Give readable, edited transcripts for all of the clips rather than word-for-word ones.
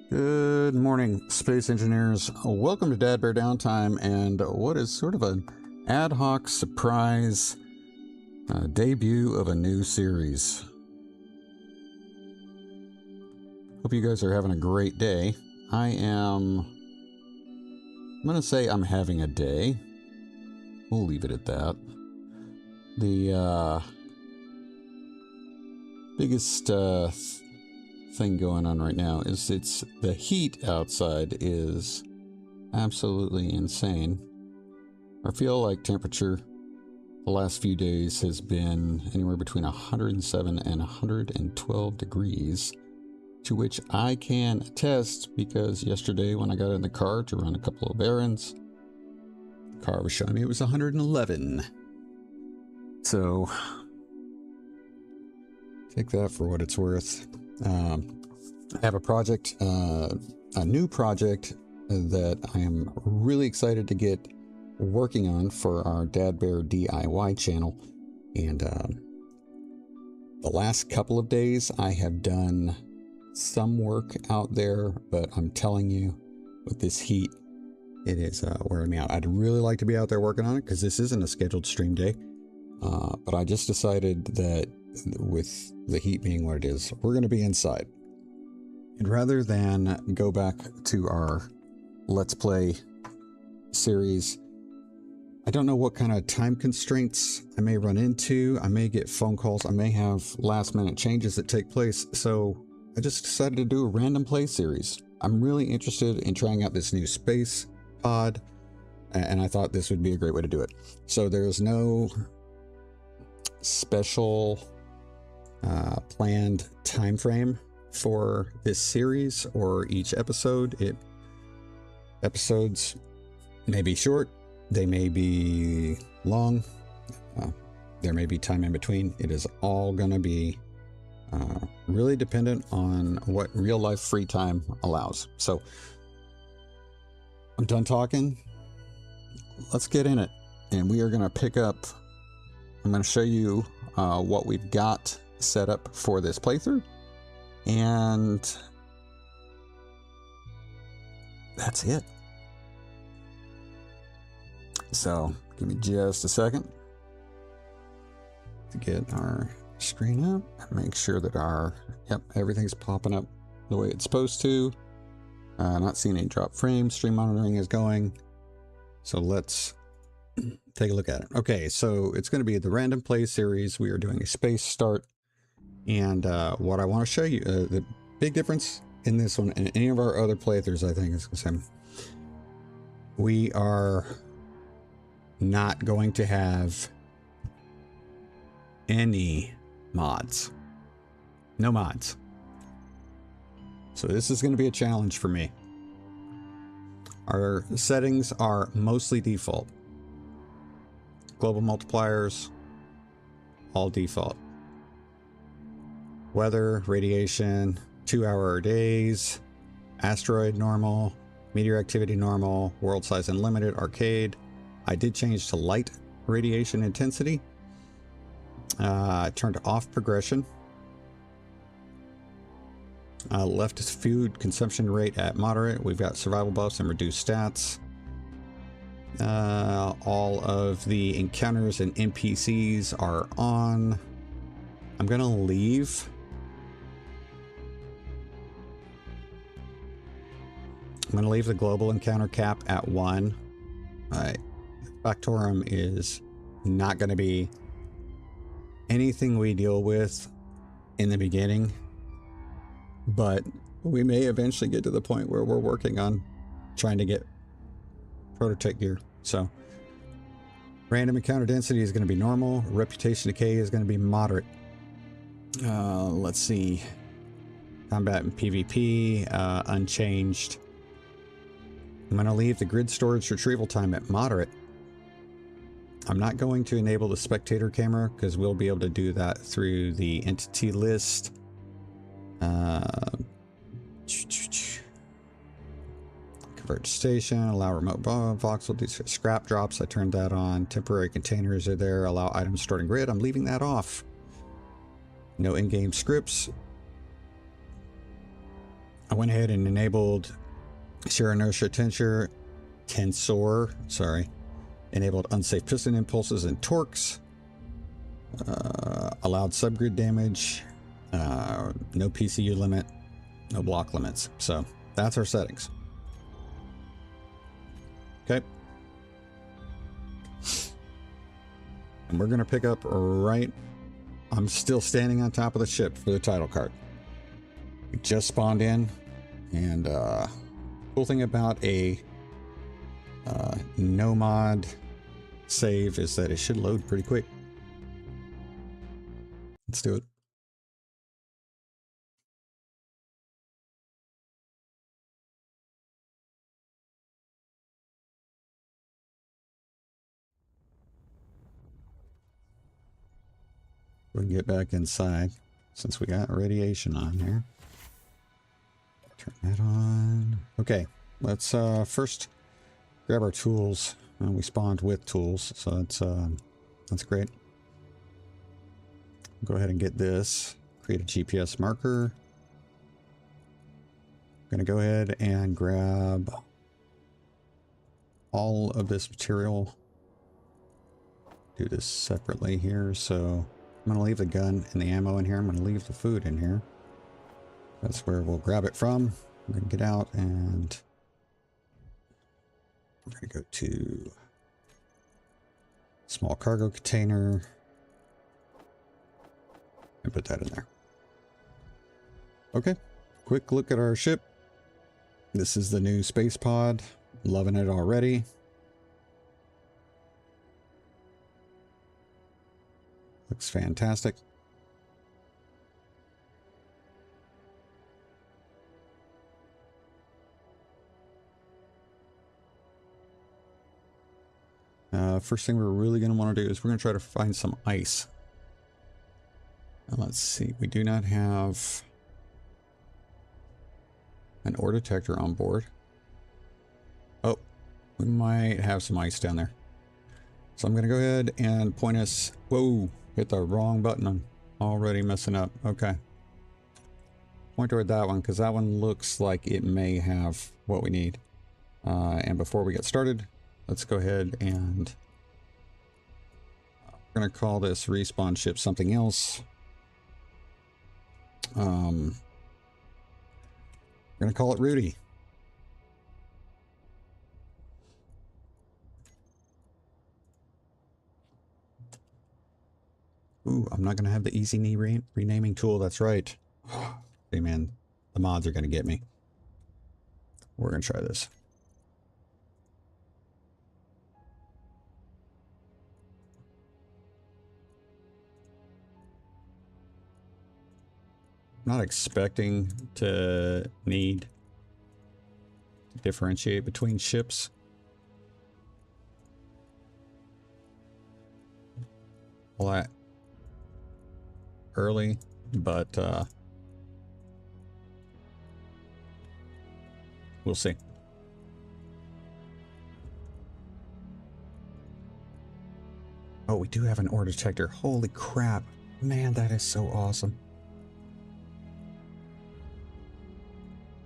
Good morning, space engineers. Welcome to DADBEAR.Downtime and what is sort of an ad hoc surprise debut of a new series. Hope you guys are having a great day. I'm going to say I'm having a day. We'll leave it at that. The biggest thing going on right now is the heat outside is absolutely insane. I feel like temperature the last few days has been anywhere between 107 and 112 degrees, to which I can attest because yesterday when I got in the car to run a couple of errands, the car was showing me it was 111. So take that for what it's worth. I have a project, a new project that I am really excited to get working on for our DADBEAR DIY channel. And the last couple of days I have done some work out there, but I'm telling you, with this heat, it is wearing me out. I'd really like to be out there working on it because this isn't a scheduled stream day. But I just decided that with the heat being what it is, we're going to be inside. And rather than go back to our Let's Play series, I don't know what kind of time constraints I may run into. I may get phone calls. I may have last minute changes that take place. So I just decided to do a random play series. I'm really interested in trying out this new space pod, and I thought this would be a great way to do it. So there's no special planned time frame for this series or each episode. Episodes may be short, they may be long, there may be time in between. It is all going to be really dependent on what real life free time allows. So I'm done talking. Let's get in it, and we are going to pick up. I'm going to show you what we've got set up for this playthrough, and that's it. So give me just a second to get our screen up and make sure that everything's popping up the way it's supposed to. Not seeing any drop frames. Stream monitoring is going. So let's take a look at it. Okay, so it's going to be the random play series. We are doing a space start. And what I want to show you, the big difference in this one and any of our other playthroughs, I think, is the same. We are not going to have any mods. No mods. So this is going to be a challenge for me. Our settings are mostly default. Global multipliers, all default. Weather, radiation, 2-hour days, asteroid normal, meteor activity normal, world size unlimited, arcade. I did change to light radiation intensity. I turned off progression. Left food consumption rate at moderate. We've got survival buffs and reduced stats. All of the encounters and NPCs are on. I'm gonna leave. I'm gonna leave the global encounter cap at 1. Factorum is not gonna be anything we deal with in the beginning, but we may eventually get to the point where we're working on trying to get prototype gear. So random encounter density is going to be normal. Reputation decay is going to be moderate. Let's see. Combat and PvP, unchanged. I'm going to leave the grid storage retrieval time at moderate. I'm not going to enable the spectator camera because we'll be able to do that through the entity list. Convert to station, allow remote voxel, do scrap drops. I turned that on. Temporary containers are there. Allow items stored in grid. I'm leaving that off. No in-game scripts. I went ahead and enabled shear inertia tensor, enabled unsafe piston impulses and torques, allowed subgrid damage, no PCU limit, no block limits. So that's our settings. Okay. And we're going to pick up right. I'm still standing on top of the ship for the title card. We just spawned in, and cool thing about a no mod save is that it should load pretty quick. Let's do it. We can get back inside since we got radiation on here. Turn that on. Okay, let's first grab our tools. We spawned with tools, so that's great. Go ahead and get this. Create a GPS marker. I'm gonna go ahead and grab all of this material. Do this separately here. So I'm gonna leave the gun and the ammo in here. I'm gonna leave the food in here. That's where we'll grab it from. I'm gonna get out and we're gonna go to small cargo container and put that in there. Okay, quick look at our ship. This is the new space pod. Loving it already. Looks fantastic. First thing we're really going to want to do is we're going to try to find some ice. Now let's see. We do not have an ore detector on board. Oh, we might have some ice down there. So I'm going to go ahead and point us. Whoa, hit the wrong button. I'm already messing up. Okay. Point toward that one because that one looks like it may have what we need. And before we get started, let's go ahead and we're going to call this respawn ship something else. We're going to call it Rudy. Ooh, I'm not going to have the easy knee renaming tool. That's right. Hey man, the mods are going to get me. We're going to try this. Not expecting to need to differentiate between ships. Well, that early, but we'll see. Oh, we do have an ore detector. Holy crap. Man, that is so awesome.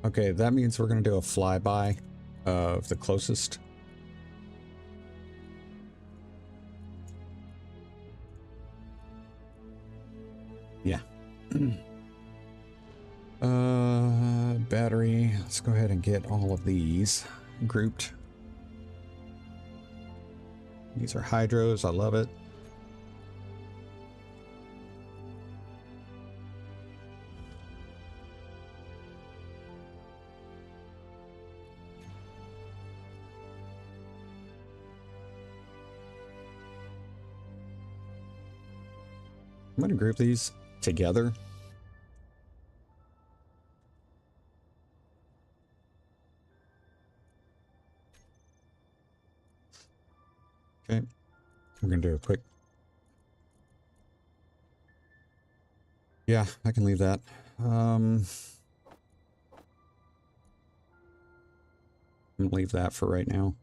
Okay, that means we're going to do a flyby of the closest. Yeah. Battery. Let's go ahead and get all of these grouped. These are hydros. I love it. I'm going to group these together. Okay, we're going to do a quick. Yeah, I can leave that. I'm going to leave that for right now.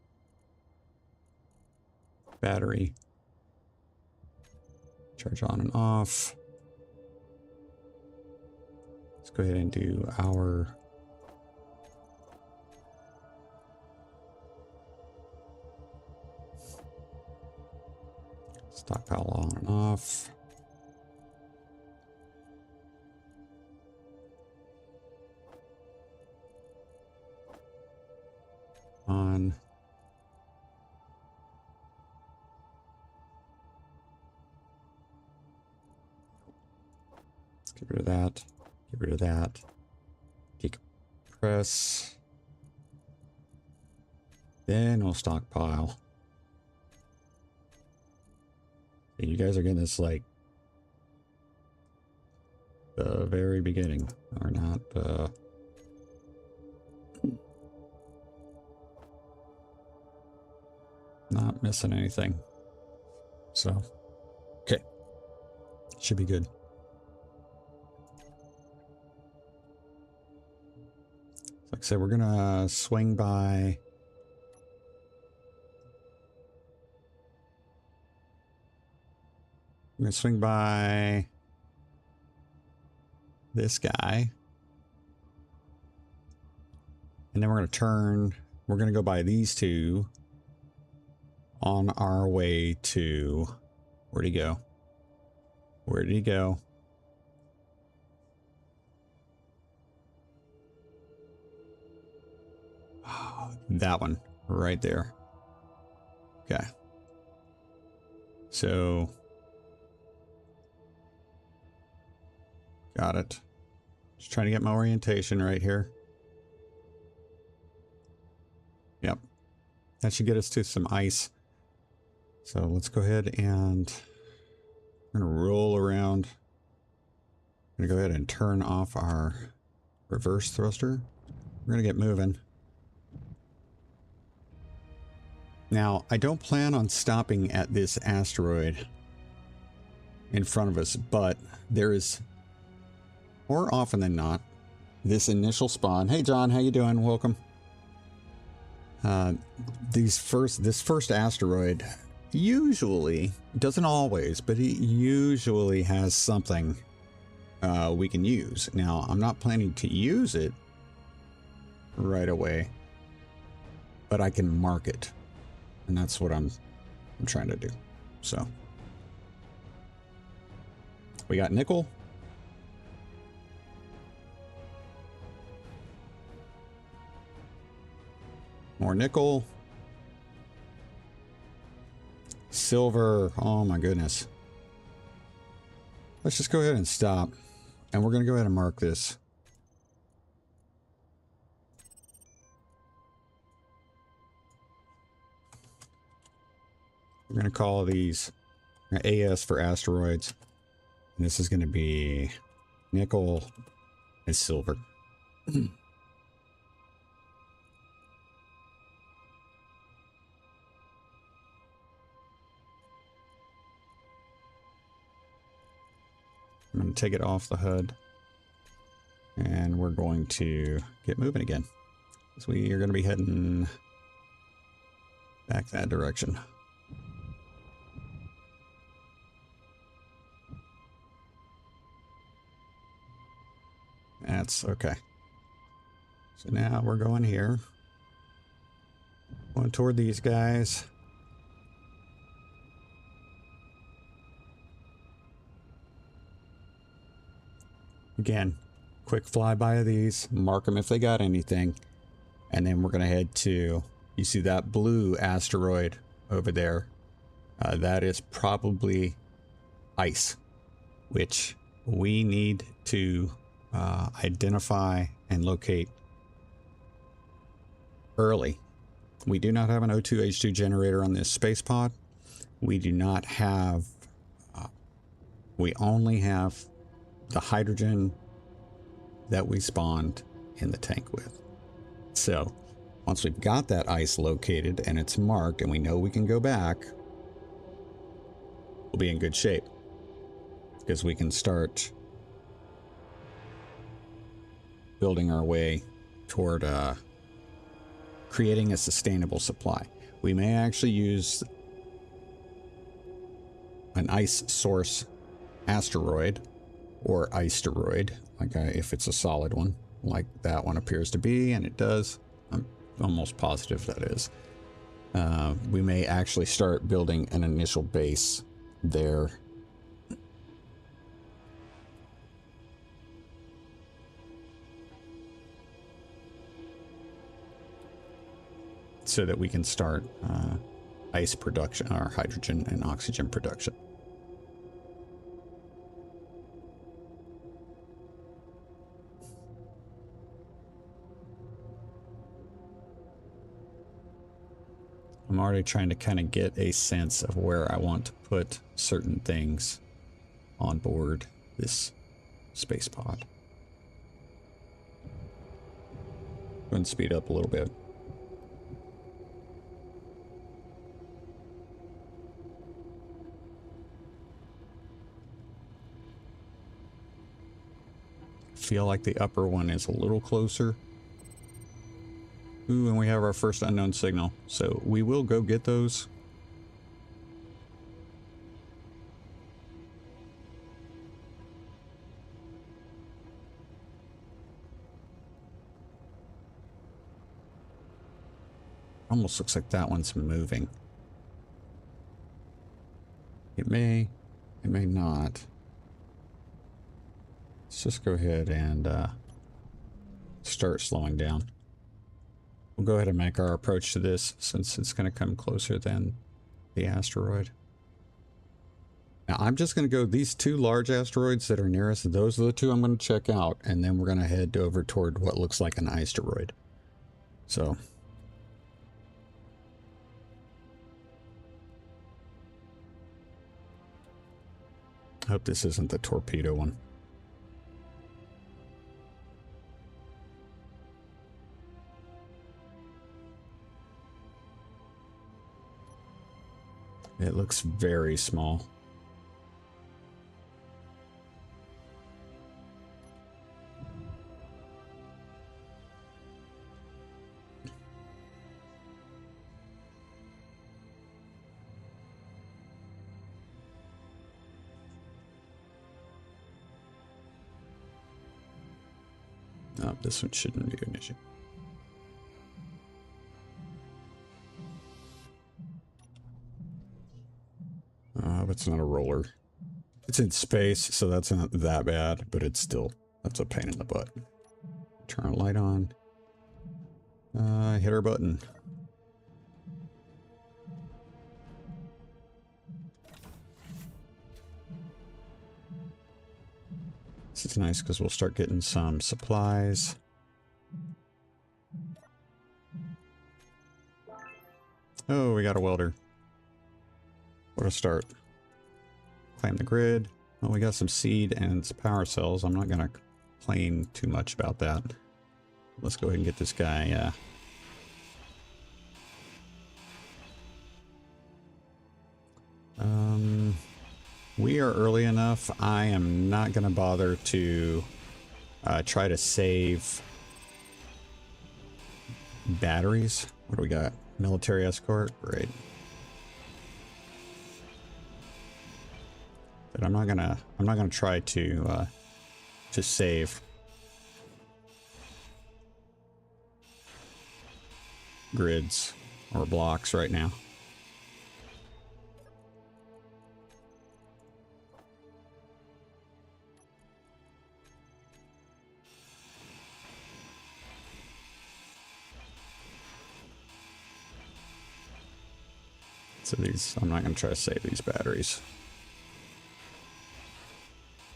Battery. Charge on and off. Let's go ahead and do our Stockpile on and off. On. Let's get rid of that. Get rid of that. Decompress. Then we'll stockpile. You guys are getting this like the very beginning, or not? Not missing anything. So, okay, should be good. Like I said, we're gonna swing by. I'm gonna swing by this guy, and then we're gonna turn. We're gonna go by these two on our way to. Where'd he go? Where did he go? That one right there. Okay. So got it. Just trying to get my orientation right here. Yep. That should get us to some ice. So let's go ahead and we're going to roll around. I'm going to go ahead and turn off our reverse thruster. We're going to get moving. Now, I don't plan on stopping at this asteroid in front of us, but there is, more often than not, this initial spawn. Hey, John, how you doing? Welcome. This first asteroid usually, doesn't always, but it usually has something we can use. Now, I'm not planning to use it right away, but I can mark it. And that's what I'm trying to do. So we got nickel. More nickel. Silver. Oh my goodness. Let's just go ahead and stop. And we're going to go ahead and mark this. We're going to call these AS for asteroids. And this is going to be nickel and silver. I'm going to take it off the HUD. And we're going to get moving again. So we are going to be heading back that direction. That's okay. So now we're going here. Going toward these guys. Again, quick flyby of these. Mark them if they got anything. And then we're going to head to, you see that blue asteroid over there. That is probably ice, which we need to identify and locate early. We do not have an O2H2 generator on this space pod. We do not have, we only have the hydrogen that we spawned in the tank with. So once we've got that ice located and it's marked and we know we can go back, we'll be in good shape because we can start building our way toward creating a sustainable supply. We may actually use an ice source asteroid or iceteroid, like if it's a solid one, like that one appears to be, and it does. I'm almost positive that is. We may actually start building an initial base there. So that we can start ice production, or hydrogen and oxygen production. I'm already trying to kind of get a sense of where I want to put certain things on board this space pod. Go and speed up a little bit. Feel like the upper one is a little closer. Ooh, and we have our first unknown signal, so we will go get those. Almost looks like that one's moving. It may not. Let's just go ahead and start slowing down. We'll go ahead and make our approach to this since it's going to come closer than the asteroid. Now I'm just going to go these two large asteroids that are nearest. Those are the two I'm going to check out, and then we're going to head over toward what looks like an asteroid. So I hope this isn't the torpedo one. It looks very small. Oh, this one shouldn't be an issue. It's not a roller. It's in space, so that's not that bad, but it's still, that's a pain in the butt. Turn our light on. Hit our button. This is nice because we'll start getting some supplies. Oh, we got a welder. What a start. Claim the grid. Well, we got some seed and some power cells. I'm not going to complain too much about that. Let's go ahead and get this guy. We are early enough. I am not going to bother to try to save batteries. What do we got? Military escort? Great. But I'm not gonna try to save grids or blocks right now. So these, I'm not gonna try to save these batteries.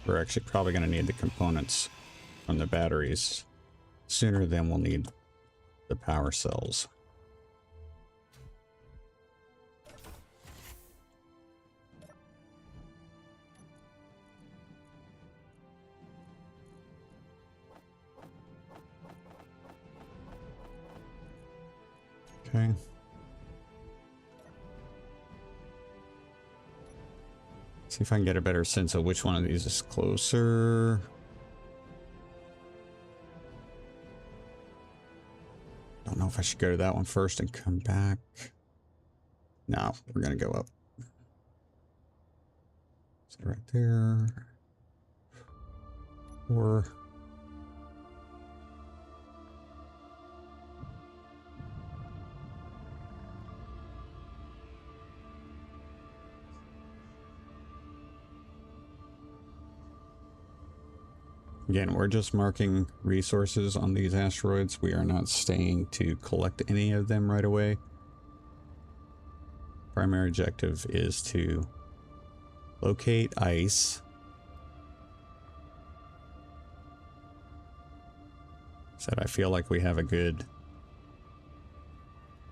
We're actually probably going to need the components from the batteries sooner than we'll need the power cells. Okay. See if I can get a better sense of which one of these is closer. Don't know if I should go to that one first and come back. No, we're gonna go up. Is it right there? Or Again, we're just marking resources on these asteroids. We are not staying to collect any of them right away. Primary objective is to locate ice. Said I feel like we have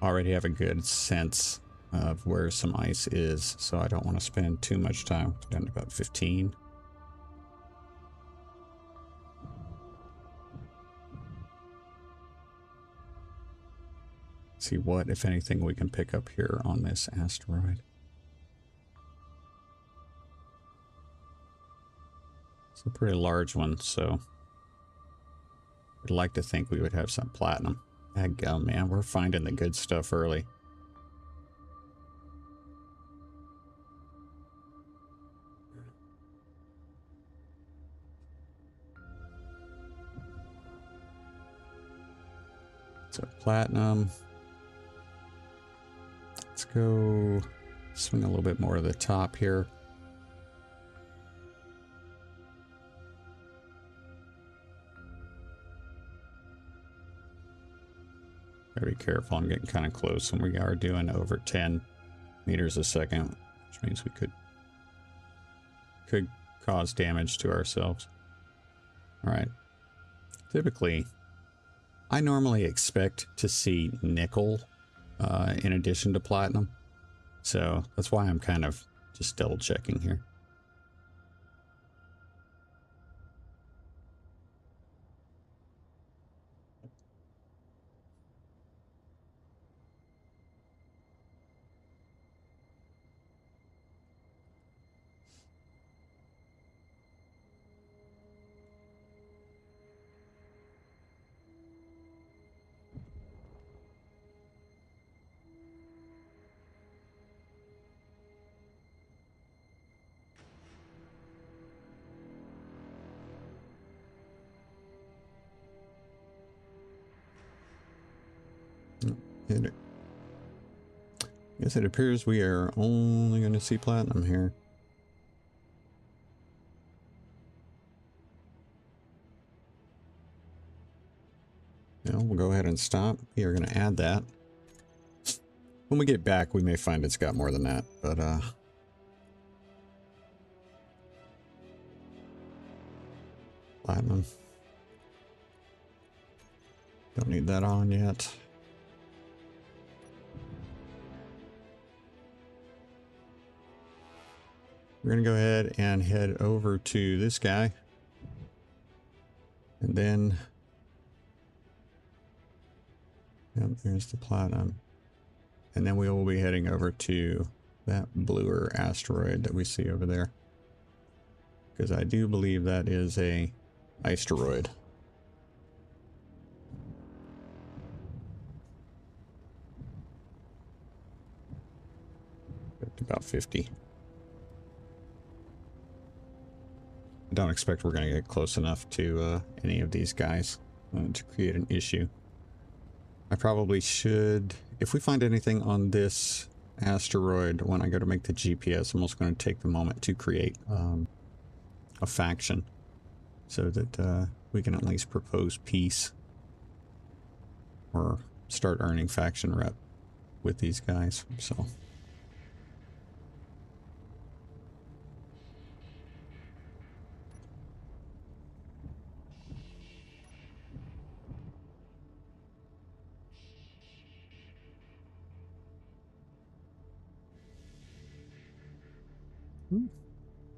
already have a good sense of where some ice is, so I don't want to spend too much time. Down to about 15. See what, if anything, we can pick up here on this asteroid. It's a pretty large one, so I'd like to think we would have some platinum. Daggum, man, we're finding the good stuff early. So platinum. Let's go swing a little bit more to the top here. Gotta be careful, I'm getting kind of close, and we are doing over 10 meters a second, which means we could cause damage to ourselves. All right. Typically, I normally expect to see nickel in addition to platinum, so that's why I'm kind of just double checking here. Yes, it appears we are only going to see platinum here. No, we'll go ahead and stop. We are going to add that. When we get back, we may find it's got more than that, but platinum. Don't need that on yet. We're going to go ahead and head over to this guy. And then, yep, there's the platinum. And then we will be heading over to that bluer asteroid that we see over there. Because I do believe that is a asteroid. About 50. I don't expect we're going to get close enough to any of these guys to create an issue. I probably should, if we find anything on this asteroid when I go to make the GPS, I'm also going to take the moment to create a faction so that we can at least propose peace or start earning faction rep with these guys. So.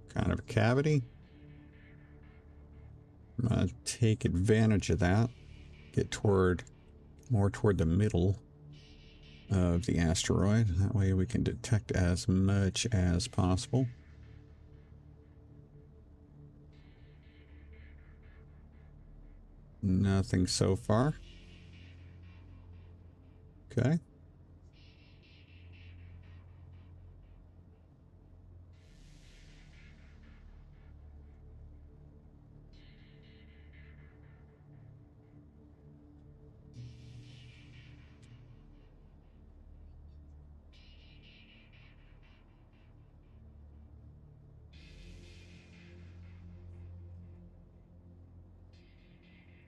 Kind of a cavity. I'm going to take advantage of that. Get more toward the middle of the asteroid. That way we can detect as much as possible. Nothing so far. Okay.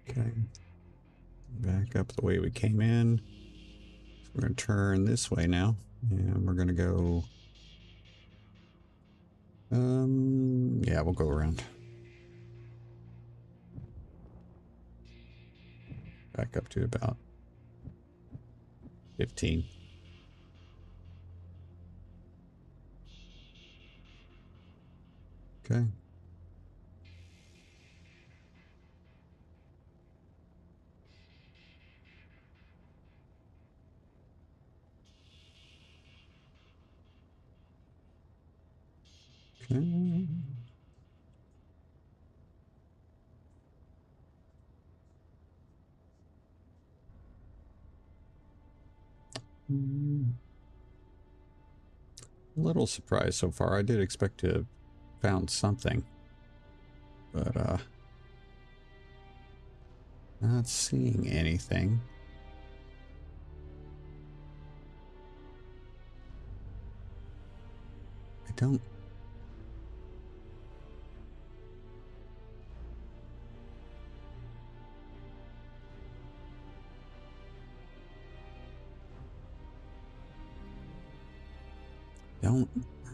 Okay. Back up the way we came in. So we're going to turn this way now. And we're going to go... yeah, we'll go around. Back up to about 15. Okay. Okay. A little surprised so far. I did expect to have found something, but not seeing anything. I don't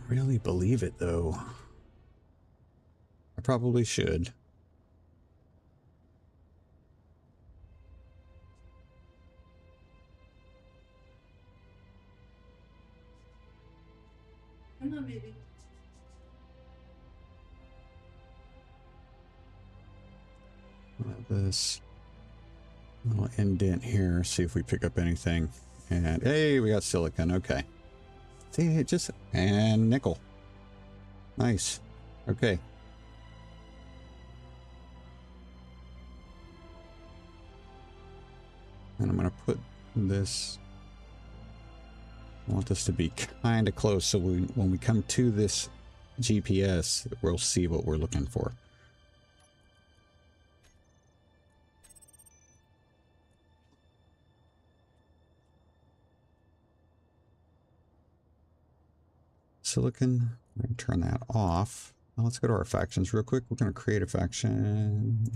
really believe it though. I probably should. Come on, baby. This little indent here, see if we pick up anything. And hey, we got silicon. Okay. See, it just... and nickel. Nice. Okay. And I'm going to put this... I want this to be kind of close so when we come to this GPS, we'll see what we're looking for. Silicon, I'm going to turn that off. Now let's go to our factions real quick. We're going to create a faction.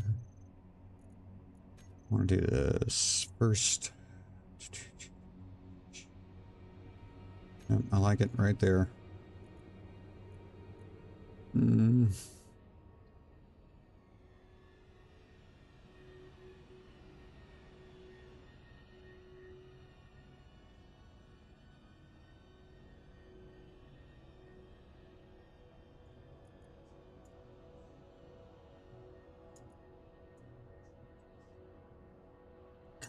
I want to do this first. Yep, I like it right there.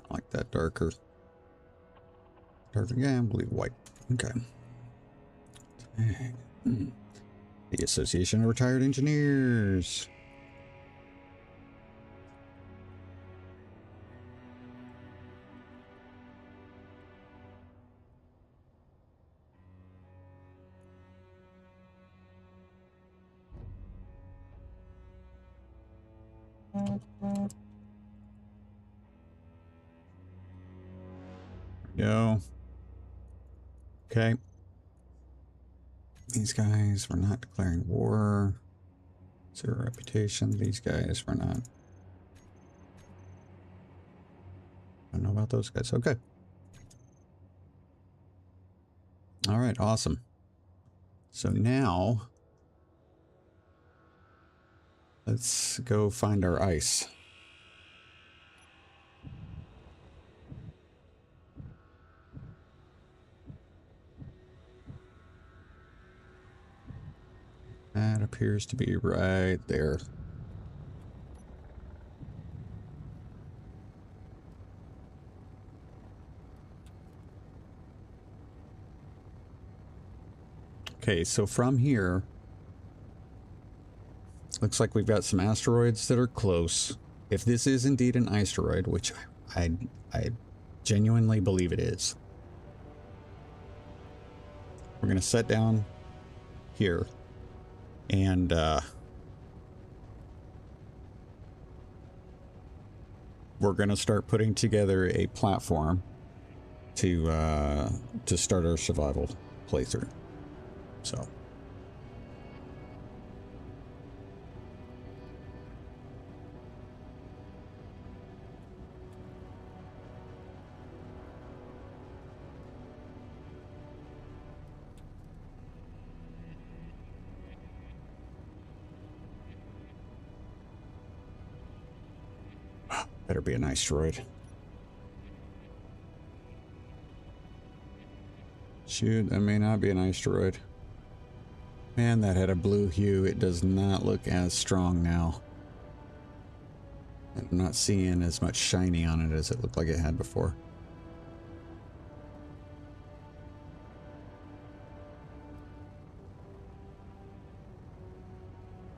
I like that darker. Darker, yeah, I believe white. Okay. The Association of Retired Engineers. Go. Okay. These guys were not declaring war. Zero reputation. These guys were not. I don't know about those guys. Okay. All right. Awesome. So now let's go find our ice. That appears to be right there. Okay, so from here, looks like we've got some asteroids that are close. If this is indeed an asteroid, which I genuinely believe it is, we're going to set down here and we're going to start putting together a platform to start our survival playthrough. So Better be an asteroid. Shoot, that may not be an asteroid. Man, that had a blue hue. It does not look as strong now. I'm not seeing as much shiny on it as it looked like it had before.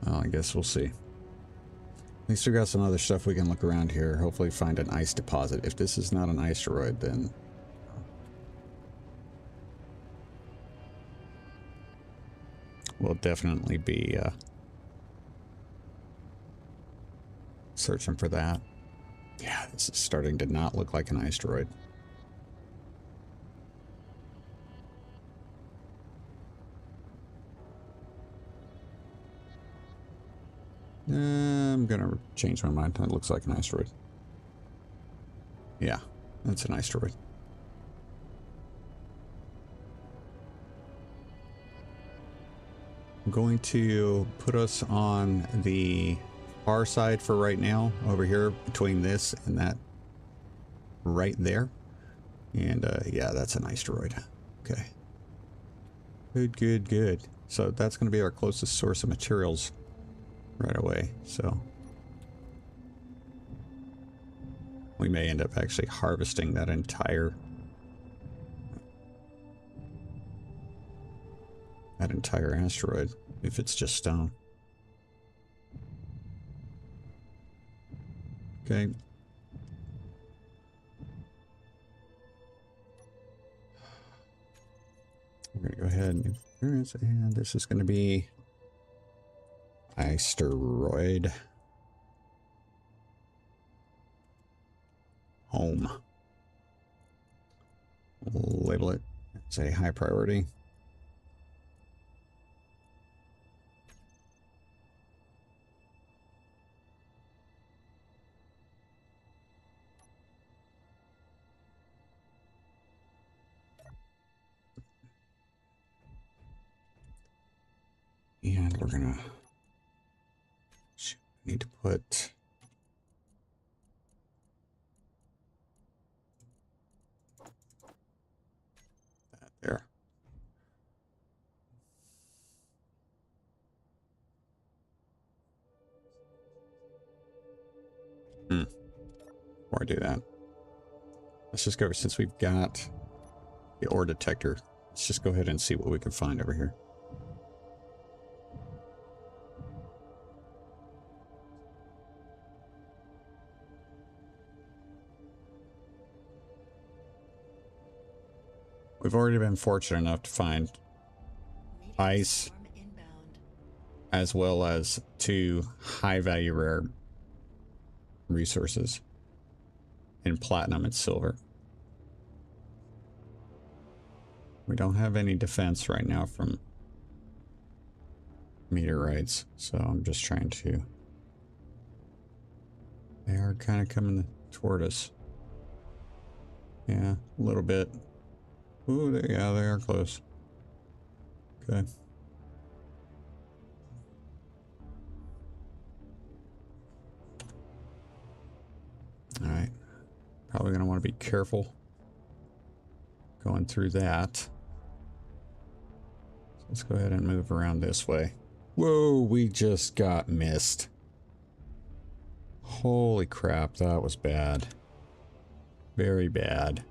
Well, I guess we'll see. At least we got some other stuff we can look around here. Hopefully find an ice deposit. If this is not an asteroid, then... we'll definitely be searching for that. Yeah, this is starting to not look like an asteroid. I'm gonna change my mind. It looks like an asteroid. Yeah, that's an asteroid. I'm going to put us on the far side for right now, over here between this and that right there. And yeah, that's an asteroid. Okay. Good, good, good. So that's going to be our closest source of materials right away. So we may end up actually harvesting that entire asteroid if it's just stone. Okay. We're going to go ahead and this is going to be asteroid home. We'll label it as a high priority. And we're gonna need to put that there. Before I do that, let's just go, since we've got the ore detector, let's just go ahead and see what we can find over here. We've already been fortunate enough to find ice as well as 2 high value rare resources in platinum and silver. We don't have any defense right now from meteorites, so I'm just trying to... They are kind of coming toward us. Yeah, a little bit. Ooh, yeah, they are close. Okay. Alright. Probably going to want to be careful going through that. So let's go ahead and move around this way. Whoa, we just got missed. Holy crap, that was bad. Very bad.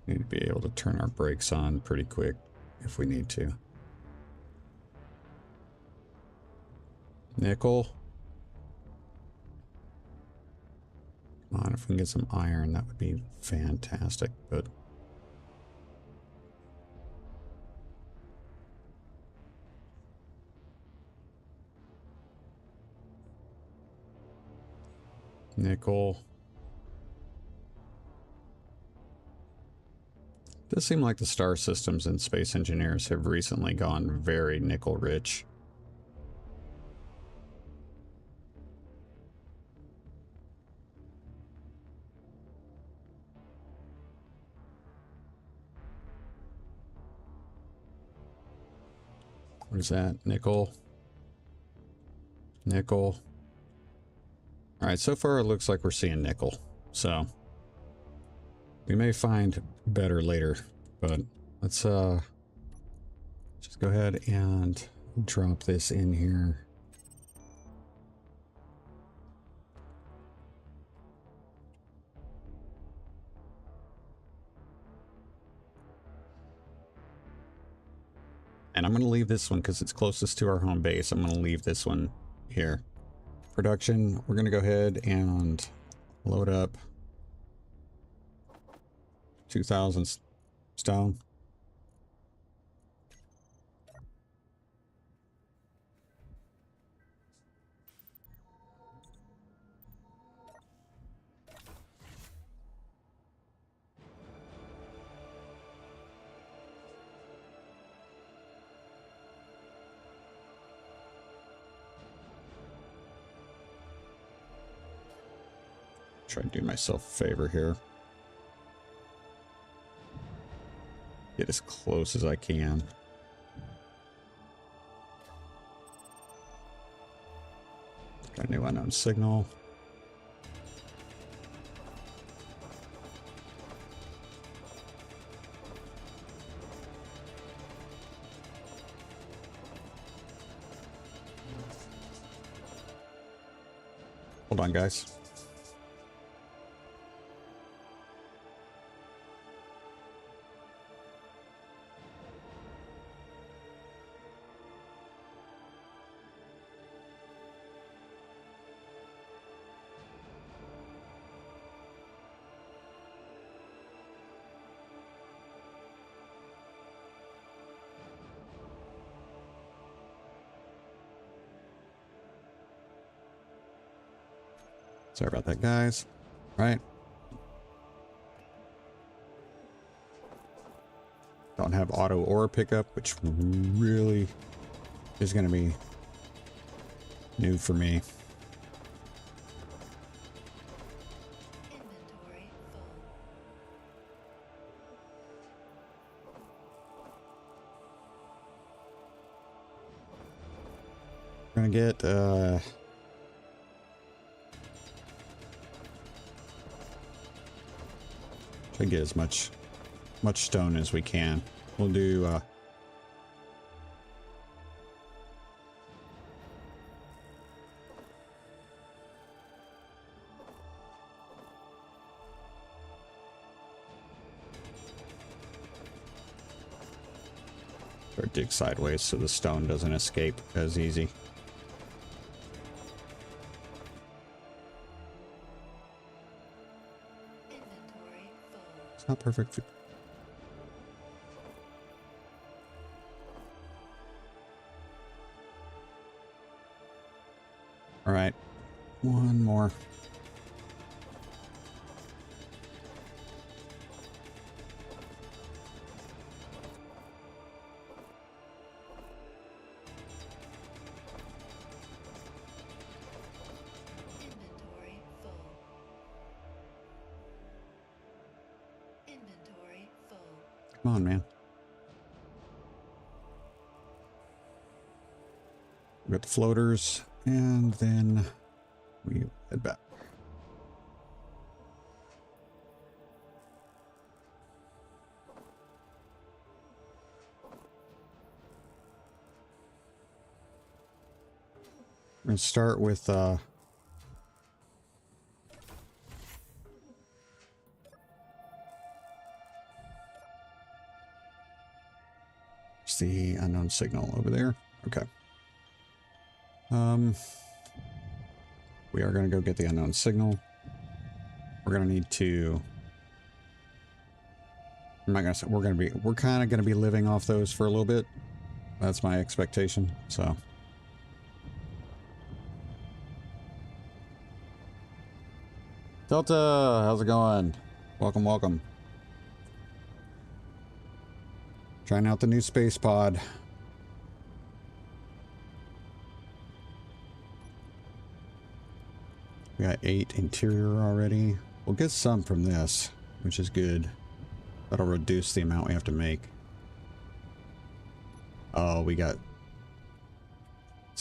Need to be able to turn our brakes on pretty quick if we need to. Nickel. Come on, if we can get some iron, that would be fantastic, but... Nickel. It does seem like the star systems in Space Engineers have recently gone very nickel rich. What is that? Nickel. Nickel. All right, so far it looks like we're seeing nickel. So we may find better later, but let's just go ahead and drop this in here. And I'm going to leave this one because it's closest to our home base. I'm going to leave this one here. Production, we're going to go ahead and load up 2,000 stone. Try to do myself a favor here. Get as close as I can. Got a new unknown signal. Hold on, guys. Sorry about that, guys. All right. Don't have auto ore pickup, which really is going to be new for me. Inventory full. We're going to get try to get as much stone as we can. We'll do or dig sideways so the stone doesn't escape as easy. Inventory full. It's not perfect. All right, one more. Inventory full. Inventory full. Come on, man. We got the floaters, and then we head back. We're gonna start with the unknown signal over there. Okay. We are going to go get the unknown signal. We're going to need to, I'm not going to say, we're kind of going to be living off those for a little bit. That's my expectation. So Delta, how's it going? Welcome, welcome. Trying out the new space pod. We got 8 interior already. We'll get some from this, which is good. That'll reduce the amount we have to make. Oh, we got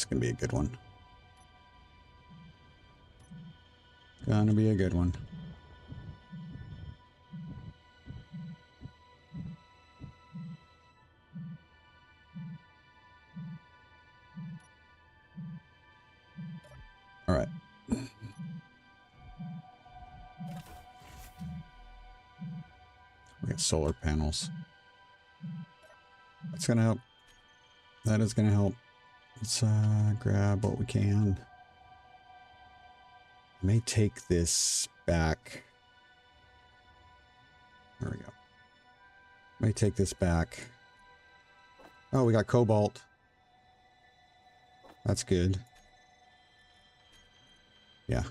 It's gonna be a good one. Gonna be a good one. All right. We got solar panels. That's gonna help. That is gonna help. Let's grab what we can. I may take this back. There we go. May take this back. Oh, we got cobalt. That's good. Yeah.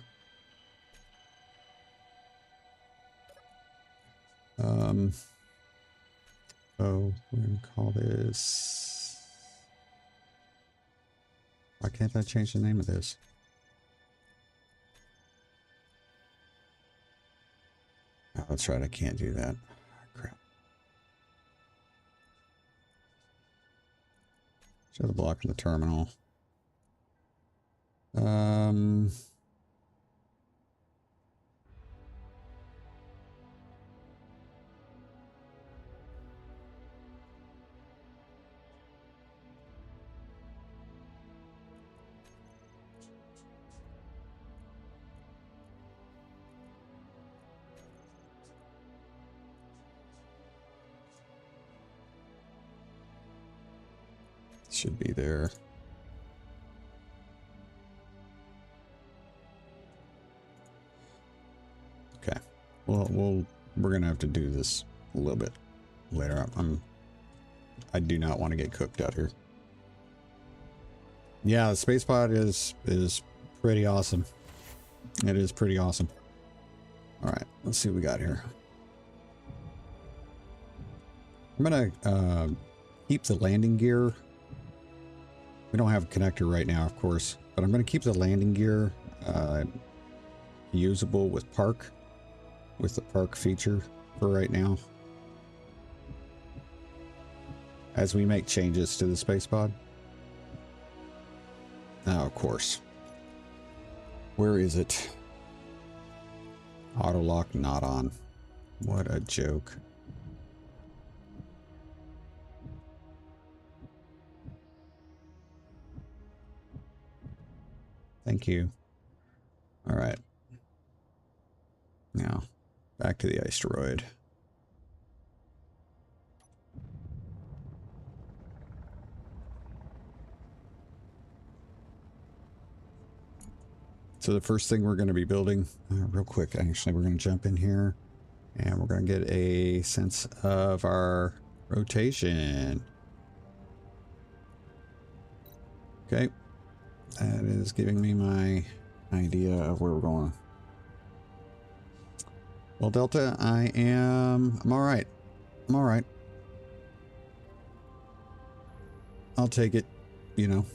So we're gonna call this. Why can't I change the name of this? Oh, that's right. I can't do that. Crap. Show the block in the terminal. Should be there. Okay. Well, we're gonna have to do this a little bit later. I do not want to get cooked out here. Yeah, the space pod is pretty awesome. It is pretty awesome. All right, let's see what we got here. I'm gonna keep the landing gear. We don't have a connector right now, of course, but I'm gonna keep the landing gear usable with the park feature for right now, as we make changes to the space pod. Now, of course, where is it? Auto lock not on. What a joke. Thank you. All right. Now, back to the asteroid. So the first thing we're going to be building, real quick, actually, we're going to jump in here and we're going to get a sense of our rotation. Okay. That is giving me my idea of where we're going. Well, Delta, I'm all right. I'm all right. I'll take it, you know.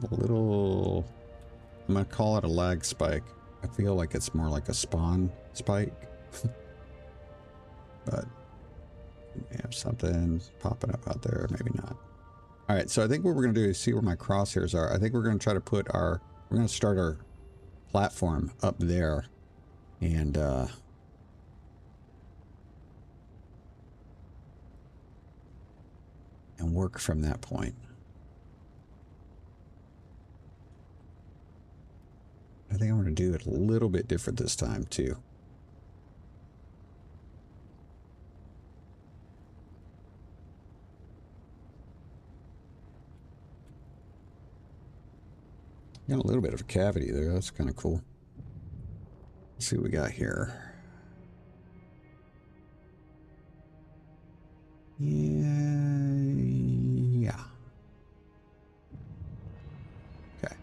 A little, I'm gonna call it a lag spike. I feel like it's more like a spawn spike. But we have something popping up out there, maybe not. All right, so I think what we're gonna do is see where my crosshairs are. I think we're gonna try to put we're gonna start our platform up there and work from that point. I think I'm going to do it a little bit different this time too. Got a little bit of a cavity there. That's kind of cool. Let's see what we got here. Yeah. Okay.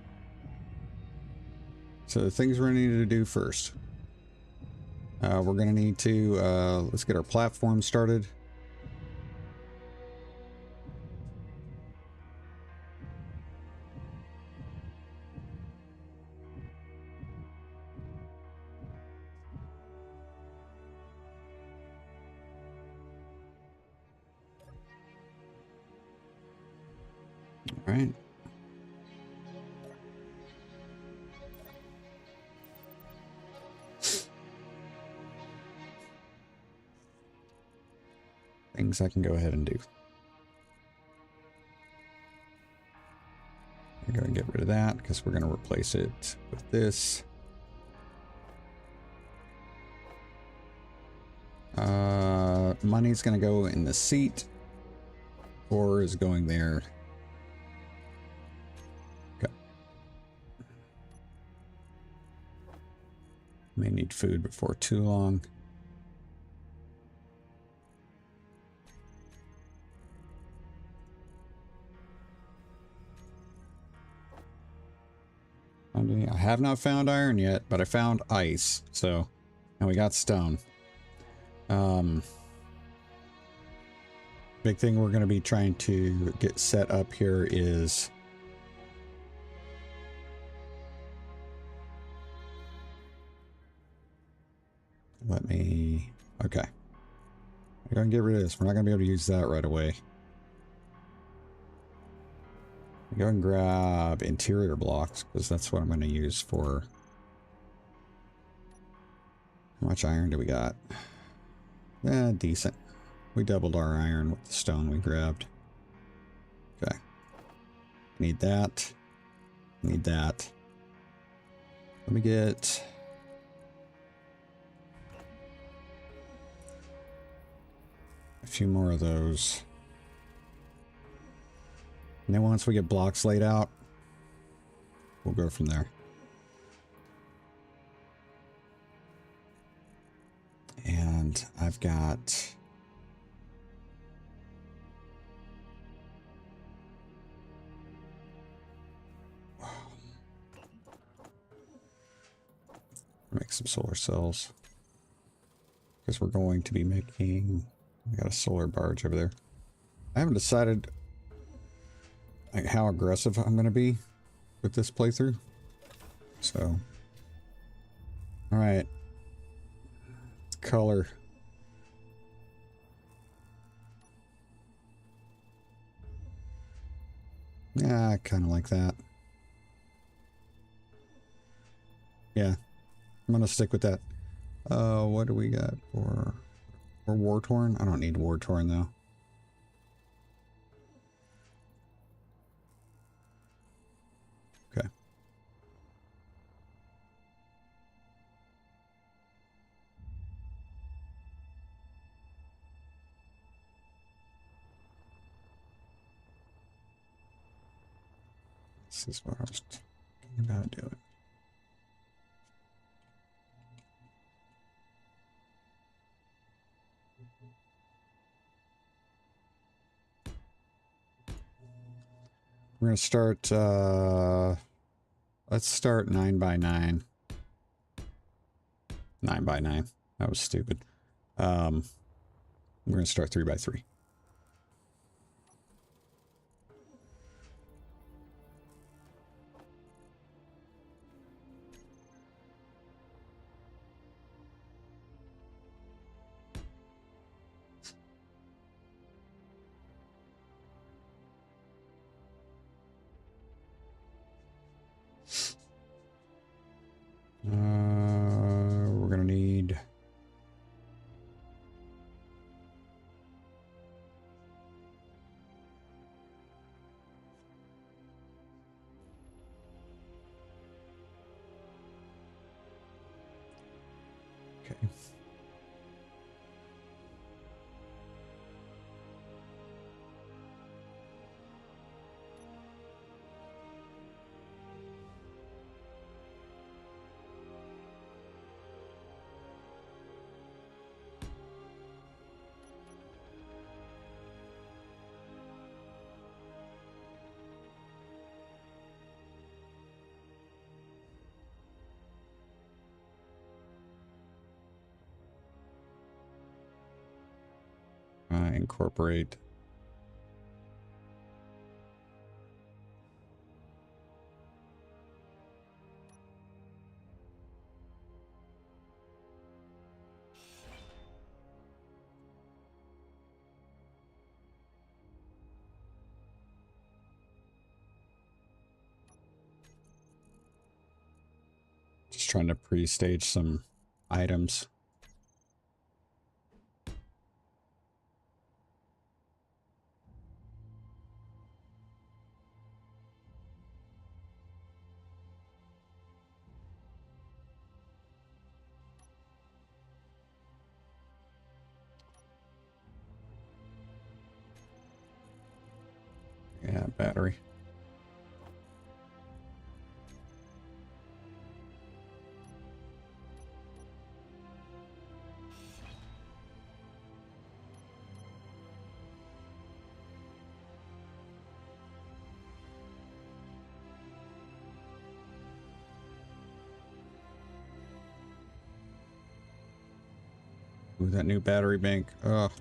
So the things we're going to need to do first. We're going to need to, let's get our platform started. All right. Things I can go ahead and do. I'm going to get rid of that because we're going to replace it with this. Money's going to go in the seat. 4 is going there. Okay. May need food before too long. I have not found iron yet, but I found ice. So, and we got stone. Big thing we're going to be trying to get set up here is okay. I'm going to get rid of this. We're not going to be able to use that right away. Go and grab interior blocks because that's what I'm going to use for. How much iron do we got? Decent. We doubled our iron with the stone we grabbed. Okay. Need that. Need that. Let me get... a few more of those. And then once we get blocks laid out, we'll go from there. And I've got... make some solar cells. Because we're going to be making... we got a solar barge over there. I haven't decided like how aggressive I'm going to be with this playthrough. So, all right. Color. Yeah, I kind of like that. Yeah, I'm going to stick with that. What do we got for war-torn? I don't need war-torn though. Okay. This is what I was thinking about doing. We're going to start, let's start 9 by 9. 9 by 9. That was stupid. We're going to start 3 by 3. We're going to need... okay. Incorporate. trying to pre-stage some items. Yeah, battery. Ooh, that new battery bank. Ugh.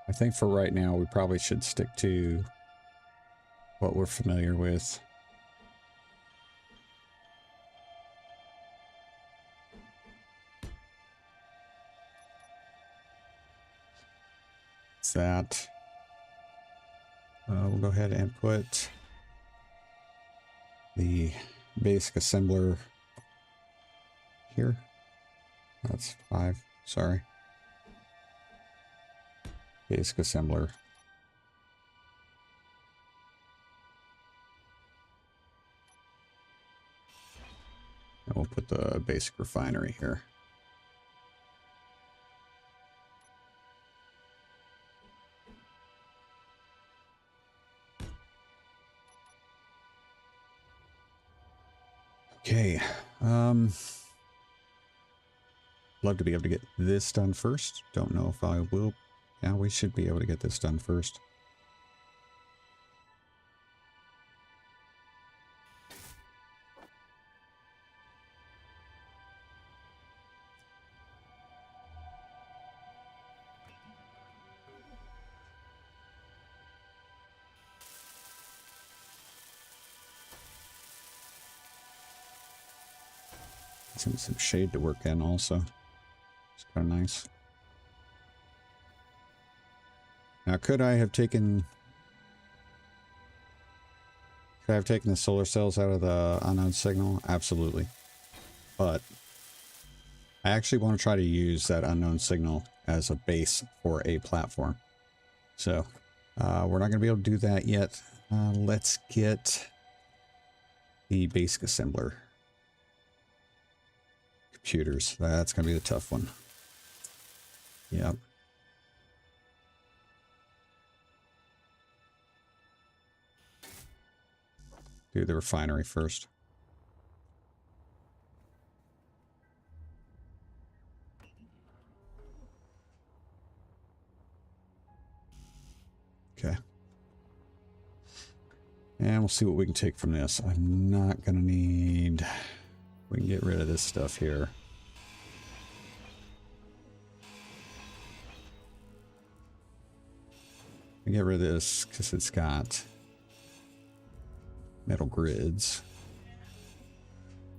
I think for right now, we probably should stick to what we're familiar with. It's that. We'll go ahead and put the basic assembler here. That's 5. Sorry. Basic assembler. And we'll put the basic refinery here. Okay. Love to be able to get this done first. Don't know if I will. Yeah, we should be able to get this done first. Some shade to work in also. It's kind of nice. Now, could I have taken the solar cells out of the unknown signal? Absolutely. But I actually want to try to use that unknown signal as a base for a platform. So we're not going to be able to do that yet. Let's get the basic assembler. Computers. That's going to be the tough one. Yep. Do the refinery first. Okay. And we'll see what we can take from this. I'm not going to need... We can get rid of this stuff here. We get rid of this because it's got metal grids.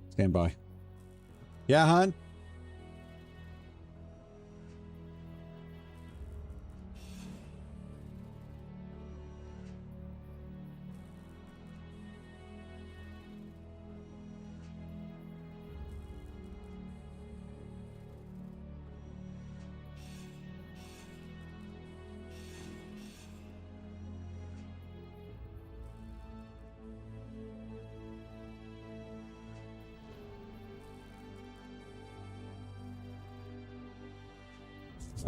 Stand by. Yeah, hon?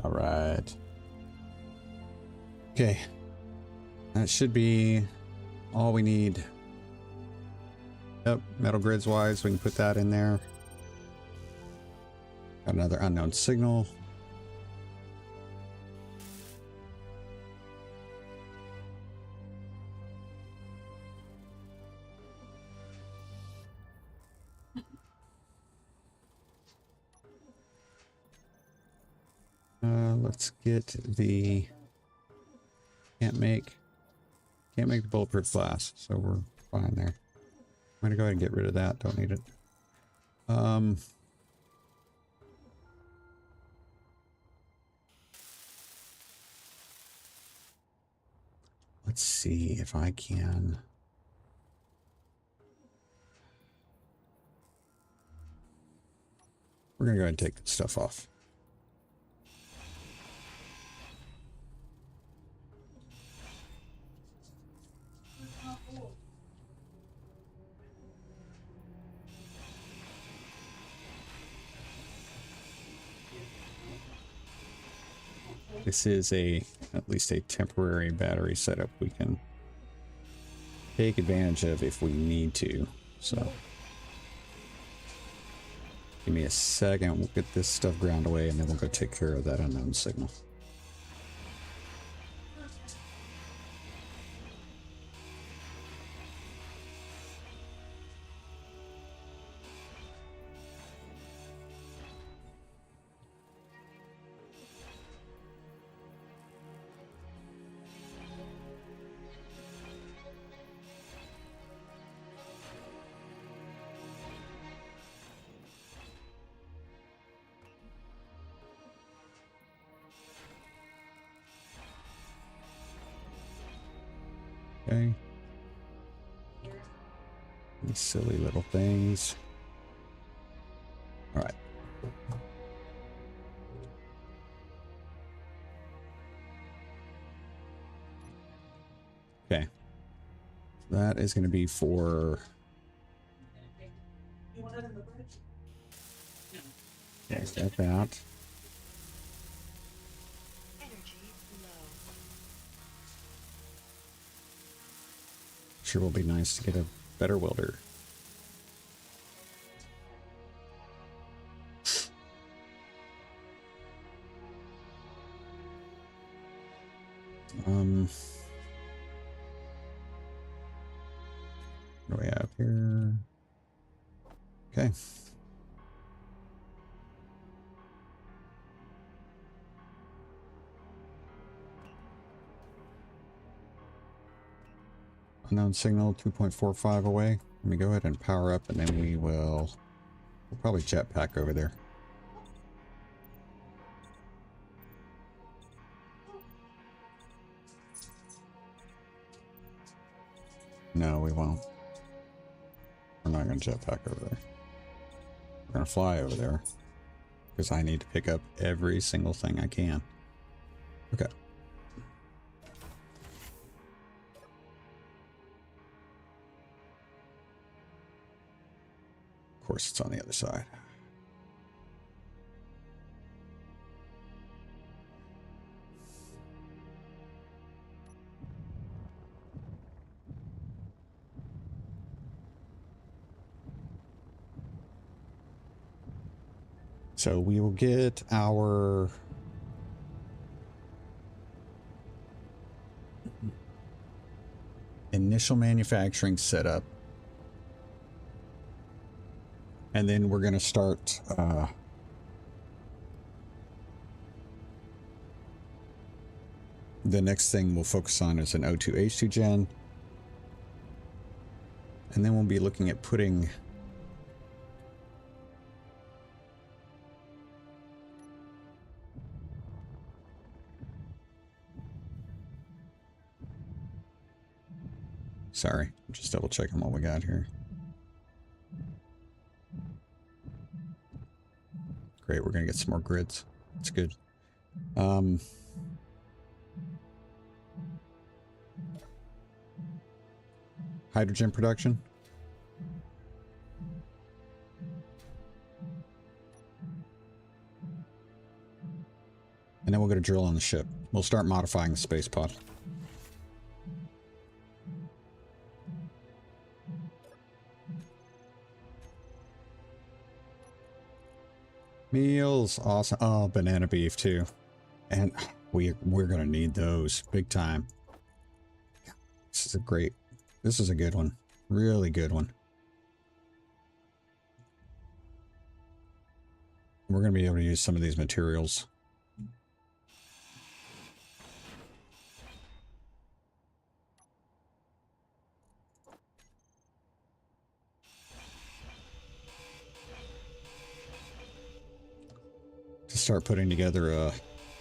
All right. Okay. That should be all we need. Yep, metal grids wise, we can put that in there. Got another unknown signal. Let's get the... Can't make the bulletproof glass, so we're fine there. I'm gonna go ahead and get rid of that. Don't need it. Let's see if I can. We're going to go ahead and take the stuff off. This is at least a temporary battery setup we can take advantage of if we need to. So give me a second, we'll get this stuff ground away and then we'll go take care of that unknown signal. Okay. These silly little things. All right. Okay. That is going to be for... Okay, step out. Energy low. Sure will be nice to get a better welder. What do we have here? Okay. Unknown signal 2.45 away. Let me go ahead and power up and then we'll probably jetpack over there. No, we won't. We're not going to jetpack over there. We're going to fly over there because I need to pick up every single thing I can. Okay. Of course, it's on the other side. So we will get our initial manufacturing set up. And then we're going to start the next thing we'll focus on is an O2H2 gen. And then we'll be looking at putting sorry, I'm just double checking what we got here. Great, we're gonna get some more grids. That's good. Hydrogen production. And then we'll get a drill on the ship. We'll start modifying the space pod. Meals, awesome. Oh, banana beef too. And we're gonna need those big time. This is a good one. Really good one. We're gonna be able to use some of these materials. To start putting together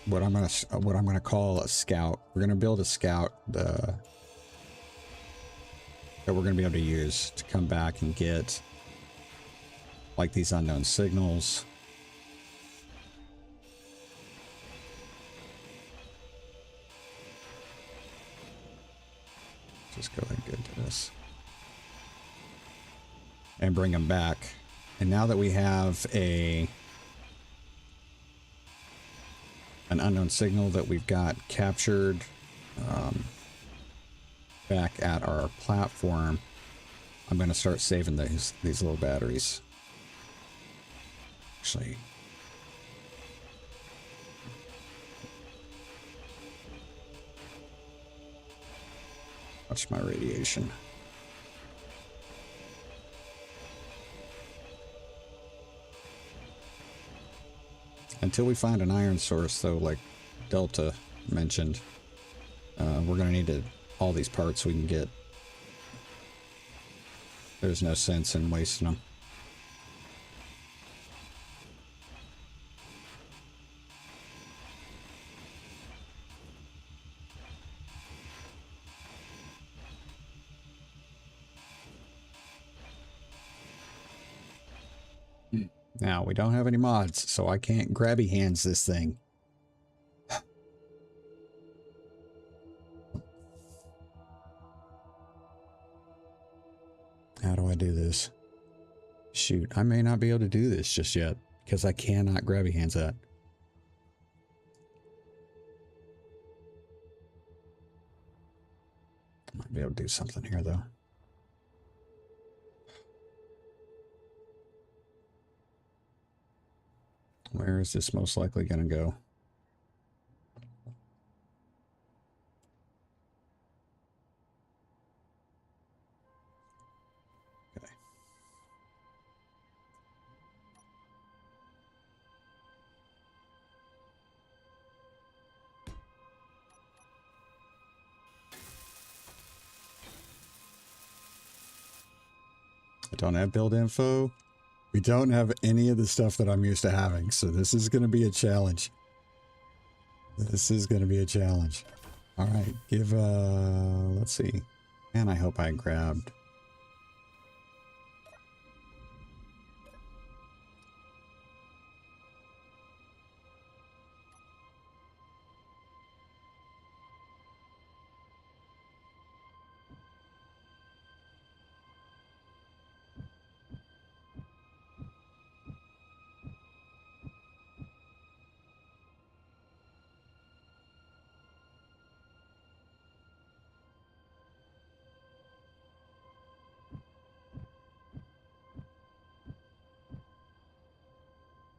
what I'm gonna call a scout. We're gonna build a scout that we're going to be able to use to come back and get like these unknown signals. Just go ahead and get into this and bring them back. And now that we have an unknown signal that we've got captured back at our platform, I'm going to start saving these little batteries. Actually, watch my radiation. Until we find an iron source, though, like Delta mentioned, we're going to need all these parts we can get. There's no sense in wasting them. Now, we don't have any mods, so I can't grabby hands this thing. How do I do this? Shoot, I may not be able to do this just yet, because I cannot grabby hands that. Might be able to do something here, though. Where is this most likely going to go? Okay. I don't have build info. We don't have any of the stuff that I'm used to having, so this is going to be a challenge. This is going to be a challenge. All right, let's see. Man, I hope I grabbed.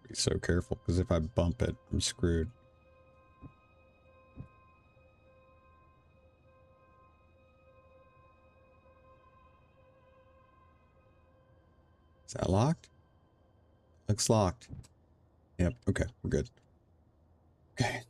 Be so careful, because if I bump it, I'm screwed. Is that locked? Looks locked. Yep, okay, we're good. Okay.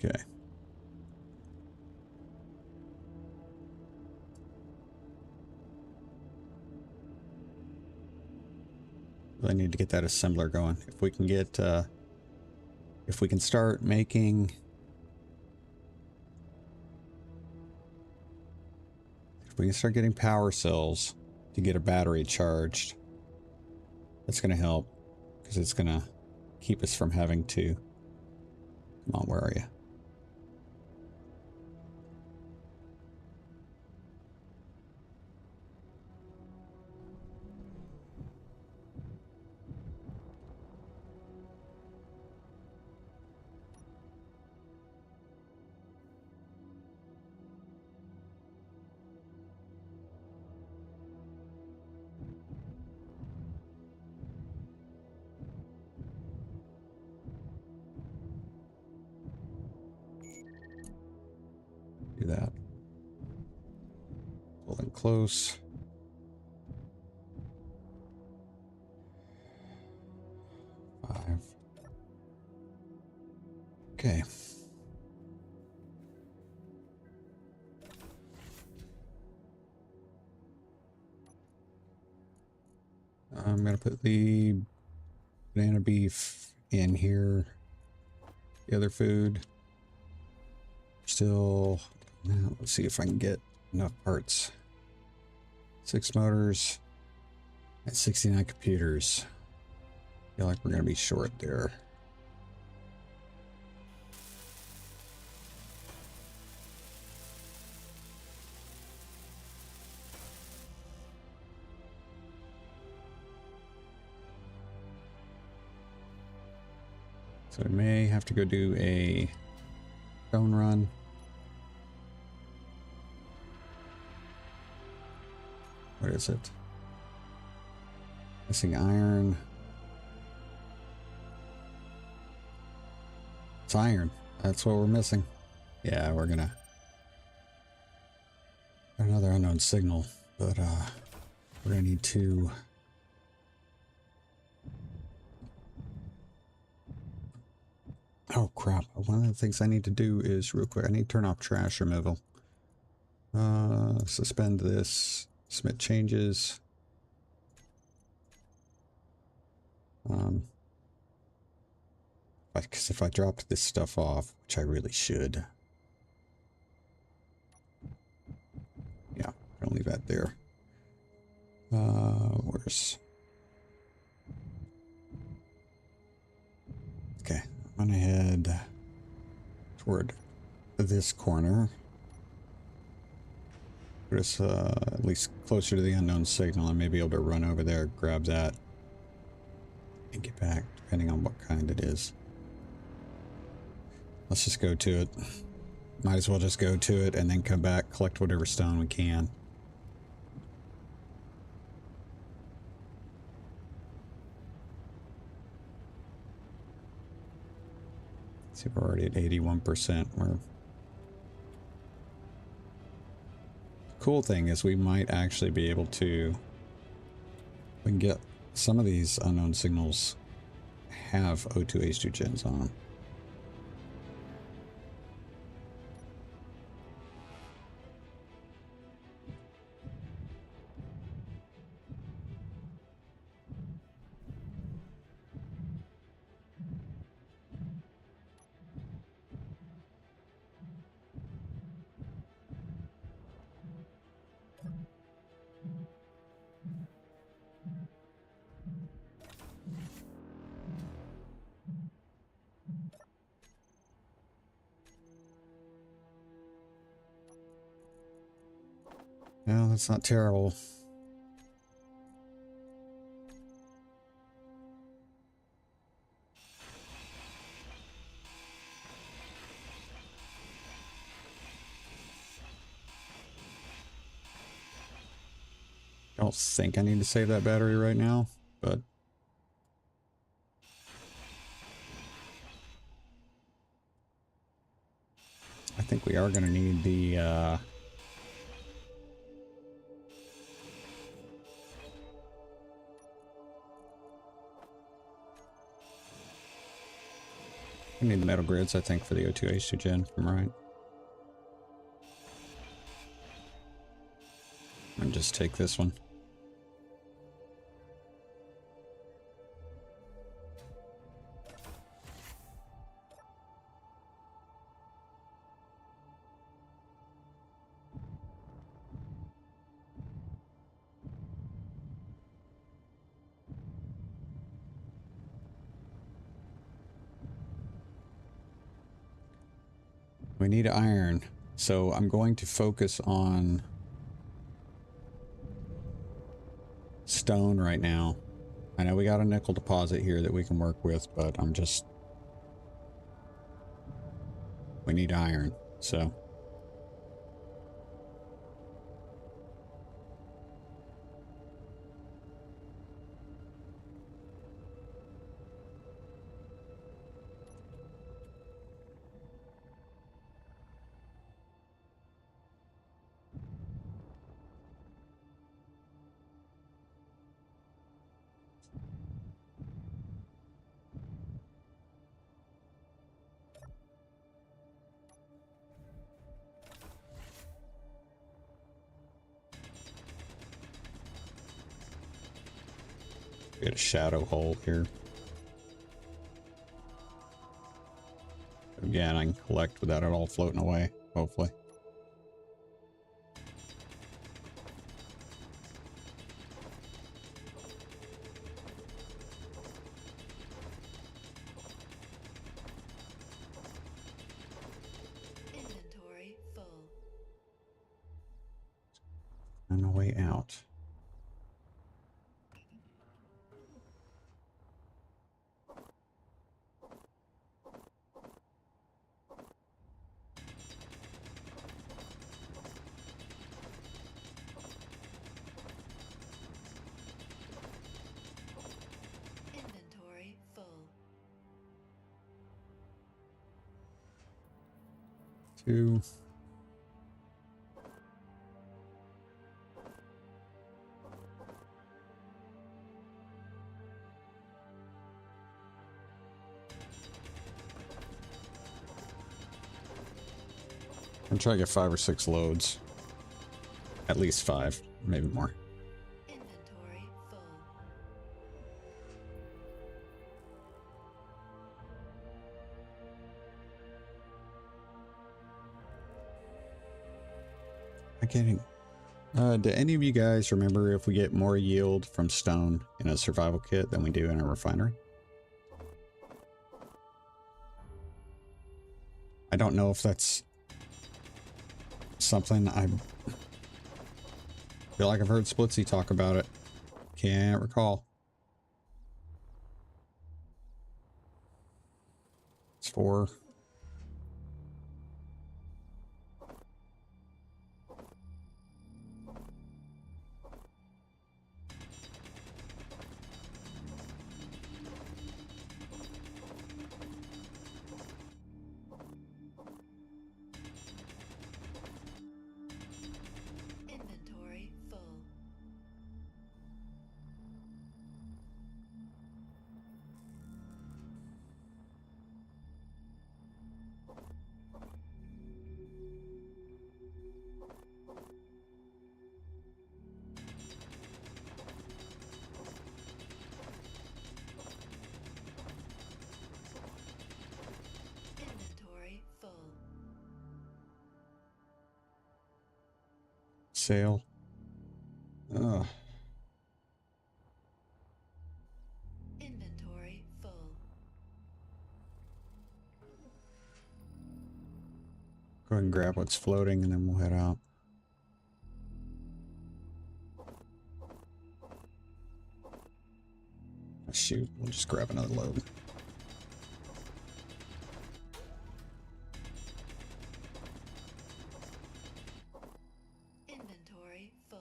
Okay. Really need to get that assembler going. If we can get, if we can start making, if we can start getting power cells to get a battery charged, that's going to help, because it's going to keep us from having to, come on, where are you? close. Five. Okay. I'm going to put the banana beef in here. The other food. Still, now let's see if I can get enough parts. 6 motors and 69 computers. I feel like we're going to be short there. So we may have to go do a stone run. What is it? Missing iron. It's iron. That's what we're missing. Yeah, we're gonna... Another unknown signal, but we're gonna need to... Oh crap, one of the things I need to do is, real quick, I need to turn off trash removal. Suspend this, submit changes. Because if I dropped this stuff off, which I really should. Yeah, I'll leave that there. Where's... Okay, I'm gonna head toward this corner. Put us at least closer to the unknown signal. I may be able to run over there, grab that, and get back, depending on what kind it is. Let's just go to it. Might as well just go to it and then come back, collect whatever stone we can. See, we're already at 81%. Cool thing is we might actually be able to... We can get some of these unknown signals have O2H2 gens on them. Well, that's not terrible. I don't think I need to save that battery right now, but... I think we are going to need the, we need the metal grids, I think, for the O2H2 gen, if I'm right. And just take this one. We need iron, so I'm going to focus on stone right now. I know we got a nickel deposit here that we can work with, but I'm just... We need iron, so... Get a shadow hole here. Again, I can collect without it all floating away, hopefully. Inventory full. On the way out. Inventory full. 2. I'm trying to get 5 or 6 loads. At least 5, maybe more. Inventory full. I'm getting. Do any of you guys remember if we get more yield from stone in a survival kit than we do in a refinery? I don't know if that's something I feel like I've heard Splitsy talk about it. Can't recall. It's 4. Inventory full. Inventory full. Sale. Ugh. Inventory full. Go ahead and grab what's floating and then we'll head out. Shoot, we'll just grab another load. Inventory full.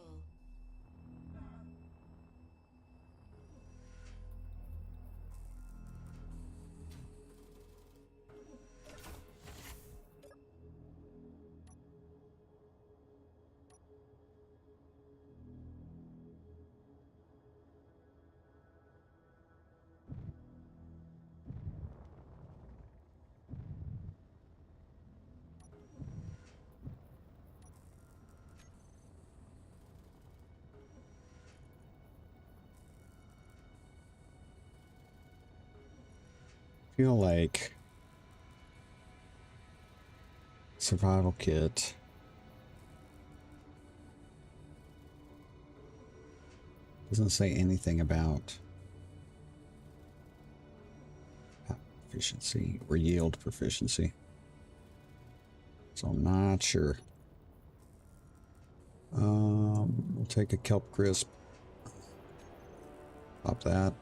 Feel like survival kit. Doesn't say anything about proficiency or yield proficiency. So I'm not sure. We'll take a kelp crisp. Pop that.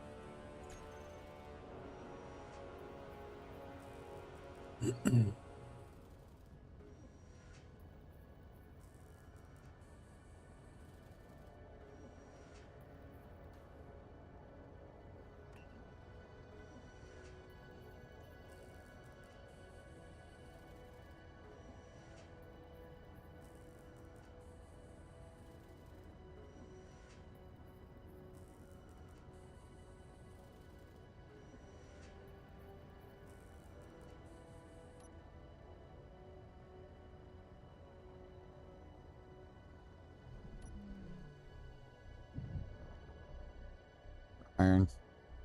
iron.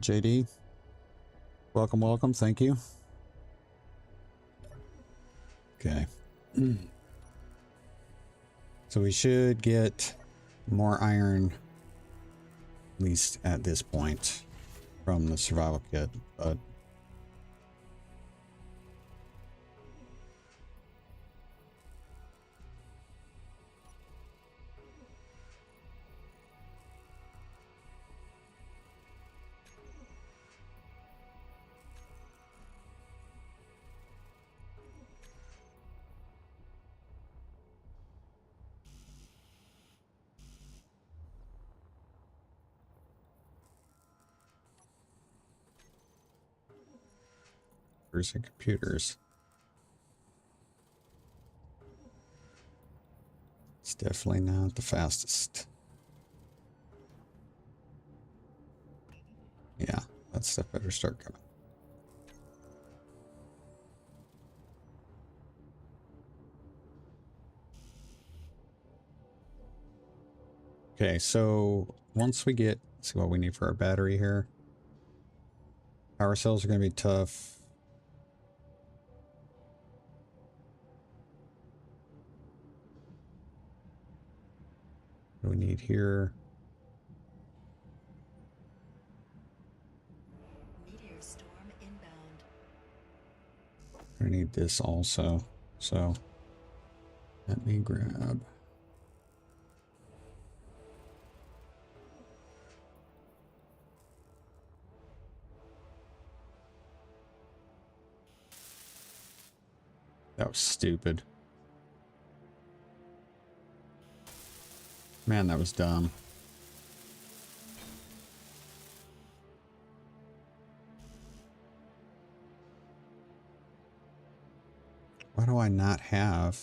JD, welcome, welcome. Thank you. Okay. So we should get more iron, at least at this point, from the survival kit, but and computers. It's definitely not the fastest. Yeah, that stuff better start coming. Okay, so once we get, let's see what we need for our battery here. Power cells are going to be tough. What do we need here? Meteor storm inbound. I need this also. So let me grab. That was stupid. Man, that was dumb. Why do I not have?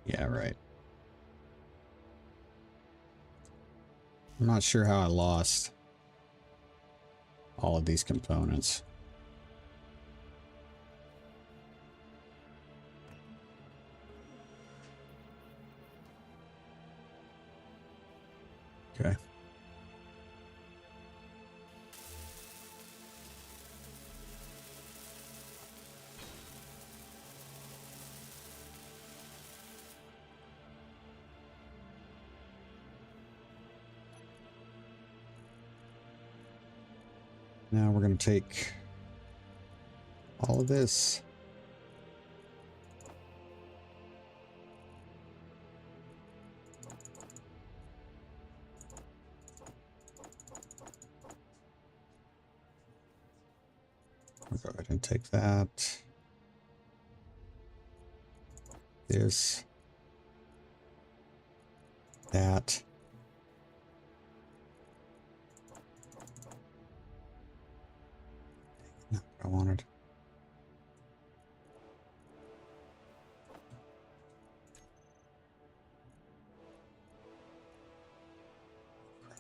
Yeah, right. I'm not sure how I lost all of these components. Okay. Now we're going to take all of this. We'll go ahead and take that. This. That. Not what I wanted.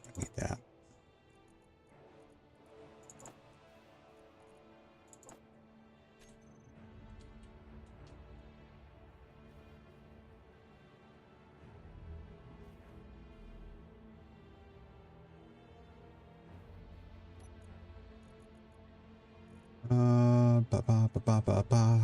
I need that. Ba ba ba ba ba ba.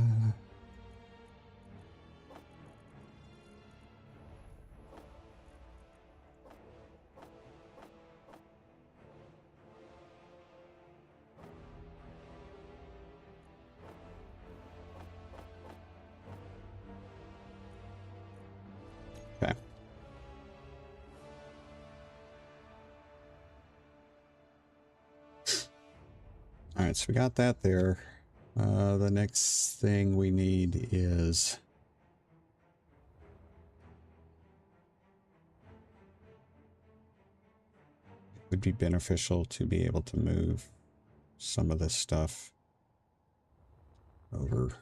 Okay. All right, so we got that there. The next thing we need is it would be beneficial to be able to move some of this stuff over.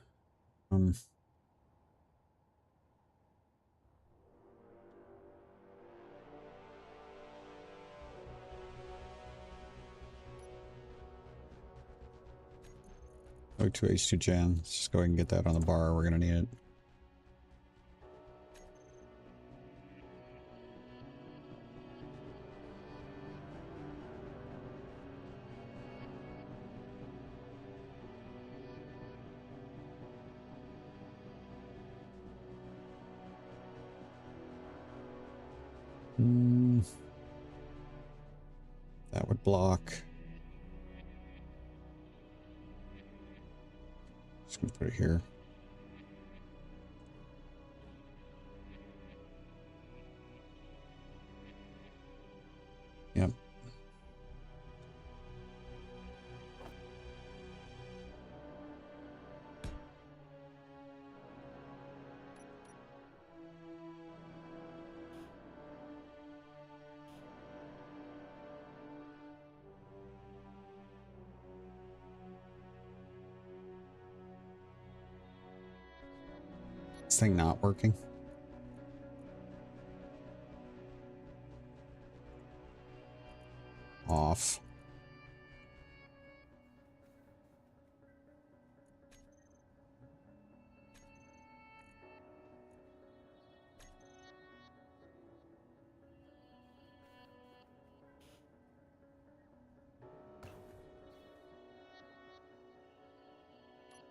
O2H2 gen. Let's just go ahead and get that on the bar. We're gonna need it. That would block. Just gonna put it here. Yep. This thing not working. Off.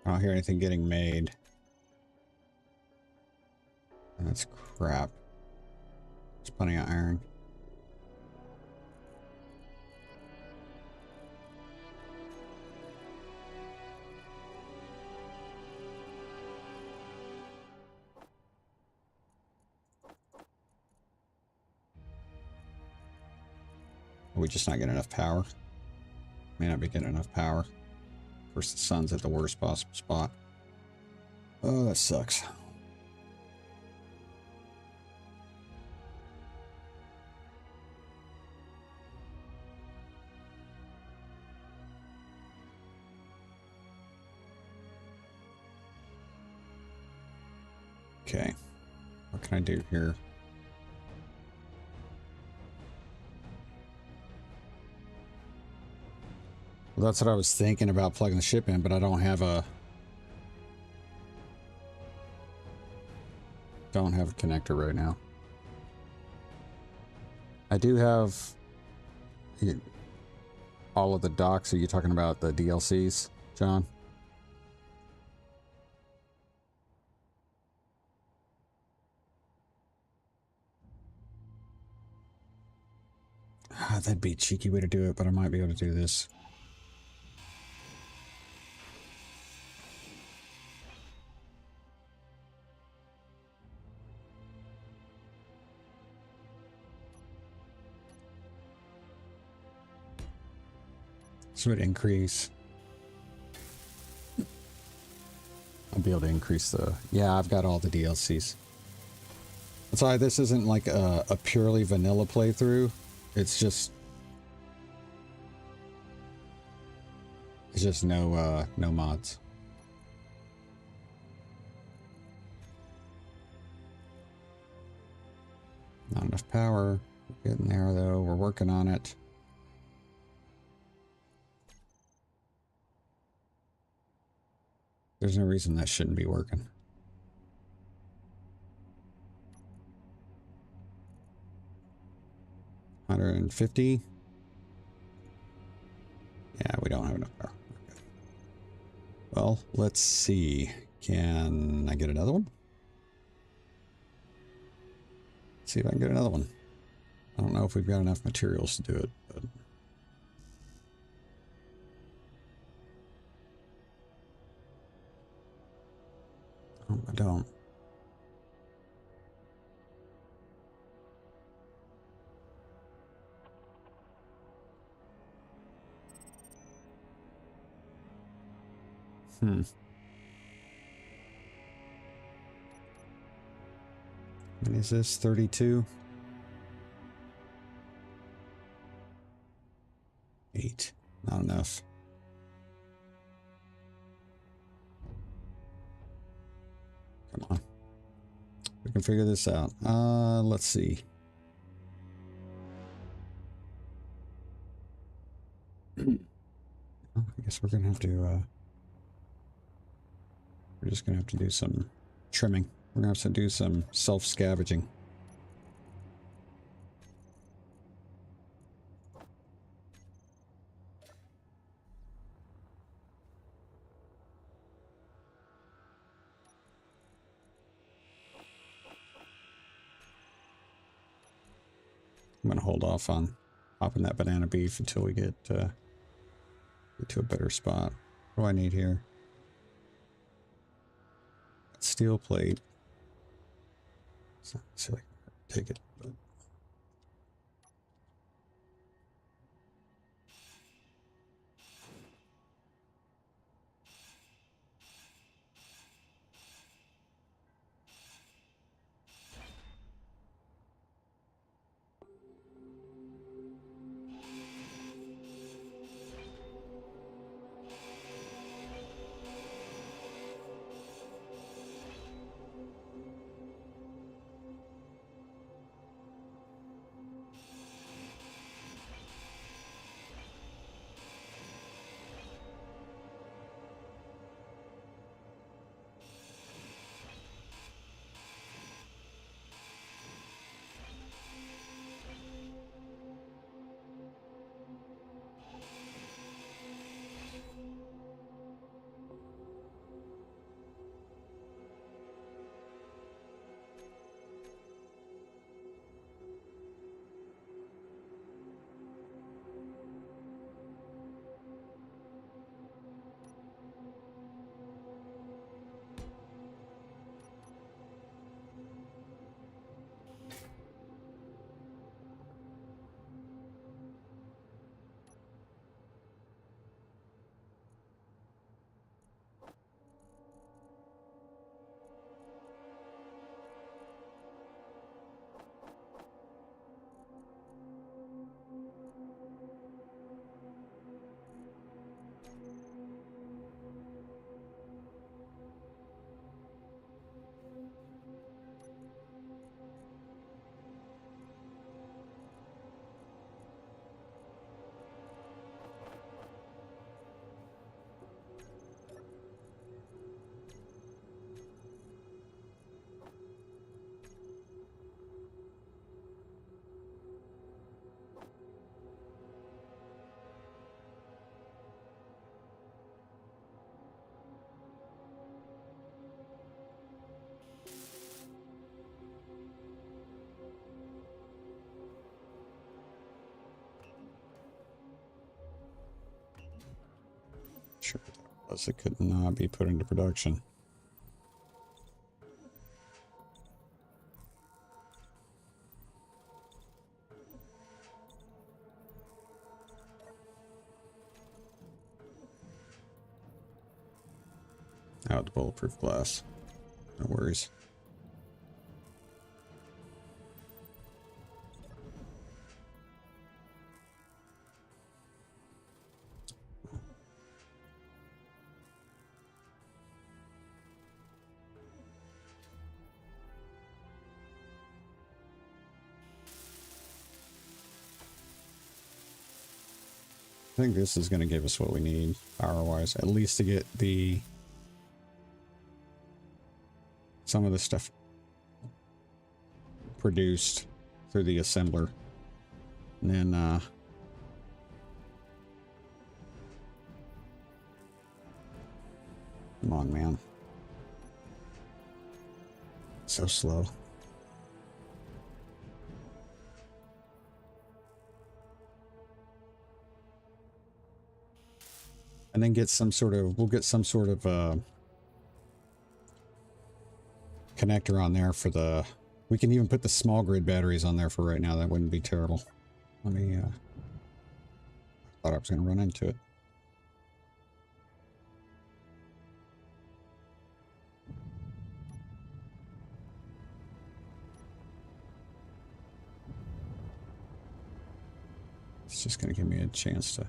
I don't hear anything getting made. That's crap. There's plenty of iron. Are we just not getting enough power? May not be getting enough power. Of course, the sun's at the worst possible spot. Oh, that sucks. Okay. What can I do here? Well, that's what I was thinking about plugging the ship in, but I don't have a connector right now. I do have all of the docks. Are you talking about the DLCs, John? That'd be a cheeky way to do it, but I might be able to do this. This would increase. I'll be able to increase the... Yeah, I've got all the DLCs. That's why this isn't like a purely vanilla playthrough. It's just no mods. Not enough power. We're getting there though. We're working on it. There's no reason that shouldn't be working. $150. Yeah, we don't have enough power. Okay. Well, let's see. Can I get another one? Let's see if I can get another one. I don't know if we've got enough materials to do it, but... Oh, I don't. What is this? 32? 8. Not enough. Come on. We can figure this out. Let's see. I guess we're gonna have to, we're just gonna have to do some trimming. We're gonna have to do some self-scavenging. I'm gonna hold off on hopping that banana beef until we get to a better spot. What do I need here? Steel plate. It's not silly. Take it. But sure, that was, it could not be put into production. Out the bulletproof glass. No worries. I think this is going to give us what we need power-wise, at least to get some of the stuff produced through the assembler. And then come on, man. So slow. And then get some sort of, we'll get some sort of connector on there for the, we can even put the small grid batteries on there for right now. That wouldn't be terrible. Let me, thought I was going to run into it. It's just going to give me a chance to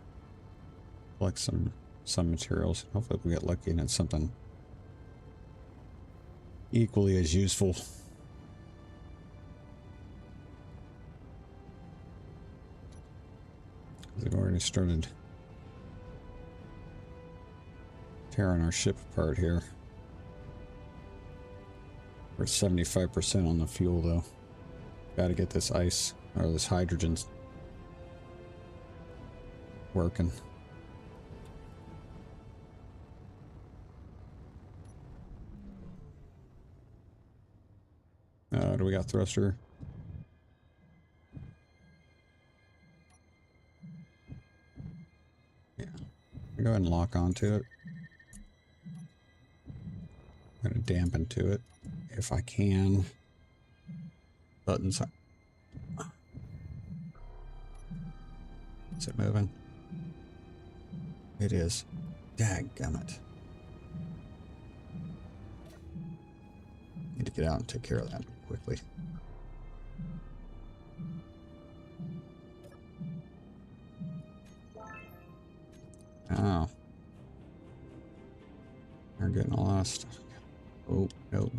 collect some materials. Hopefully we get lucky and it's something equally as useful. They've already started tearing our ship apart here. We're at 75% on the fuel though. Got to get this ice or this hydrogen working. Do we got thruster? I'll go ahead and lock onto it. I'm going to dampen to it if I can. Buttons. Is it moving? It is. Dadgummit. Need to get out and take care of that quickly. Oh. We're getting lost. Oh, no.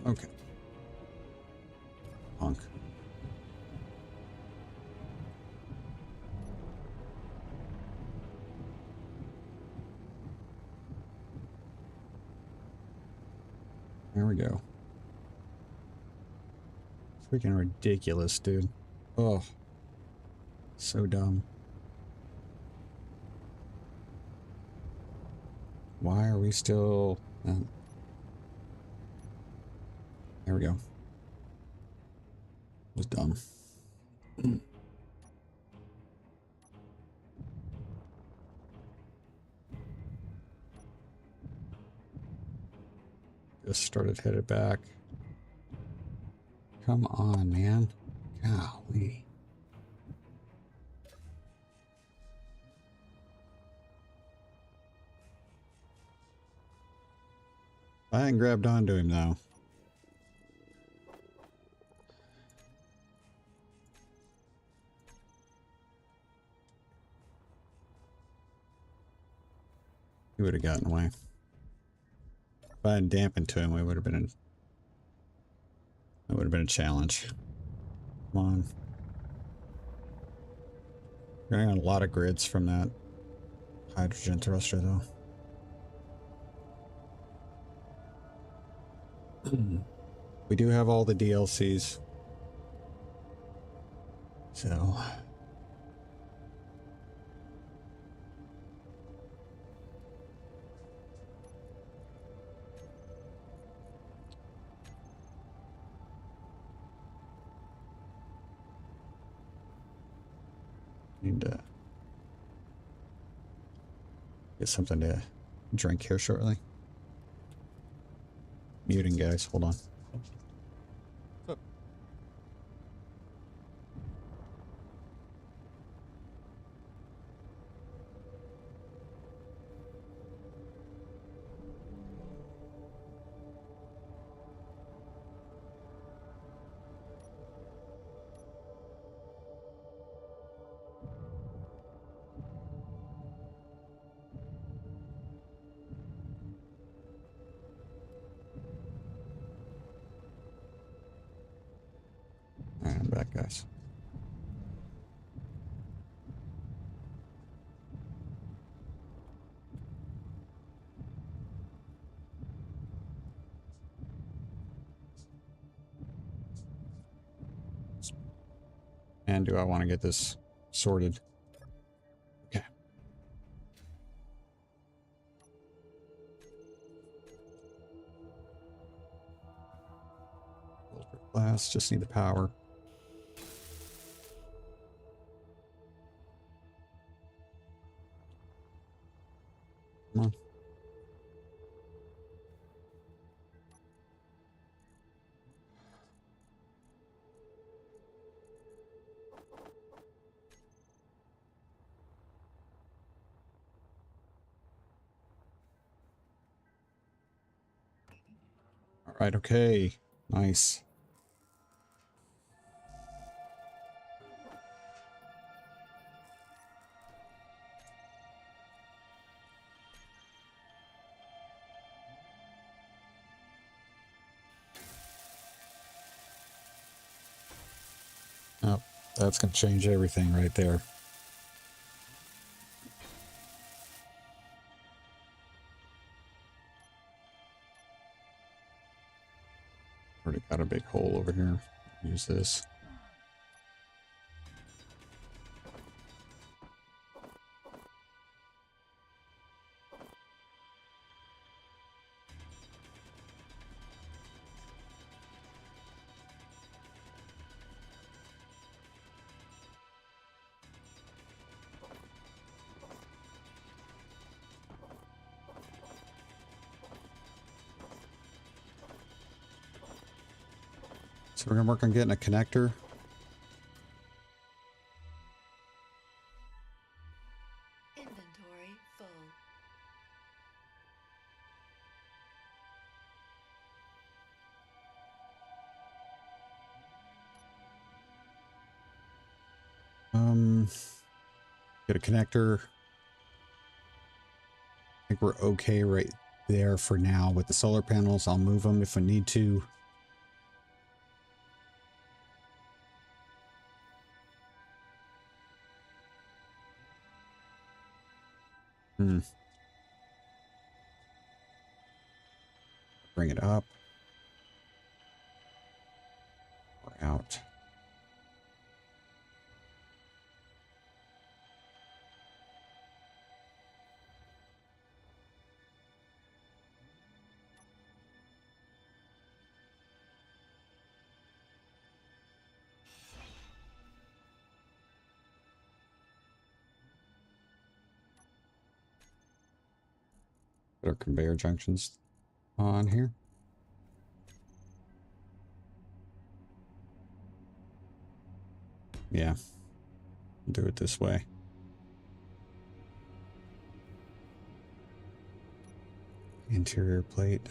Okay. Punk. There we go. Freaking ridiculous, dude. Oh. So dumb. Why are we still... there we go. It was dumb. Just started headed back. Come on, man. Golly. I hadn't grabbed onto him though. He would have gotten away. If I hadn't dampened to him, we would have been in... That would have been a challenge. Come on. We're getting a lot of grids from that hydrogen thruster though. We do have all the DLCs. So... Need to get something to drink here shortly. Muting, guys. Hold on. Alright, I'm back, guys. And do I want to get this sorted? Okay. Bulletproof glass, just need the power. Come on. All right, okay. Nice. Oh, that's going to change everything right there. Already got a big hole over here. Use this. So we're gonna work on getting a connector. Inventory full. Get a connector. I think we're okay right there for now with the solar panels. I'll move them if I need to. Bring it up. Or out. Put our conveyor junctions on here. Yeah. Do it this way. Interior plate.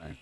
Right.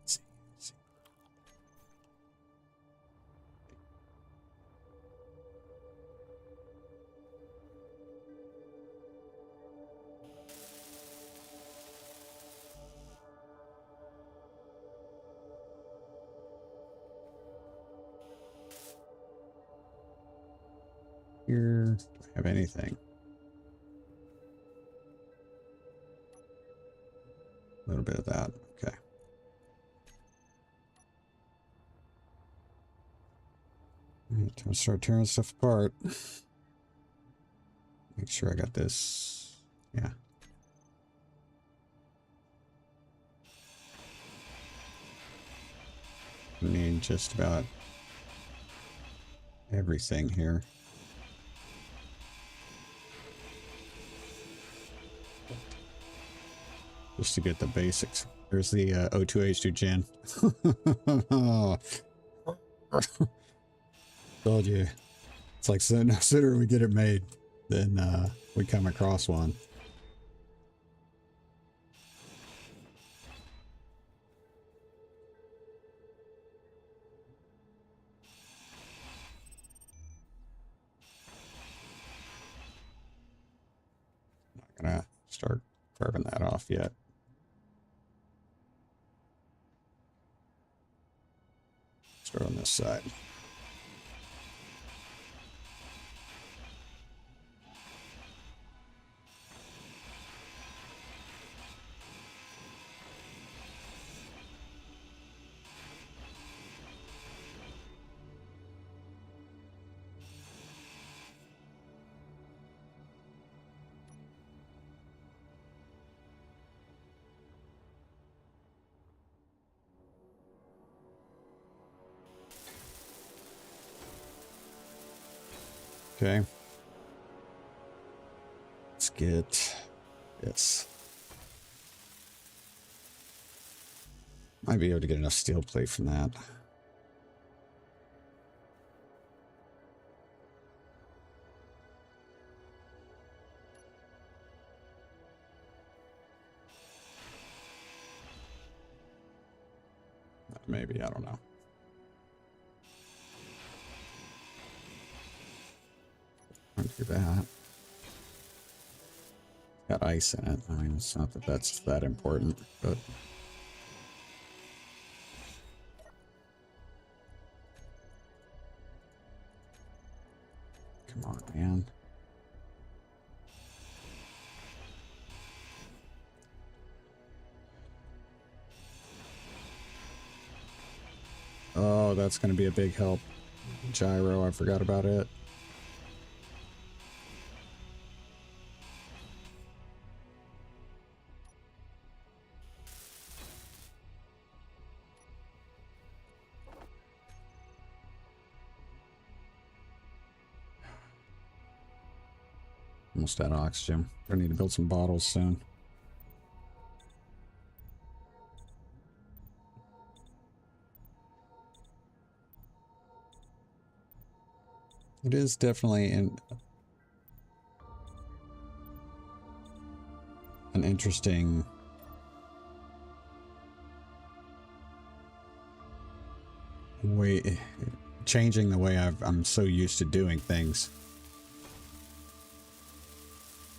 Let's see. Here, do I have anything? A little bit of that. Okay. All right, time to start tearing stuff apart. Make sure I got this. Yeah. I need just about everything here. Just to get the basics There's the O2H2 gin. Told you. It's like no sooner we get it made than we come across one. Not gonna start carving that off yet. Start on this side. Okay. Let's get this. Might be able to get enough steel plate from that. Maybe, I don't know. I'll do that. Got ice in it. I mean, it's not that that's that important, but... Come on, man. Oh, that's going to be a big help. Gyro, I forgot about it. Almost out of oxygen. I need to build some bottles soon. It is definitely an interesting way, changing the way I'm so used to doing things.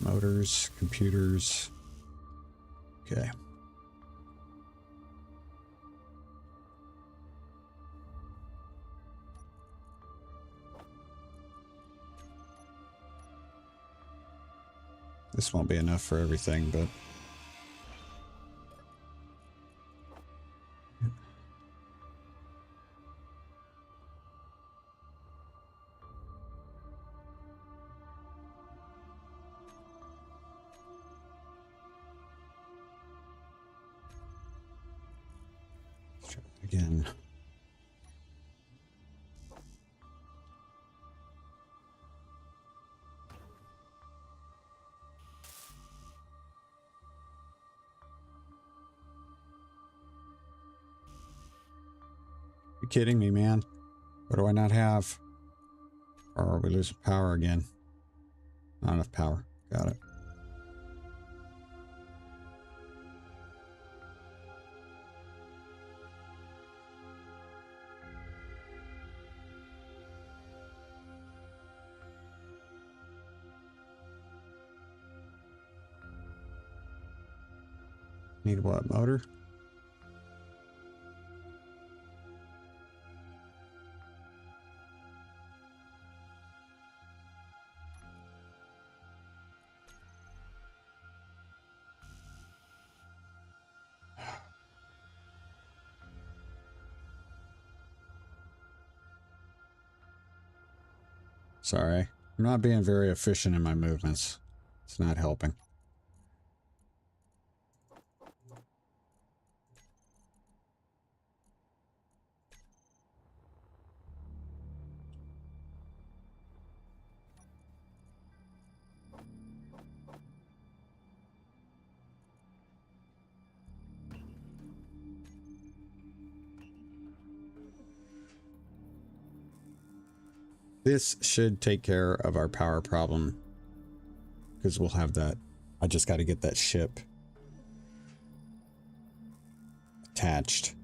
Motors, computers. Okay. This won't be enough for everything, but... Let's try it again. You kidding me, man? What do I not have? Or are we losing power again? Not enough power. Got it. Need what? Motor? Sorry. I'm not being very efficient in my movements. It's not helping. This should take care of our power problem, because we'll have that. I just got to get that ship attached.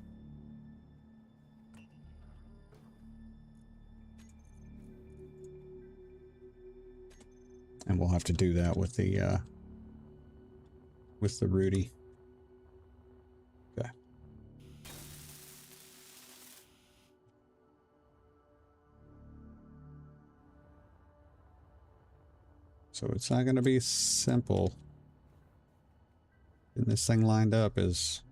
And we'll have to do that with the Rudy. Okay. So it's not going to be simple. Getting this thing lined up is,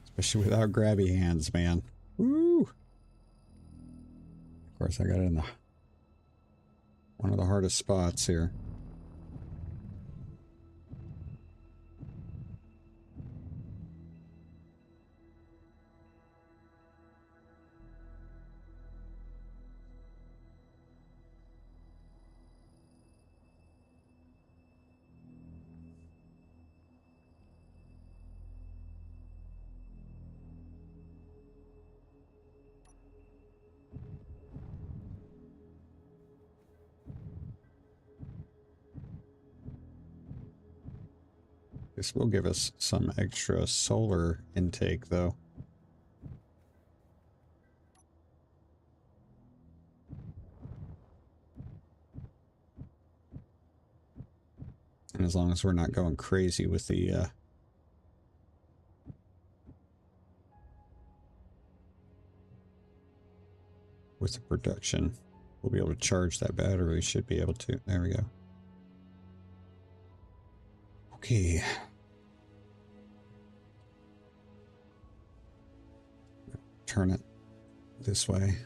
especially without grabby hands, man. Woo! Of course, I got it in the one of the hardest spots here. This will give us some extra solar intake, though. And as long as we're not going crazy with the production, we'll be able to charge that battery. We should be able to. There we go. Okay. Turn it this way.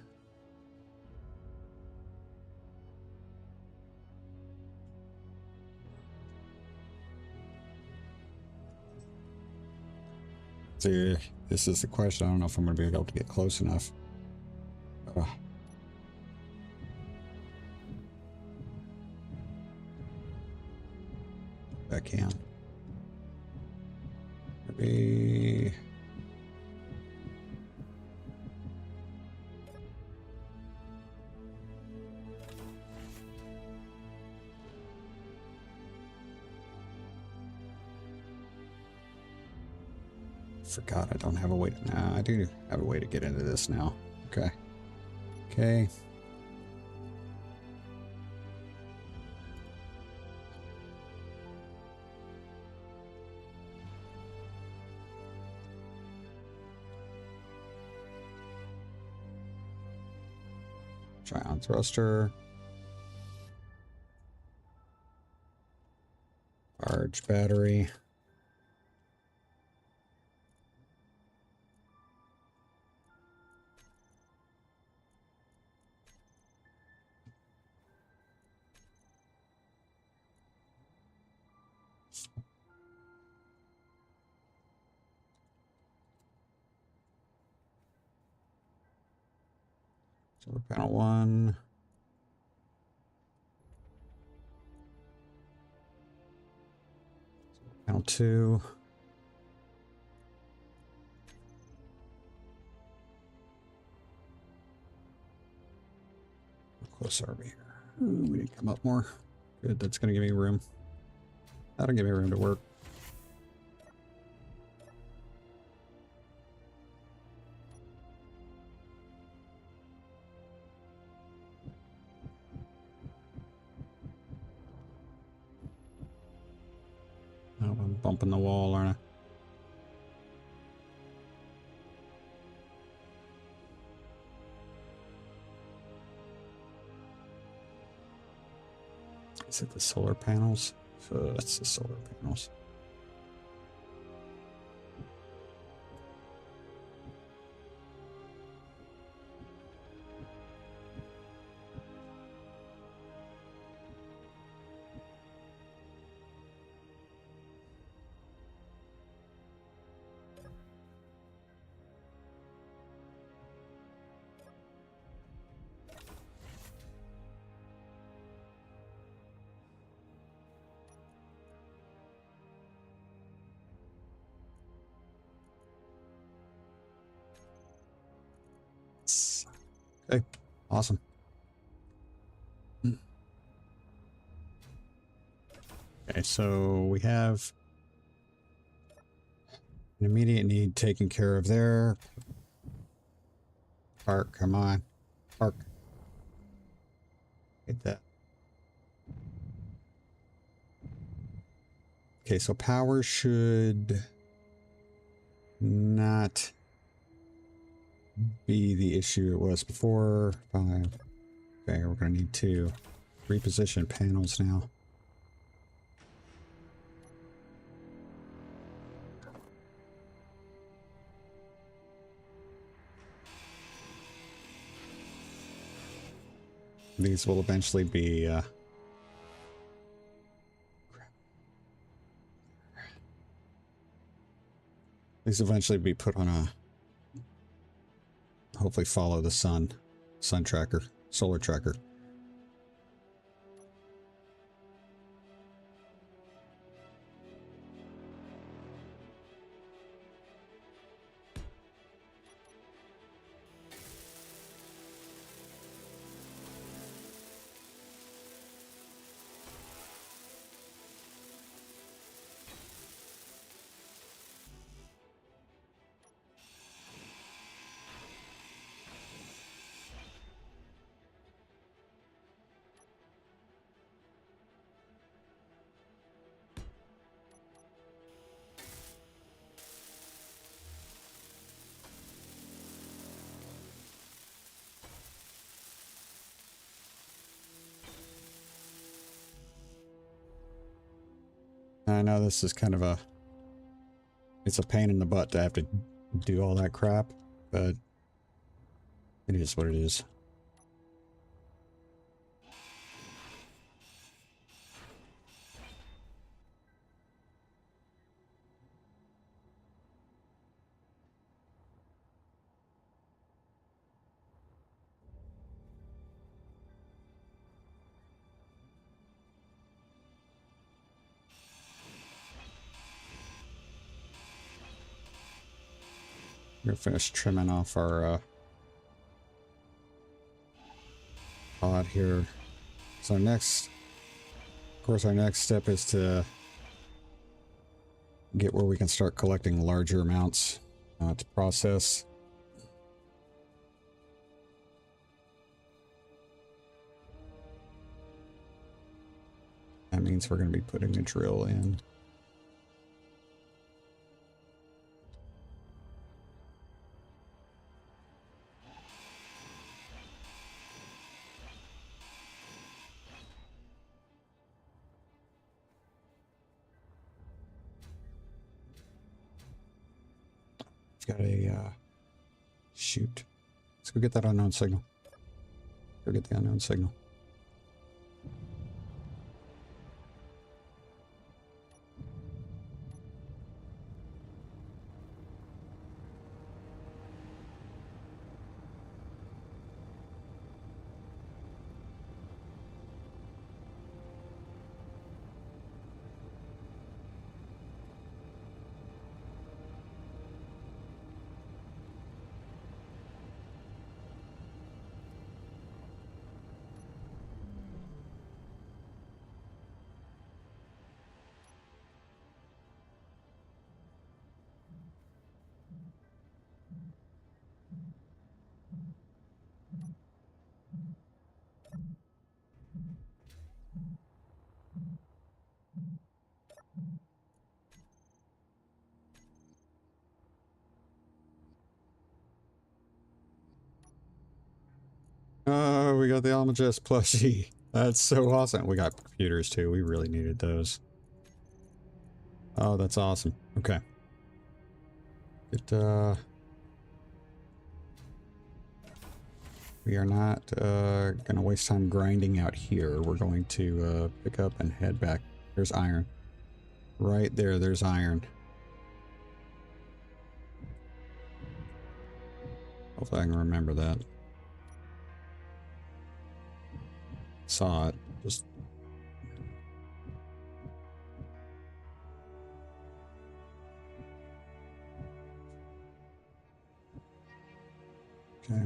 See, this is the question. I don't know if I'm going to be able to get close enough. I can. Maybe. Forgot I don't have a way to. Nah, I do have a way to get into this now. Okay. Okay. Try on thruster. Large battery. Solar panel 1. Solar panel 2. How close are we here? Ooh, we need to come up more. Good, that's going to give me room. That'll give me room to work. Oh, I'm bumping the wall, aren't I? Is it the solar panels? That's the solar panels. Okay, awesome. Okay, so we have an immediate need taken care of there. Park, come on. Park. Get that. Okay, so power should not be the issue it was before. 5. Okay, we're going to need to reposition panels now. These will eventually be put on a, hopefully follow the sun tracker, solar tracker. I know this is kind of a, it's a pain in the butt to have to do all that crap, but it is what it is. We're gonna finish trimming off our pod here. So next, of course, our next step is to get where we can start collecting larger amounts to process. That means we're going to be putting a drill in. Got a shoot. Let's go get that unknown signal. Go get the unknown signal. Oh, we got the Almagest plushie. That's so awesome. We got computers too. We really needed those. Oh, that's awesome. Okay. We are not gonna waste time grinding out here. We're going to pick up and head back. There's iron. Right there, there's iron. Hopefully I can remember that. Saw it. Just... Okay.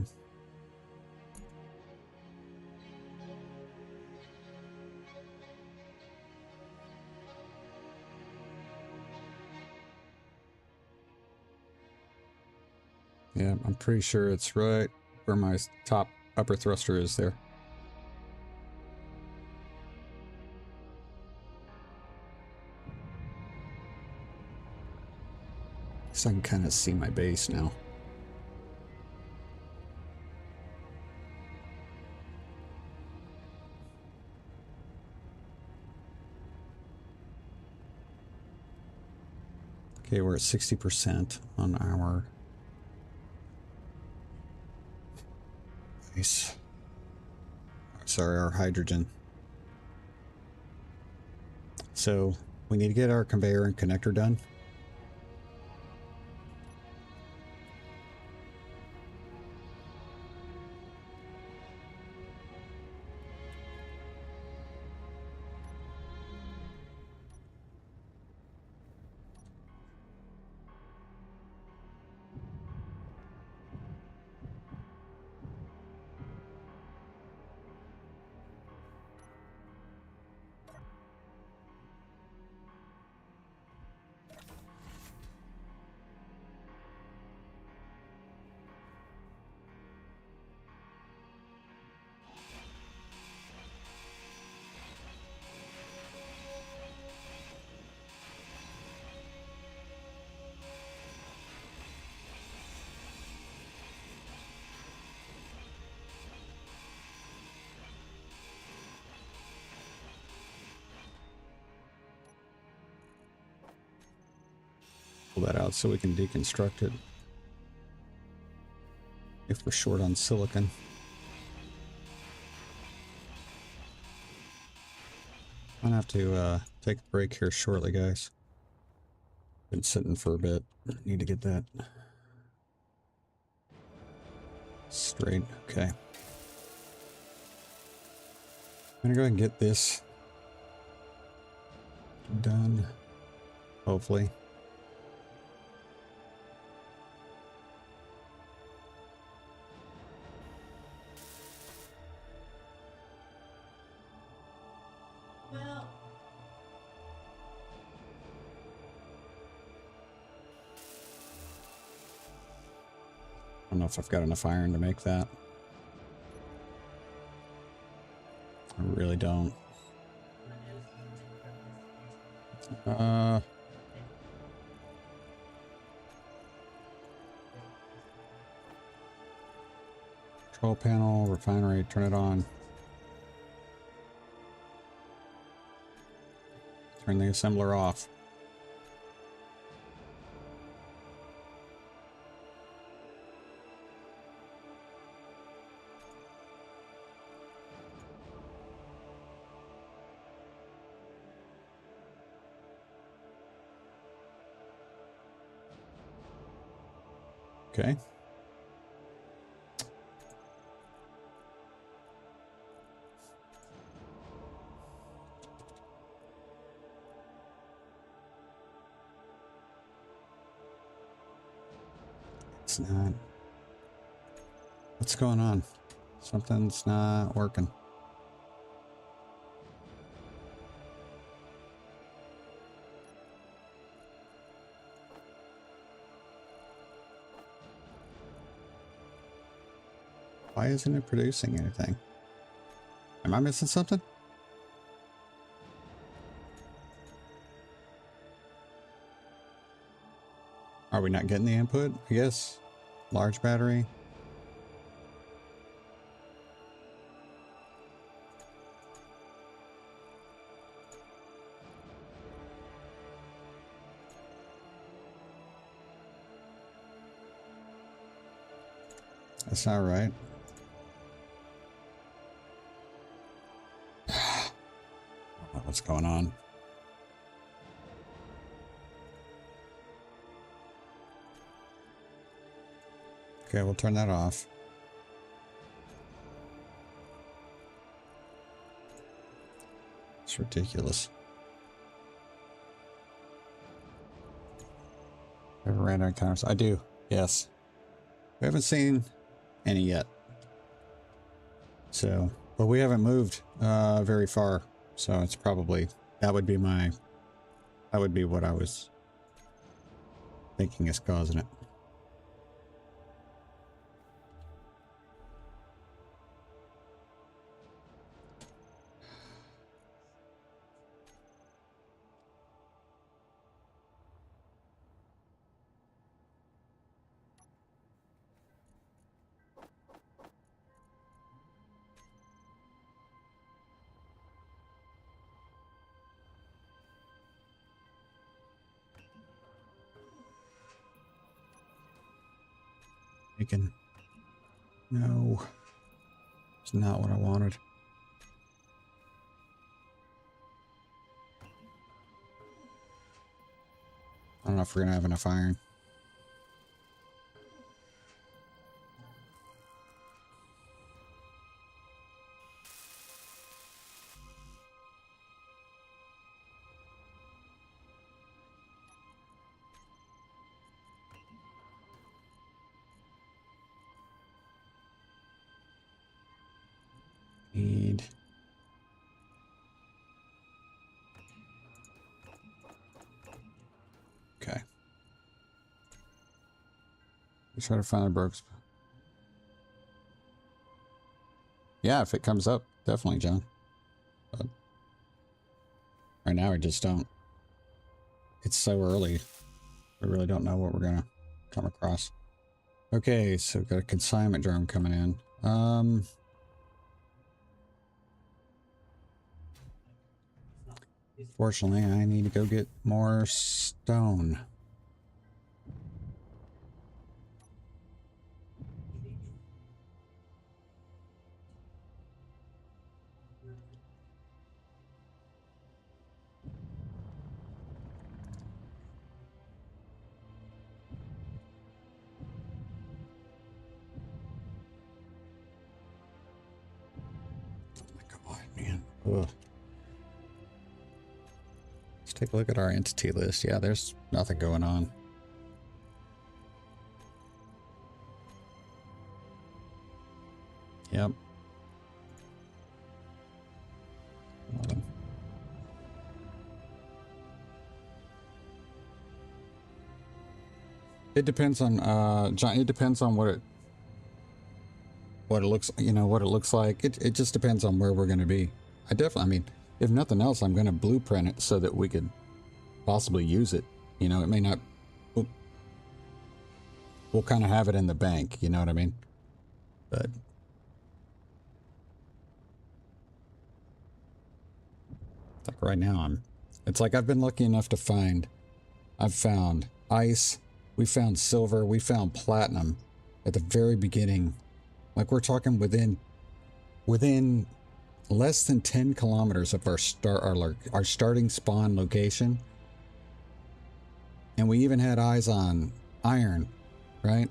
Yeah, I'm pretty sure it's right where my top upper thruster is there. So I can kind of see my base now. Okay, we're at 60% on our base. Sorry, our hydrogen. So we need to get our conveyor and connector done. Pull that out so we can deconstruct it if we're short on silicon. I'm gonna have to take a break here shortly, guys. Been sitting for a bit. Need to get that straight. Okay. I'm gonna go ahead and get this done, hopefully. I don't know if I've got enough iron to make that. I really don't. Control panel, refinery, turn it on. Turn the assembler off. Okay. It's not. What's going on? Something's not working. Why isn't it producing anything? Am I missing something? Are we not getting the input? I guess. Large battery. That's not right. I don't know what's going on. Okay, we'll turn that off. It's ridiculous. Ever random encounters? I do, yes. We haven't seen any yet. So, but we haven't moved very far. So it's probably, that would be what I was thinking is causing it. Making... No. It's not what I wanted. I don't know if we're gonna have enough iron. Need... Okay. Let's try to find the broke spot. Yeah, if it comes up, definitely, John. But right now, we just don't. It's so early. We really don't know what we're gonna come across. Okay, so we've got a consignment drone coming in. Fortunately, I need to go get more stone. Oh my God, man. Ugh. Let's take a look at our entity list. Yeah, there's nothing going on. Yep. It depends on John, it depends on what it looks, you know, what it looks like. It just depends on where we're going to be. I mean, if nothing else, I'm going to blueprint it so that we could possibly use it. You know, it may not, we'll kind of have it in the bank, you know what I mean? But like right now, it's like I've been lucky enough to find, I've found ice, we found silver, we found platinum at the very beginning. Like we're talking within less than 10 kilometers of our starting spawn location. And we even had eyes on iron, right?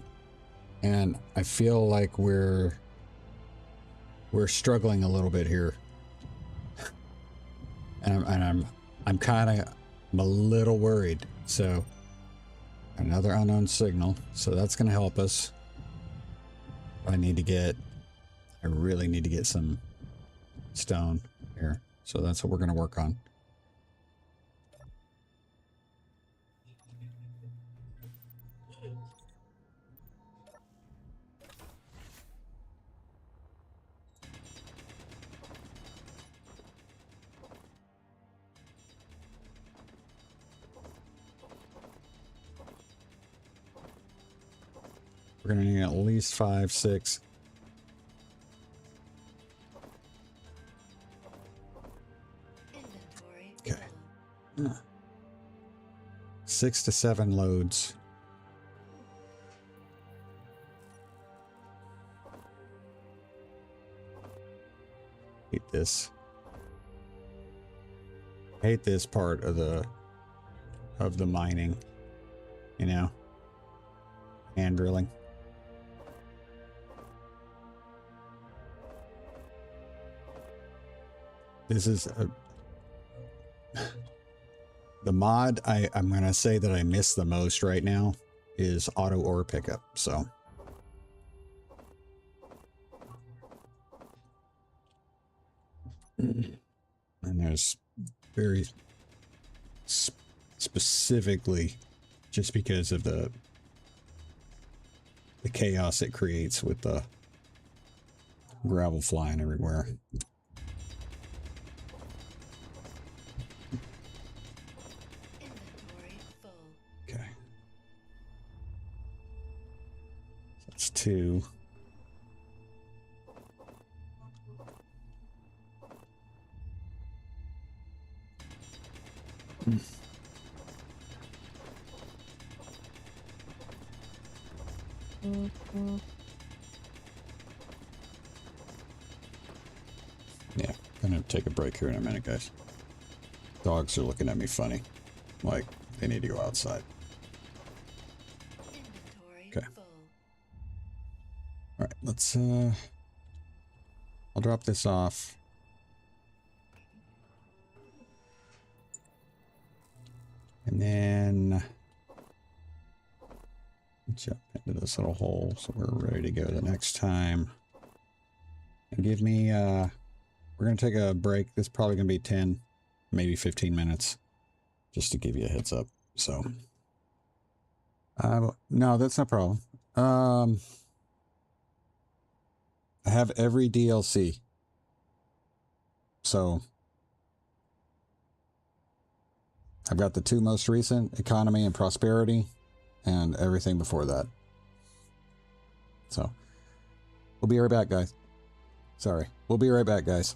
And I feel like we're struggling a little bit here. and I'm kind of a little worried. So another unknown signal. So that's going to help us. I really need to get some stone here. So that's what we're going to work on. We're going to need at least 5, 6. Inventory. Okay. 6 to 7 loads. Hate this. Hate this part of the mining. You know? Hand drilling. This is the mod I'm going to say that I miss the most right now is auto ore pickup. So and there's very specifically just because of the chaos it creates with the gravel flying everywhere. Inventory full. Okay. That's 2. Yeah, gonna take a break here in a minute, guys. Dogs are looking at me funny, like they need to go outside. Inventory Okay. full. All right, let's I'll drop this off. And then jump into this little hole so we're ready to go the next time. And give me we're gonna take a break. This is probably gonna be 10, maybe 15 minutes. Just to give you a heads up. So no, that's no problem. I have every DLC. So I've got the 2 most recent, Economy and Prosperity, and everything before that. So we'll be right back, guys. Sorry. We'll be right back, guys.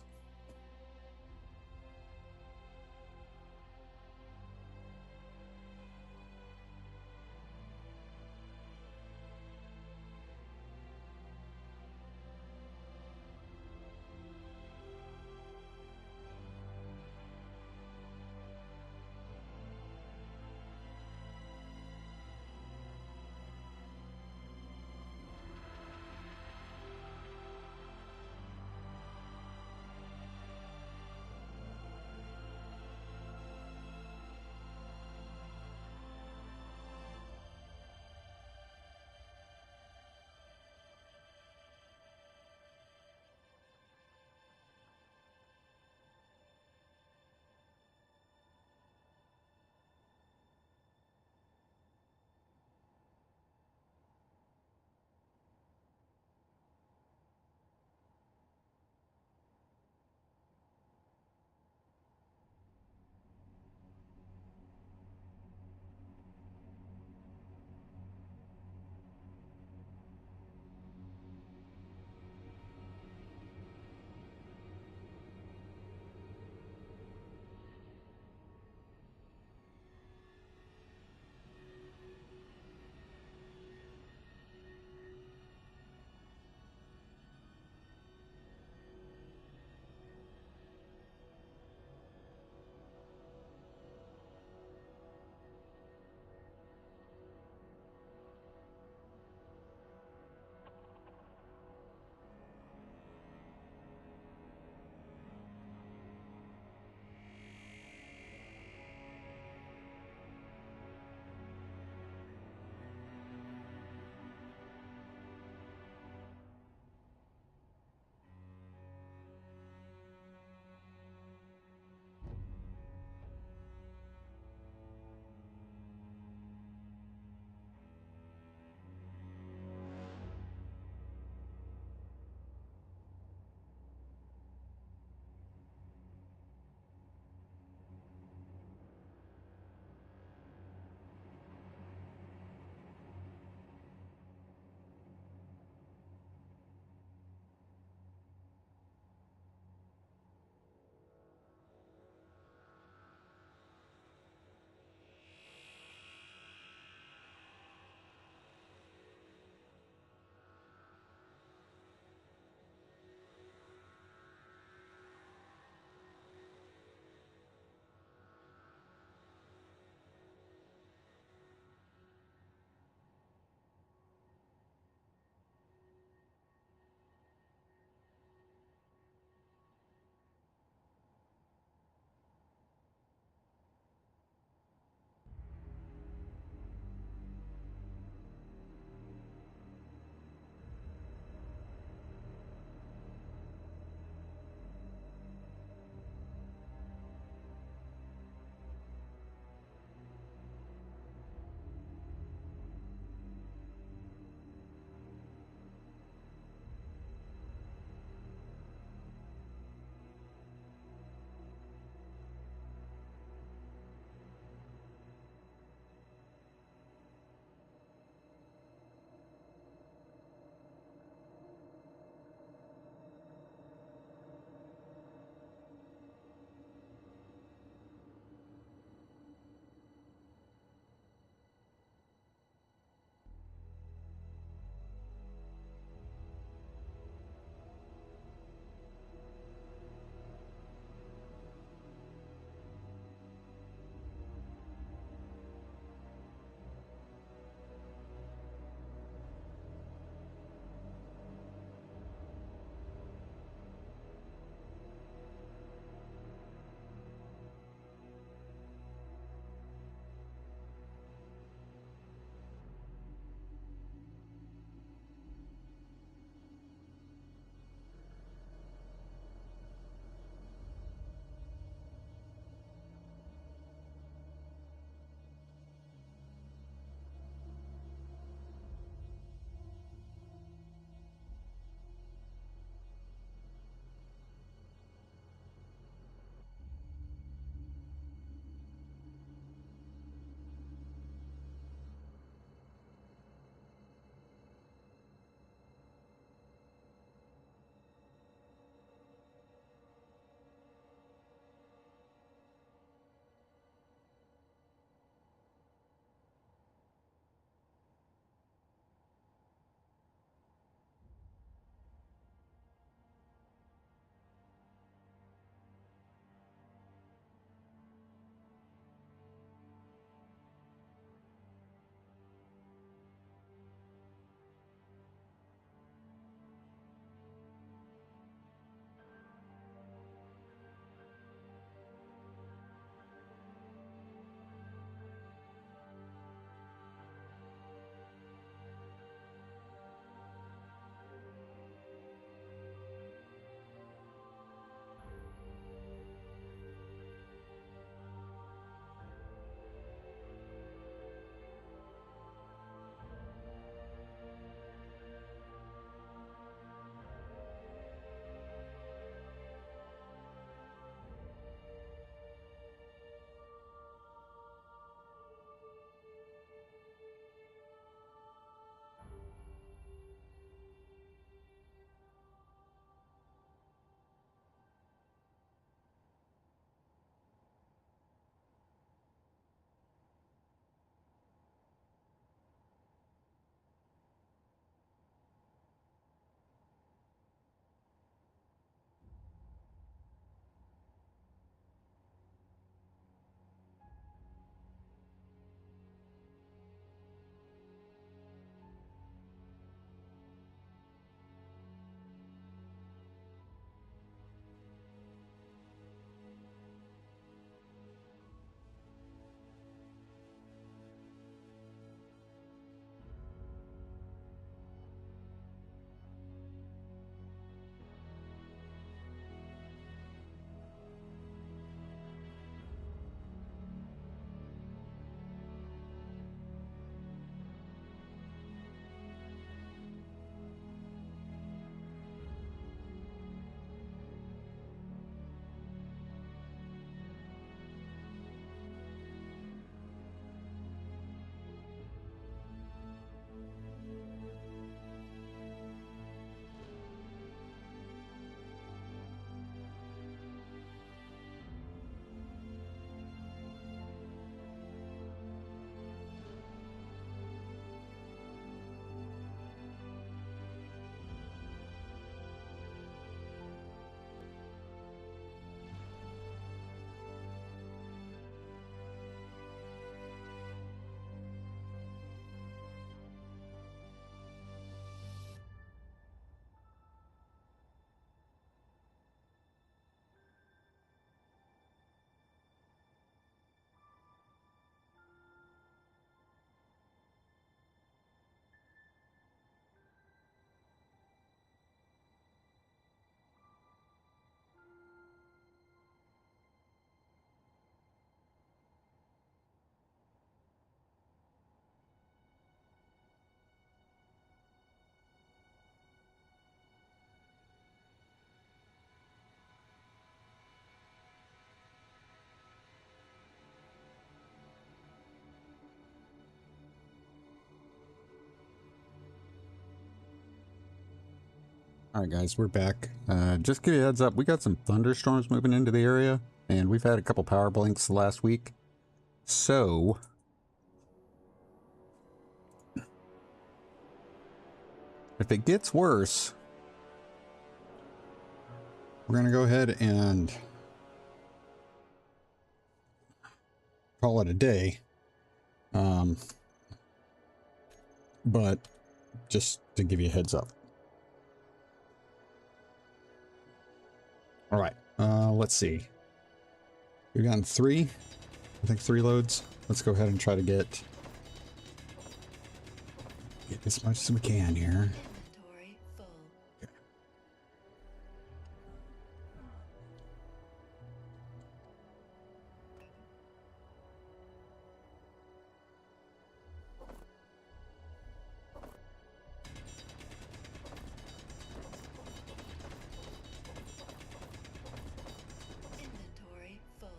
All right, guys, we're back. Just give you a heads up, we got some thunderstorms moving into the area, and we've had a couple power blinks last week. So, if it gets worse, we're going to go ahead and call it a day. But just to give you a heads up. All right, let's see. We've gotten 3, I think 3 loads. Let's go ahead and try to get as much as we can here. Inventory full. Inventory full.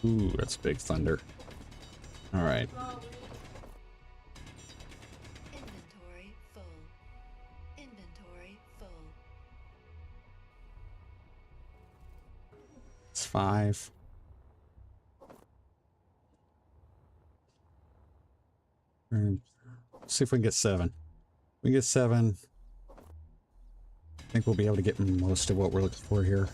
Ooh, that's big thunder. All right. Inventory full. Inventory full. It's 5. See if we can get 7. We get 7. I think we'll be able to get most of what we're looking for here.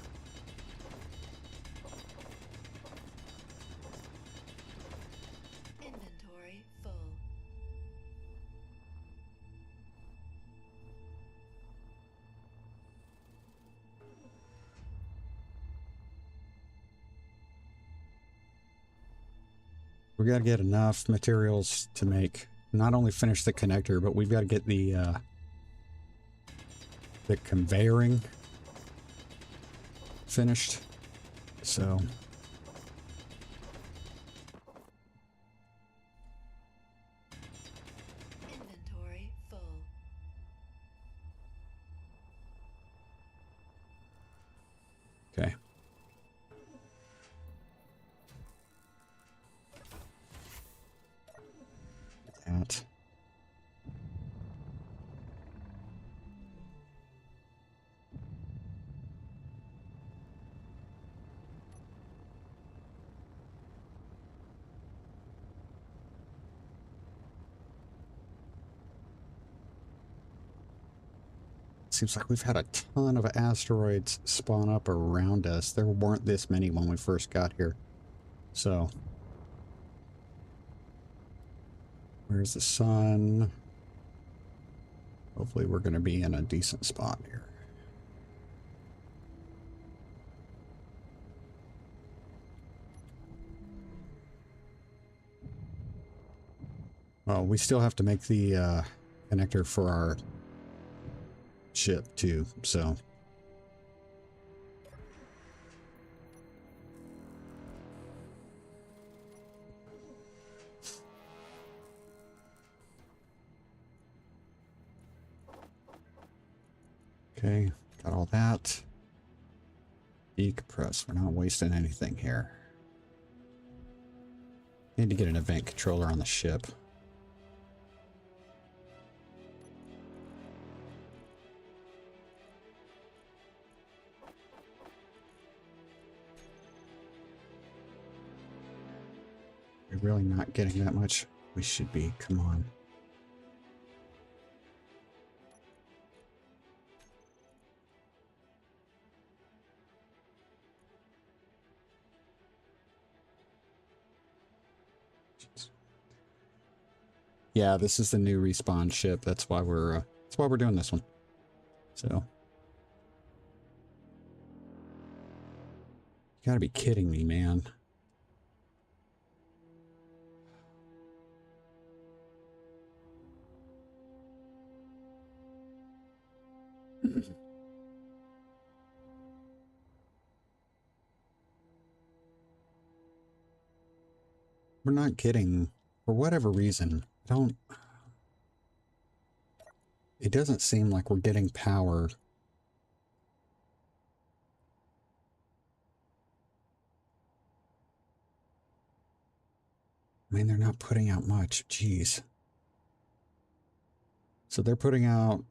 Inventory full. We got to get enough materials to make, not only finish the connector, but we've got to get the conveying finished. So Inventory full. okay. That. Seems like we've had a ton of asteroids spawn up around us. There weren't this many when we first got here. So, where's the sun? Hopefully we're going to be in a decent spot here. Well, we still have to make the connector for our ship too, so. Okay, got all that. Decompress, we're not wasting anything here. Need to get an event controller on the ship. We're really not getting that much. We should be, come on. Jeez. Yeah, this is the new respawn ship. That's why we're doing this one. So, you gotta be kidding me, man. We're not getting, for whatever reason, I don't. it doesn't seem like we're getting power. I mean, they're not putting out much. Jeez. So they're putting out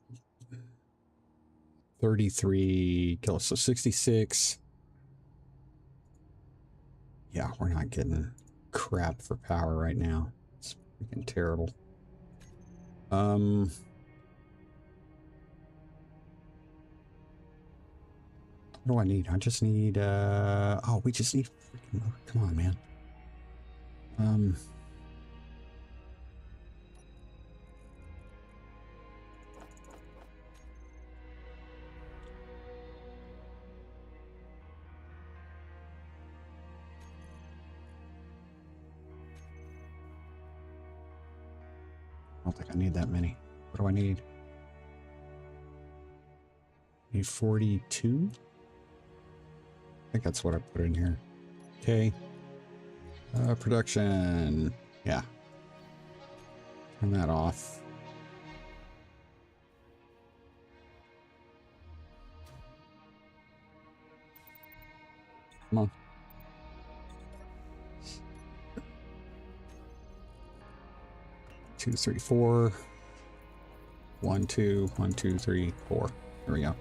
33 kilos, so 66. Yeah, we're not getting crap for power right now. It's freaking terrible. What do I need? I just need, oh, we just need freaking, come on, man. I don't think I need that many. What do I need? Need 42? I think that's what I put in here. Okay. Production. Yeah. Turn that off. Come on. Two, three, four. 1, 2, 1, 2, 3, 4. There we go.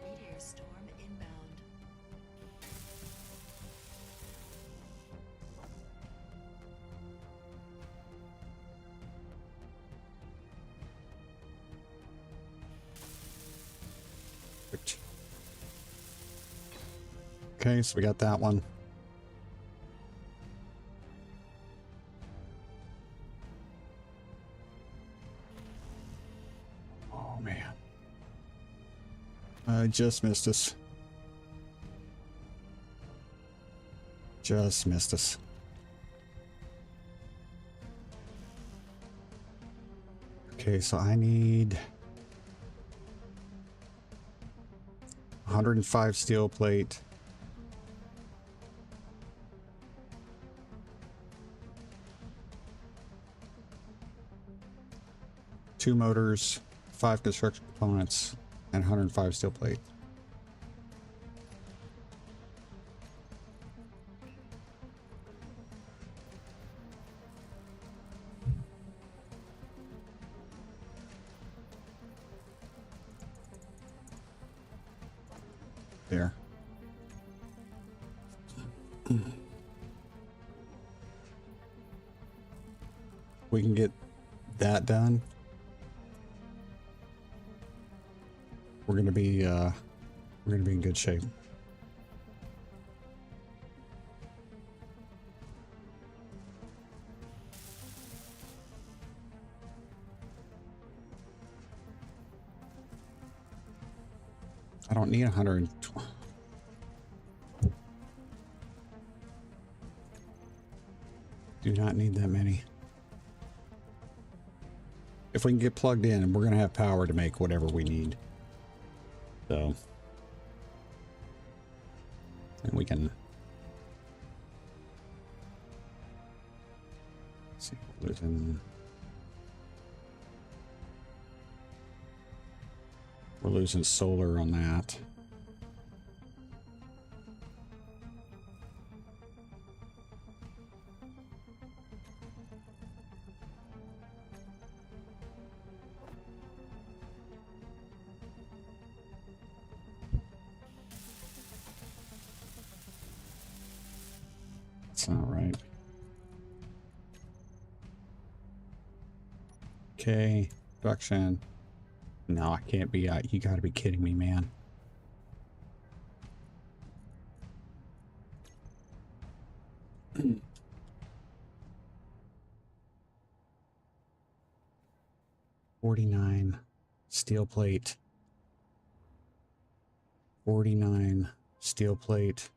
Meteor storm inbound. Okay, so we got that one. Oh, man. I just missed us. Just missed us. Okay, so I need 105 steel plate. Two motors, 5 construction components, and 105 steel plate. There. We can get that done. We're gonna be in good shape. I don't need 120. Do not need that many. If we can get plugged in, we're gonna have power to make whatever we need. So, and we can see, we're losing solar on that. That's not right. Okay, production. No, I can't be. You gotta be kidding me, man. $49 steel plate. 49 steel plate.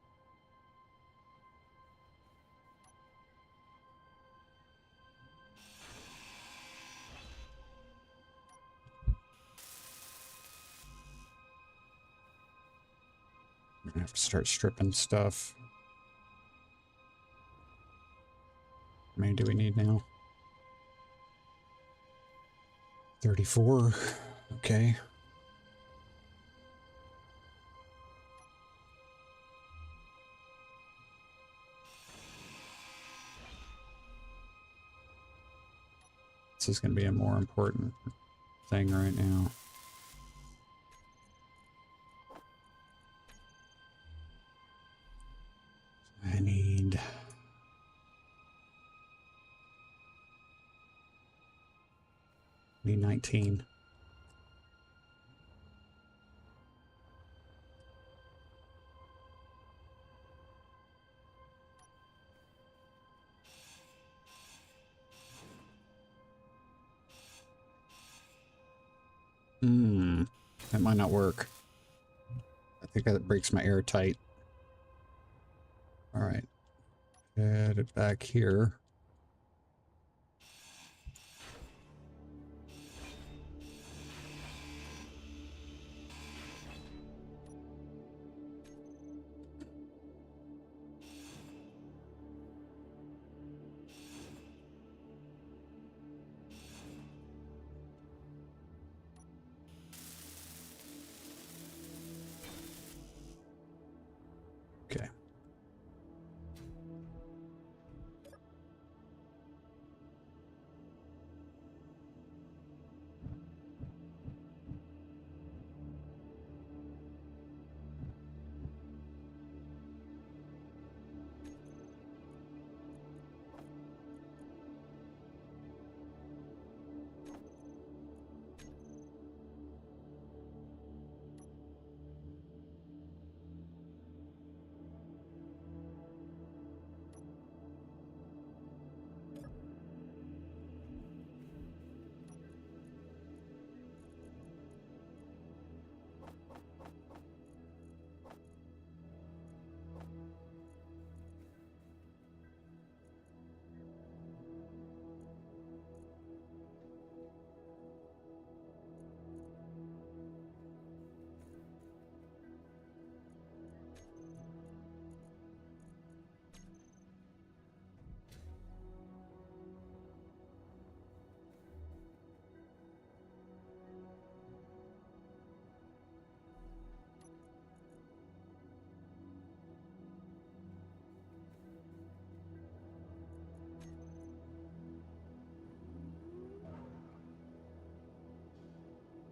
I'm gonna have to start stripping stuff. How many do we need now? 34. Okay. This is going to be a more important thing right now. I need 19. That might not work. I think that breaks my airtight. All right. Add it back here. Okay.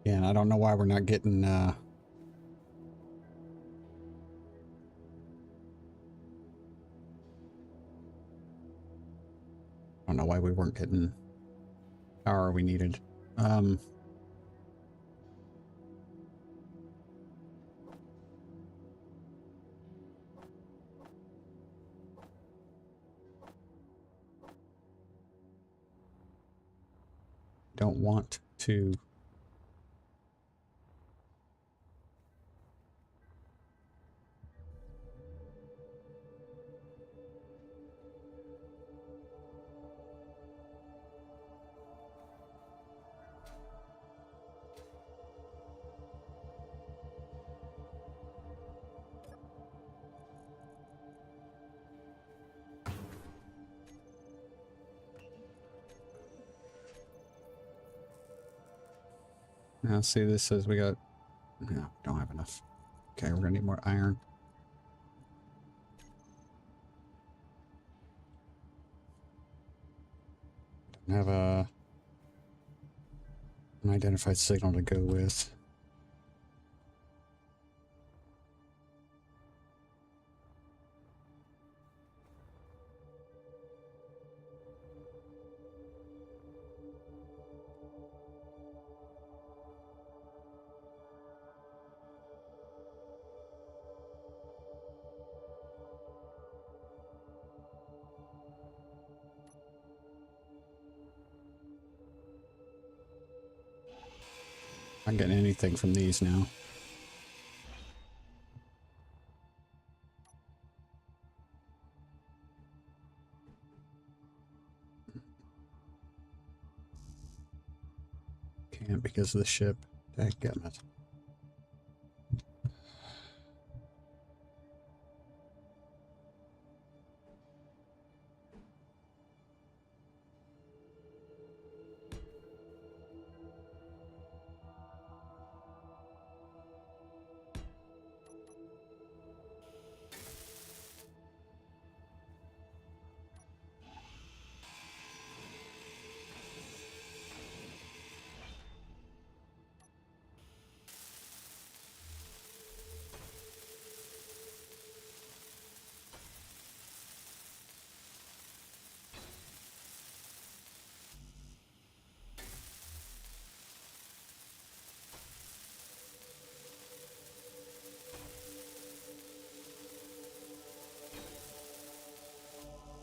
Yeah, and I don't know why we're not getting I don't know why we weren't getting power we needed. Don't want to. Now see, this says we got, no, don't have enough. Okay, we're gonna need more iron. Don't have a unidentified signal to go with. Not getting anything from these now. Can't because of the ship. Dadgummit.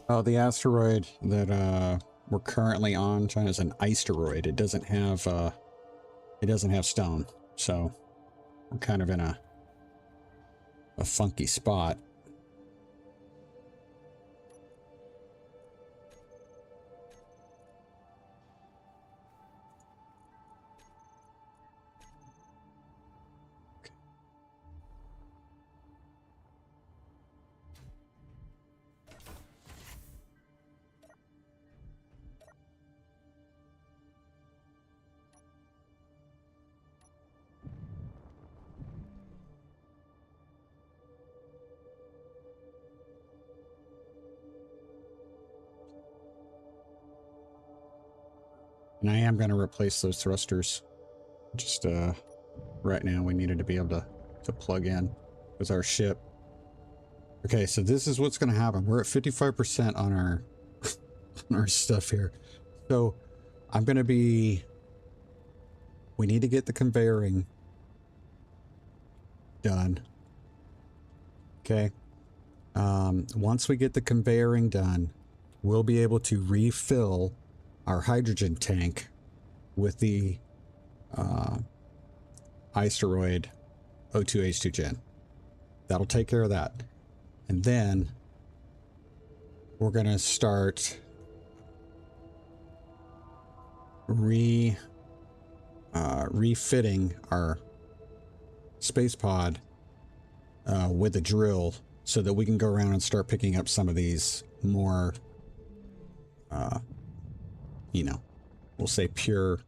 Oh, the asteroid that we're currently on, China's an asteroid. It doesn't have stone, so we're kind of in a funky spot. And I am going to replace those thrusters. Just right now we needed to be able to plug in with our ship. Okay, so this is what's going to happen. We're at 55% on our on our stuff here. So I'm going to be... We need to get the conveying done. Okay. Once we get the conveying done, we'll be able to refill our hydrogen tank with the asteroid O2H2 gen. That'll take care of that. And then we're going to start refitting our space pod with a drill so that we can go around and start picking up some of these more you know, we'll say pure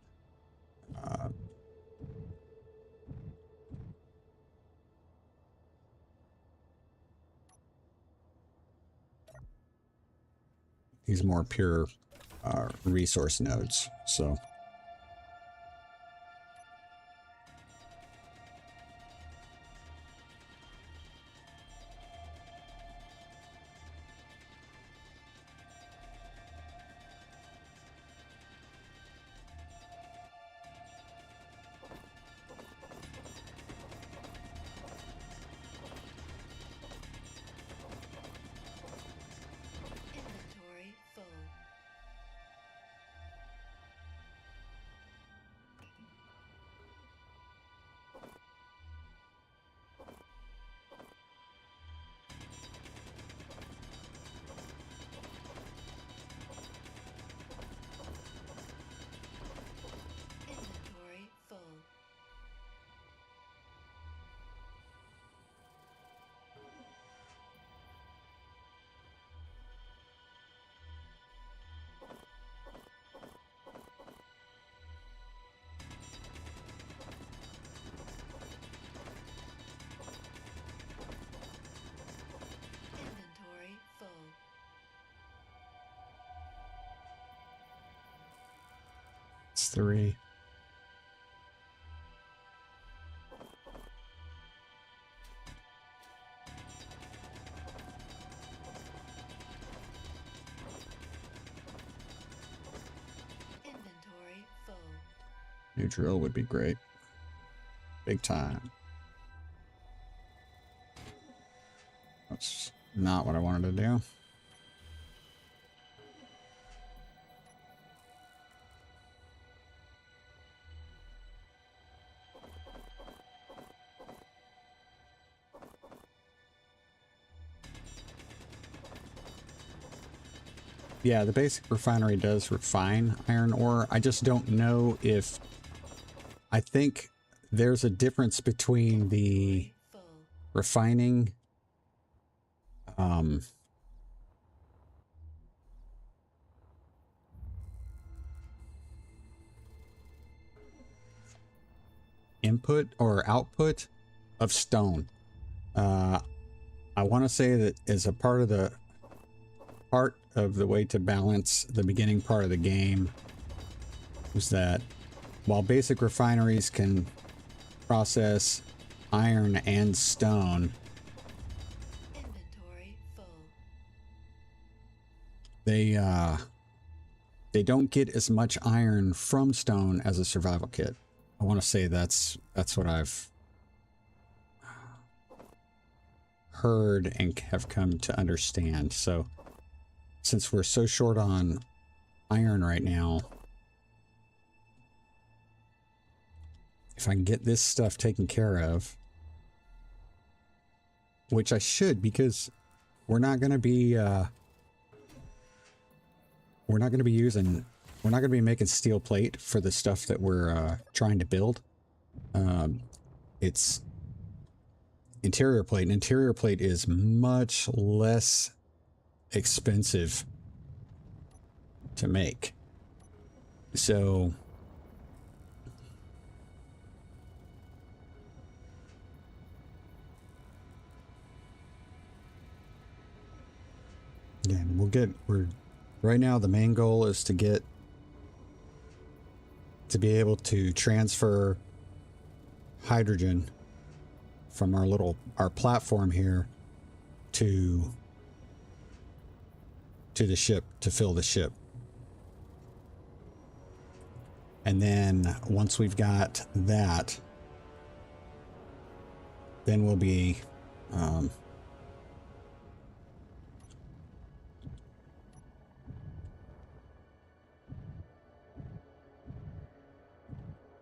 these more pure resource nodes. So Inventory full. Inventory full. Inventory full. it's 3. Inventory full. New drill would be great. Big time. That's not what I wanted to do. Yeah, the basic refinery does refine iron ore. I just don't know if... I think there's a difference between the Full. refining... input or output of stone. I want to say that as a part of the way to balance the beginning part of the game is that while basic refineries can process iron and stone, Inventory full. they don't get as much iron from stone as a survival kit. I want to say that's what I've heard and have come to understand. So since we're so short on iron right now, if I can get this stuff taken care of, which I should, because we're not going to be making steel plate for the stuff that we're trying to build. It's interior plate, and interior plate is much less expensive to make. So yeah, we're right now the main goal is to be able to transfer hydrogen from our platform here to the ship to fill the ship. And then once we've got that, then we'll be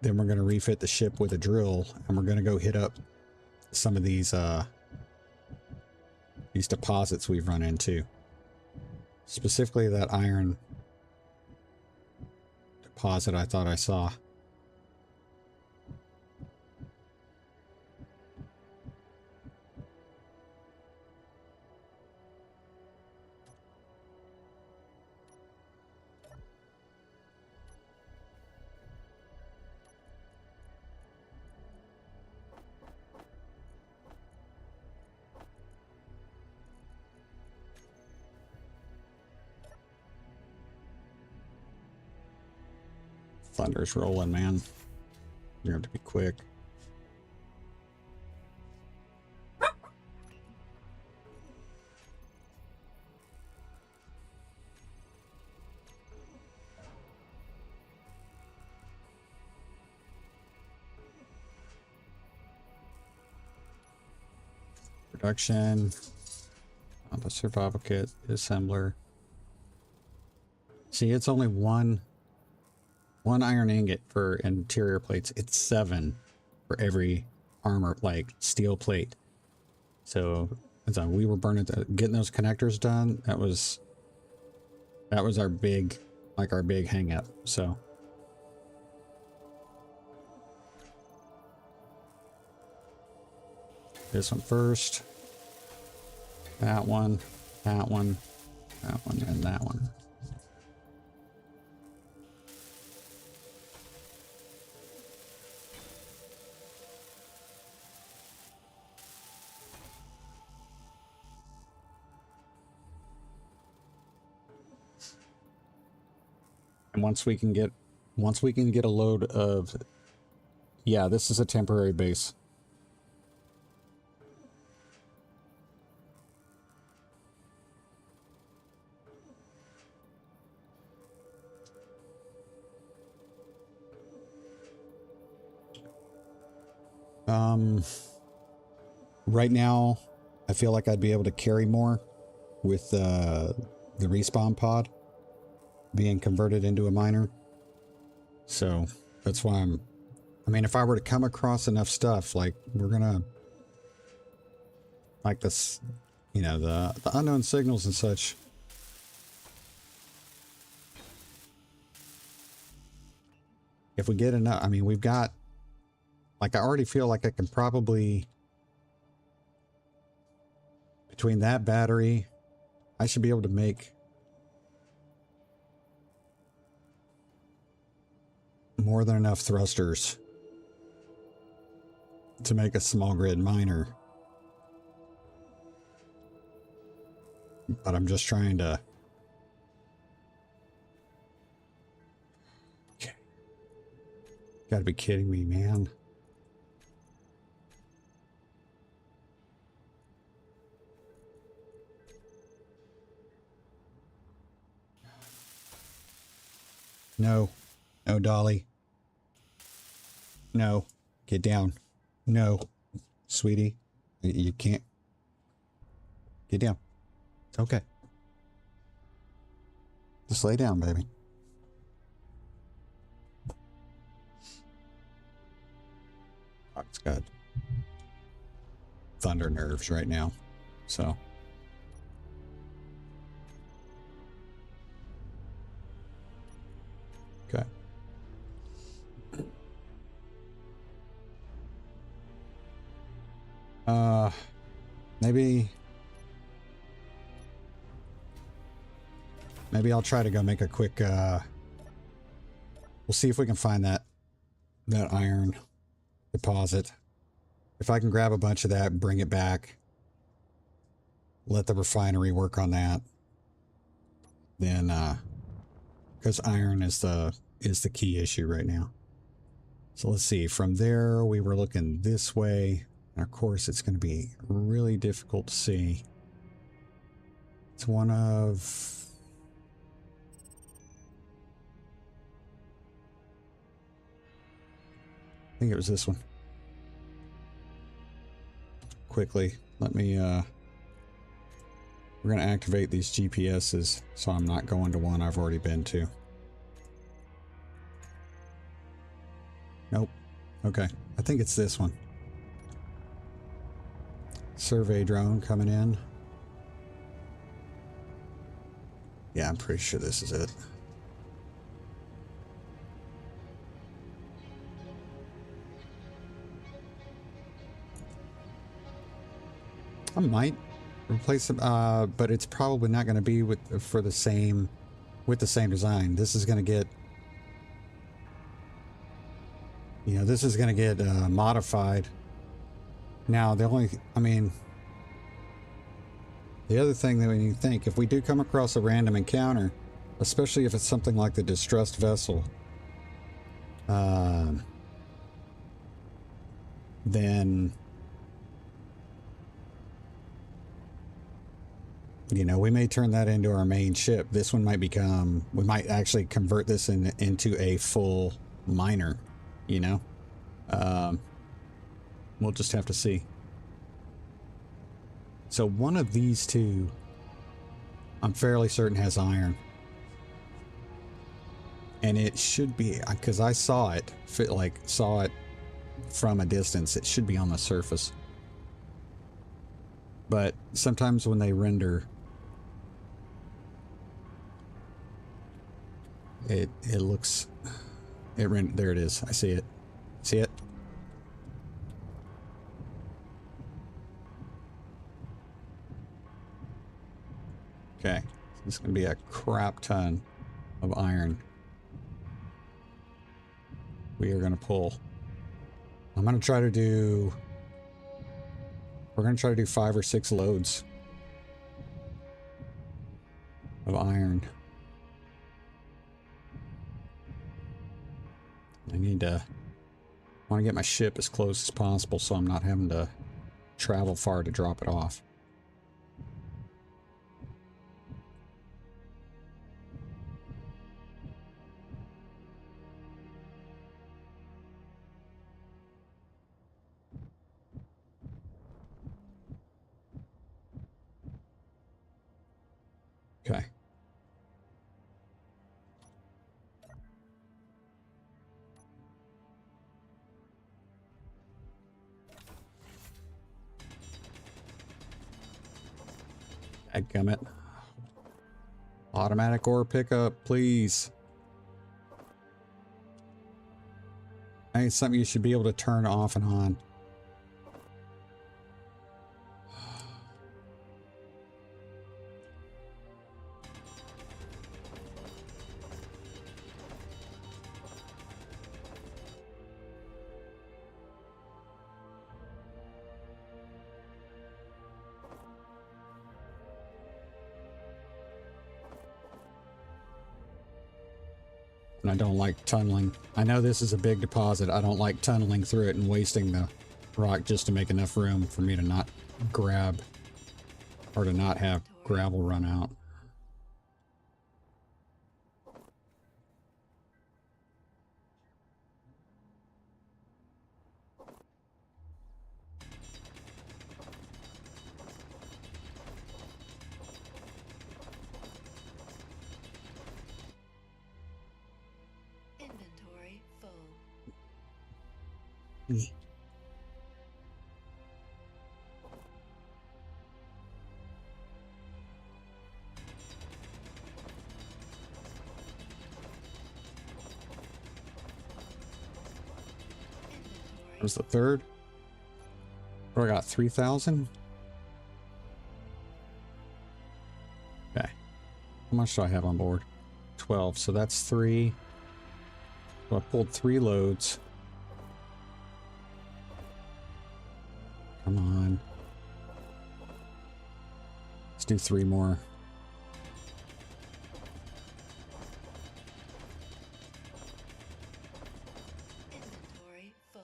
then we're going to refit the ship with a drill, and we're going to go hit up some of these deposits we've run into. Specifically that iron deposit I thought I saw. Thunder's rolling, man. You have to be quick. Production. On the survival kit, assembler. See, it's only one iron ingot for interior plates. It's 7 for every armor, like steel plate. So as we were getting those connectors done, that was our big hang up. So this one first, that one, that one, that one, and that one. And once we can get a load of, yeah, this is a temporary base. Right now, I feel like I'd be able to carry more with the respawn pod being converted into a miner. So that's why I mean, if I were to come across enough stuff, like we're gonna, like this, you know, the unknown signals and such, if we get enough, I mean, we've got, like, I already feel like I can probably, between that battery, I should be able to make more than enough thrusters to make a small grid miner. But I'm just trying to... Okay. Gotta be kidding me, man. No. No, Dolly. No. Get down. No. Sweetie. You can't. Get down. It's okay. Just lay down, baby. Oh, it's got thunder nerves right now. So. Okay. Maybe I'll try to go make a quick, we'll see if we can find that iron deposit. If I can grab a bunch of that, bring it back, let the refinery work on that, then, because iron is the key issue right now. So let's see, from there we were looking this way, and of course it's going to be really difficult to see. It's one of... I think it was this one. Quickly, let me, we're going to activate these GPSs so I'm not going to one I've already been to. Nope. Okay, I think it's this one. Survey drone coming in. Yeah, I'm pretty sure this is it. I might replace them, but it's probably not going to be with the same design. This is going to get, you know, this is going to get modified. Now, the other thing that we need to think, if we do come across a random encounter, especially if it's something like the distressed vessel, then, you know, we may turn that into our main ship. This one might become, we might actually convert this into a full miner, you know? We'll just have to see. So one of these two, I'm fairly certain has iron. And it should be, because I saw it, saw it from a distance. It should be on the surface. But sometimes when they render, it looks, there it is. I see it. See it? Okay, so this is going to be a crap ton of iron we are going to pull. I'm going to try to do, we're going to try to do 5 or 6 loads of iron. I want to get my ship as close as possible so I'm not having to travel far to drop it off. Okay. Dadgummit. Automatic ore pickup, please. I think it's something you should be able to turn off and on. And I don't like tunneling. I know this is a big deposit. I don't like tunneling through it and wasting the rock just to make enough room for me to not grab or to not have gravel run out. Inventory full. Inventory. Was the third? Oh, I got 3,000. Okay. How much do I have on board? 12. So that's 3. So I pulled 3 loads. Come on. Let's do 3 more. Inventory full.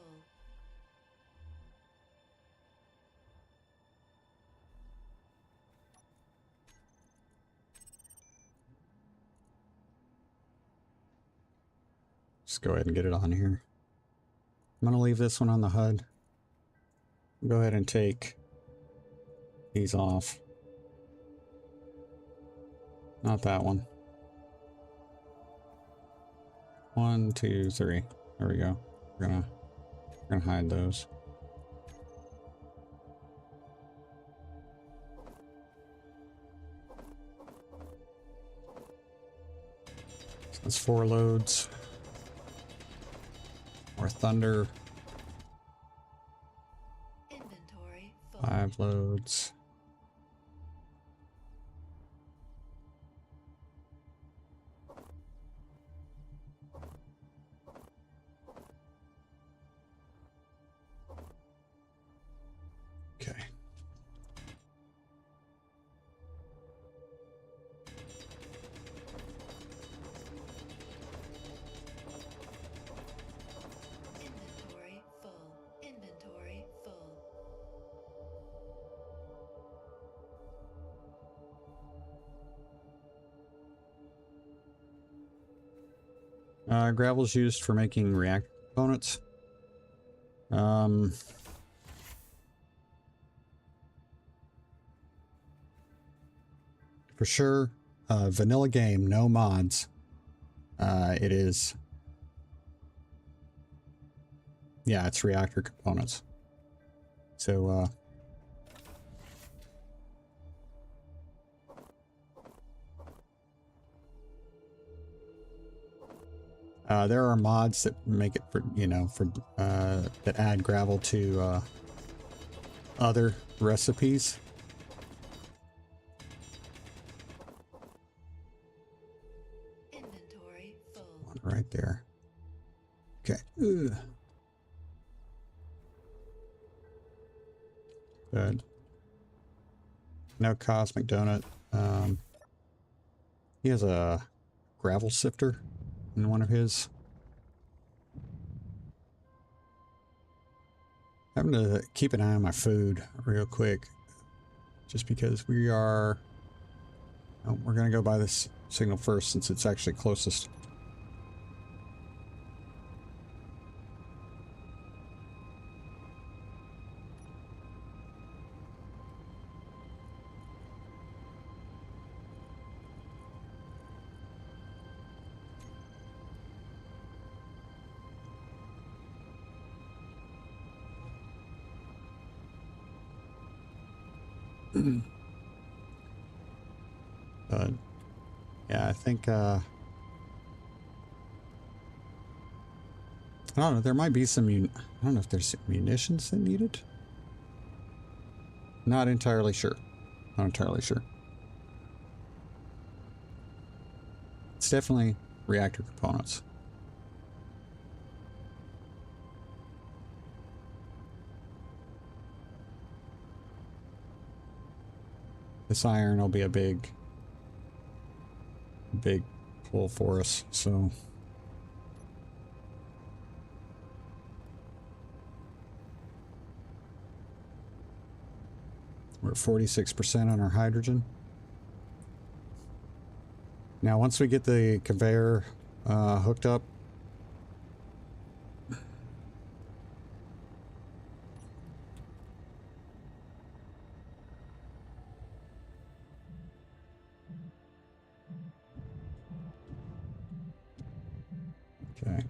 Just go ahead and get it on here. I'm going to leave this one on the HUD. Go ahead and take these off. Not that one. 1, 2, 3. There we go. We're gonna hide those. So that's 4 loads. More thunder. Inventory full. 5 loads. Okay. Inventory full. Inventory full. Gravel's used for making reactor components. For sure, vanilla game, no mods. It is, yeah, it's reactor components. So, there are mods that make it for, you know, for, that add gravel to, other recipes. Inventory full. One right there. Okay. Ugh. Good. No cosmic donut. He has a gravel sifter in one of his. I'm gonna keep an eye on my food real quick, just because we are. Oh, we're gonna go by this signal first since it's actually closest. But yeah, I think I don't know, there might be some, I don't know if there's munitions that need it. Not entirely sure. Not entirely sure. It's definitely reactor components. This iron will be a big pull for us, so. We're at 46% on our hydrogen. Now, once we get the conveyor hooked up, okay.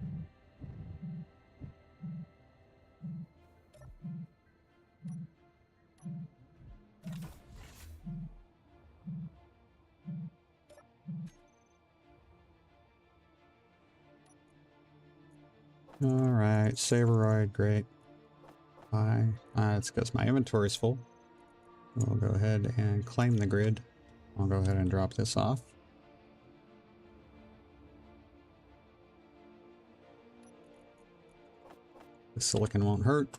All right, Saveroid, great. Why? It's because my inventory is full. We'll go ahead and claim the grid. I'll go ahead and drop this off. The silicon won't hurt.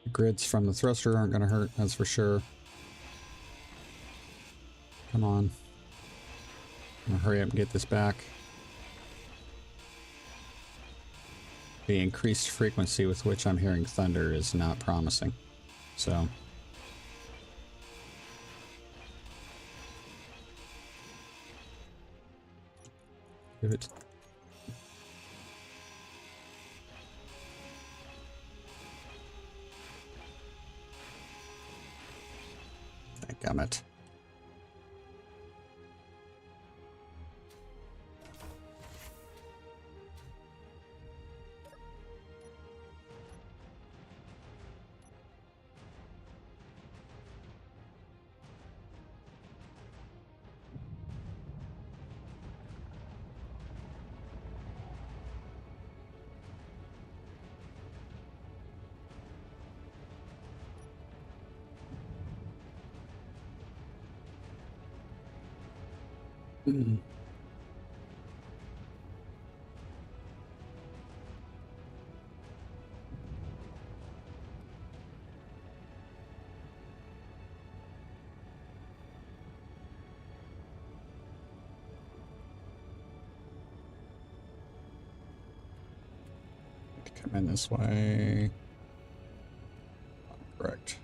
The grids from the thruster aren't going to hurt, that's for sure. Come on. I'm going to hurry up and get this back. The increased frequency with which I'm hearing thunder is not promising. So. Give it. Dadgummit. Come in this way. Correct.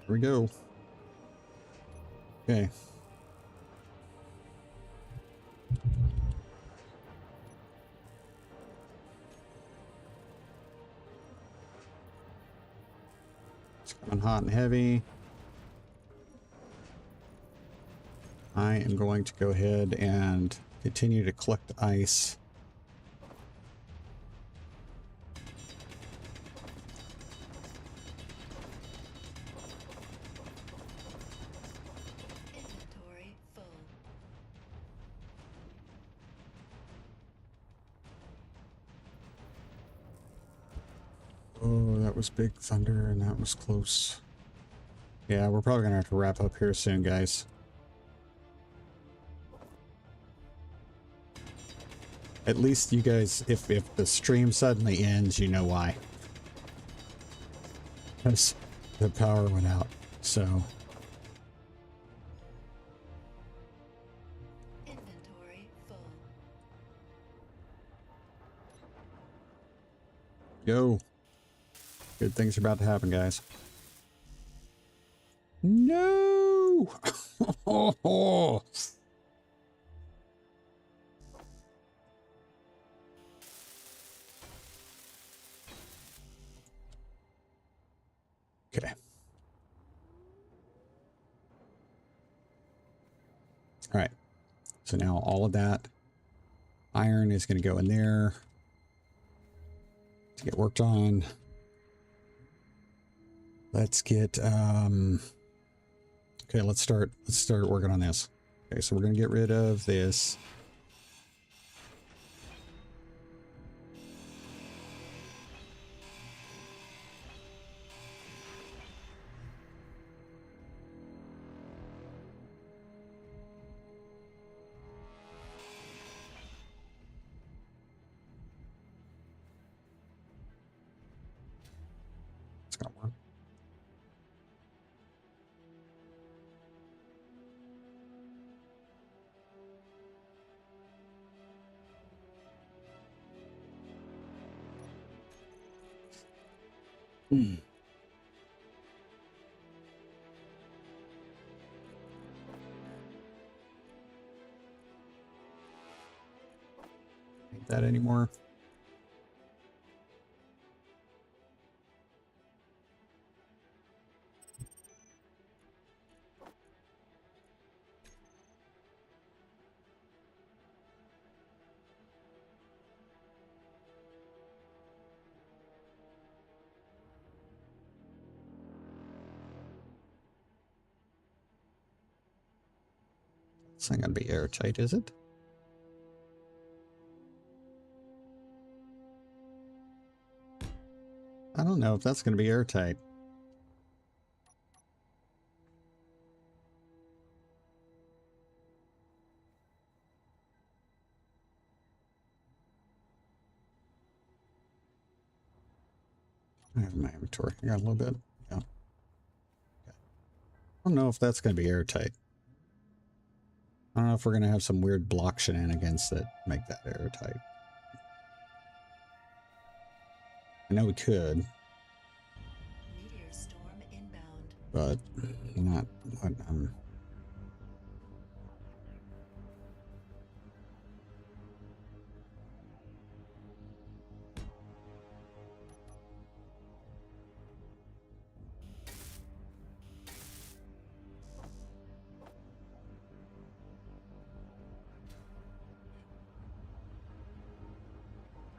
Here we go. Okay. It's coming hot and heavy. I am going to go ahead and continue to collect ice. Oh, that was big thunder and that was close. Yeah, we're probably gonna have to wrap up here soon, guys. At least you guys, if the stream suddenly ends, you know why. Because the power went out, so. Inventory full. Go. Good things are about to happen, guys. No! Okay. All right. So now all of that iron is going to go in there to get worked on. Let's get okay, let's start working on this. Okay, so we're going to get rid of this. It's going to work. Need that anymore. It's not going to be airtight, is it? I don't know if that's going to be airtight. I have my inventory. I got a little bit. Yeah. Okay. I don't know if that's going to be airtight. I don't know if we're going to have some weird block shenanigans that make that airtight. I know we could, Meteor storm inbound. but not what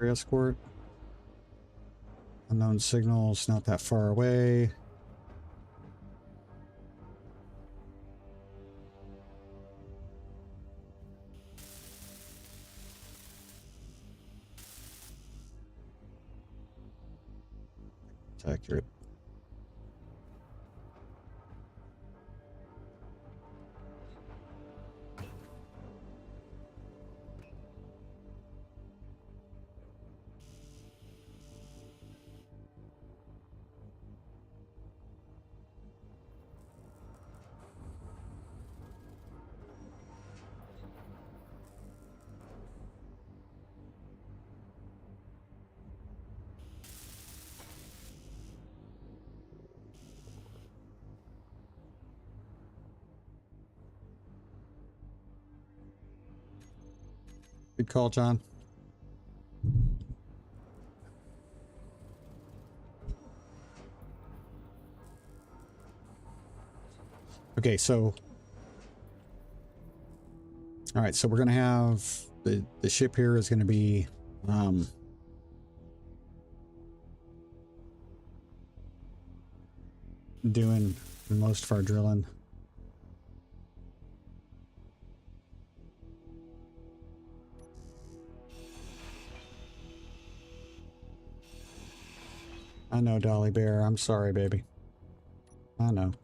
escort. Unknown signals, not that far away. It's accurate. Good call, John. Okay, so all right, so we're gonna have the ship here is gonna be doing most of our drilling. I know, Dolly Bear. I'm sorry, baby. I know.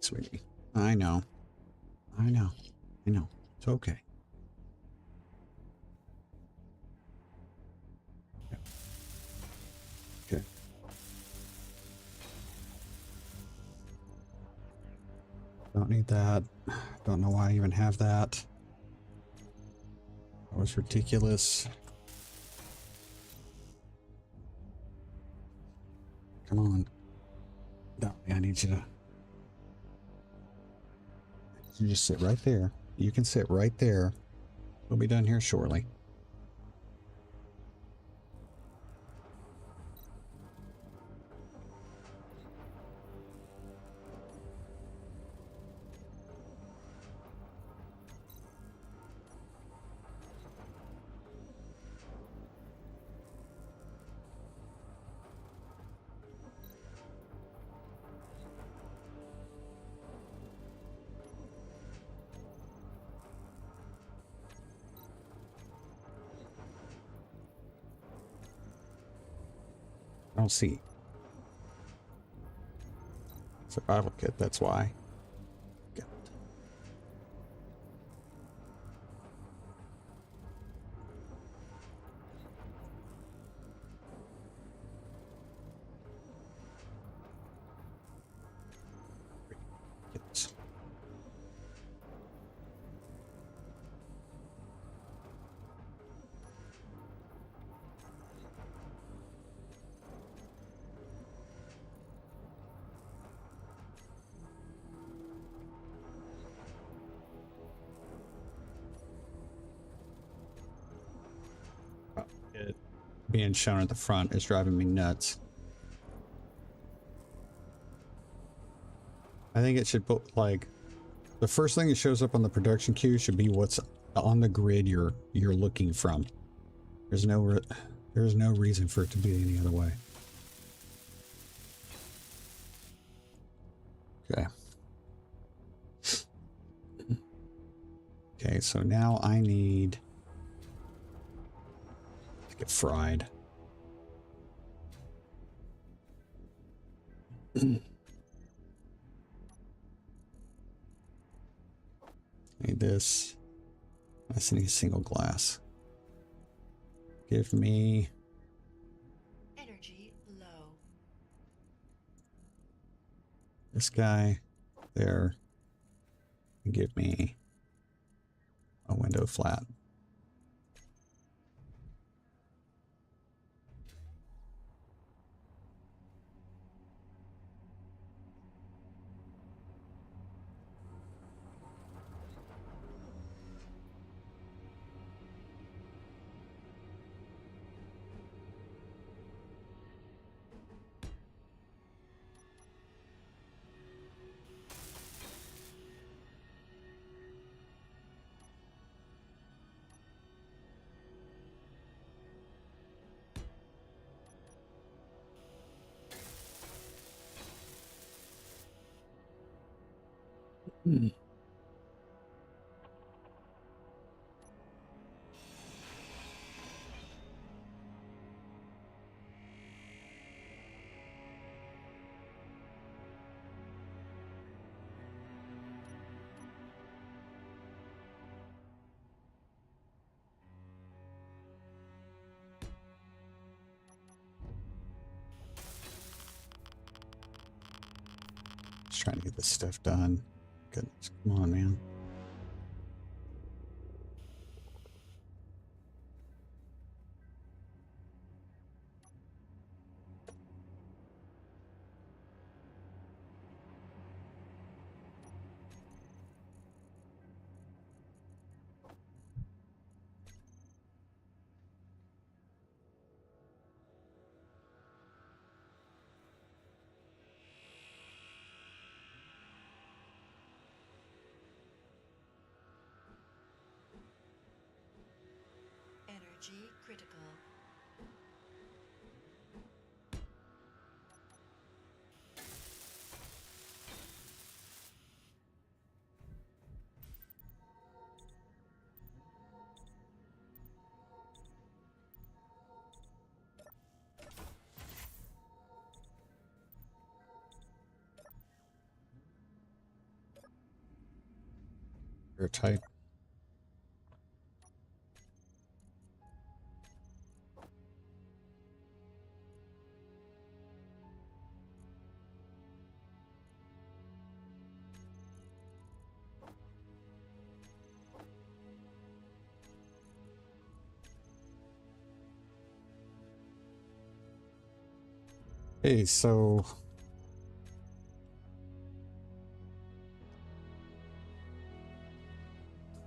Sweetie. I know. I know. I know. It's okay. Yeah. Okay. Don't need that. Don't know why I even have that. That was ridiculous. Come on. Dolly, I need you to... You just sit right there. You can sit right there. We'll be done here shortly. I don't see. Survival kit, that's why. Got it. Kits. It being shown at the front is driving me nuts. I think it should put, like, the first thing that shows up on the production queue should be what's on the grid you're looking from. There's no reason for it to be any other way. Okay. Okay, so now I need to get fried. Need this. I just need a single glass. Give me Energy low. this guy there. And give me a window flat. Hmm. Just trying to get this stuff done. Goodness, come on, man. G critical. Airtight. Hey, so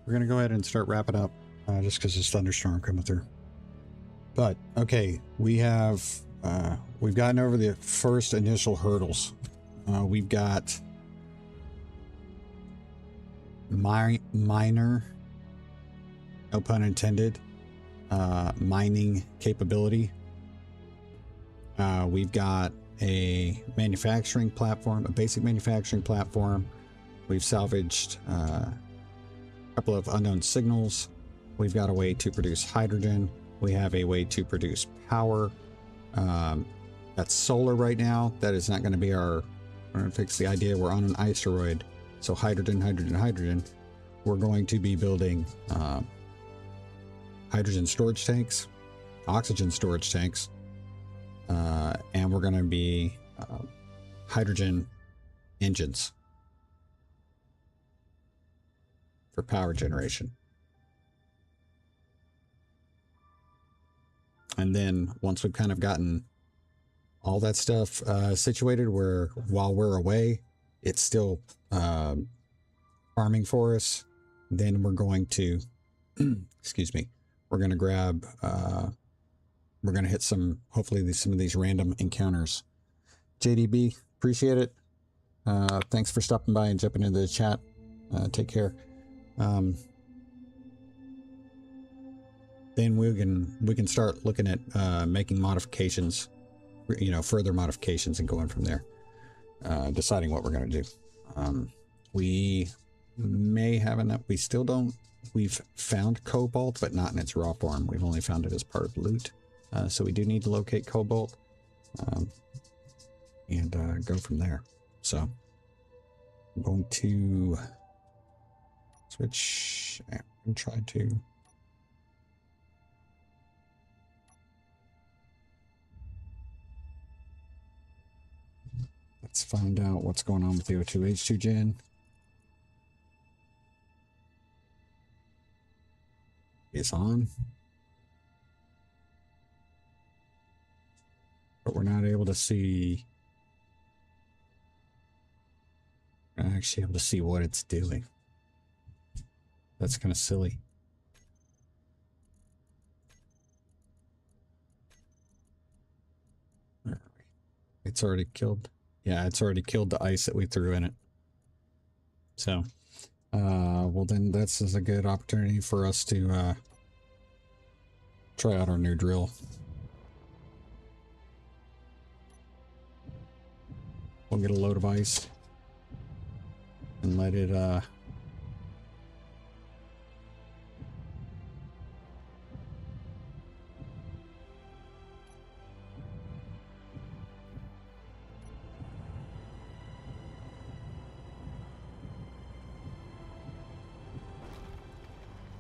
we're gonna go ahead and start wrapping up, just because this thunderstorm coming through. But okay, we've gotten over the first initial hurdles. We've got minor, no pun intended, mining capability. We've got a manufacturing platform, a basic manufacturing platform. We've salvaged a couple of unknown signals. We've got a way to produce hydrogen. We have a way to produce power. That's solar right now. That is not going to be our... We're going to fix the idea. We're on an asteroid. So hydrogen, hydrogen, hydrogen. We're going to be building hydrogen storage tanks, oxygen storage tanks, and we're going to be hydrogen engines for power generation. And then once we've kind of gotten all that stuff situated, where while we're away, it's still farming for us, then we're going to, excuse me, we're going to grab, we're going to hit some, hopefully some of these random encounters. JDB, appreciate it. Thanks for stopping by and jumping into the chat. Take care. Then we can start looking at making modifications, you know, further modifications, and going from there, deciding what we're going to do. We may have enough. We still don't. We've found cobalt, but not in its raw form. We've only found it as part of loot. So we do need to locate cobalt, and go from there. So I'm going to switch and try to. Let's find out what's going on with the O2H2 gen. It's on. But we're not able to see. We're not actually able to see what it's doing. That's kind of silly. It's already killed. Yeah, it's already killed the ice that we threw in it. So, well then this is a good opportunity for us to try out our new drill. We'll get a load of ice and let it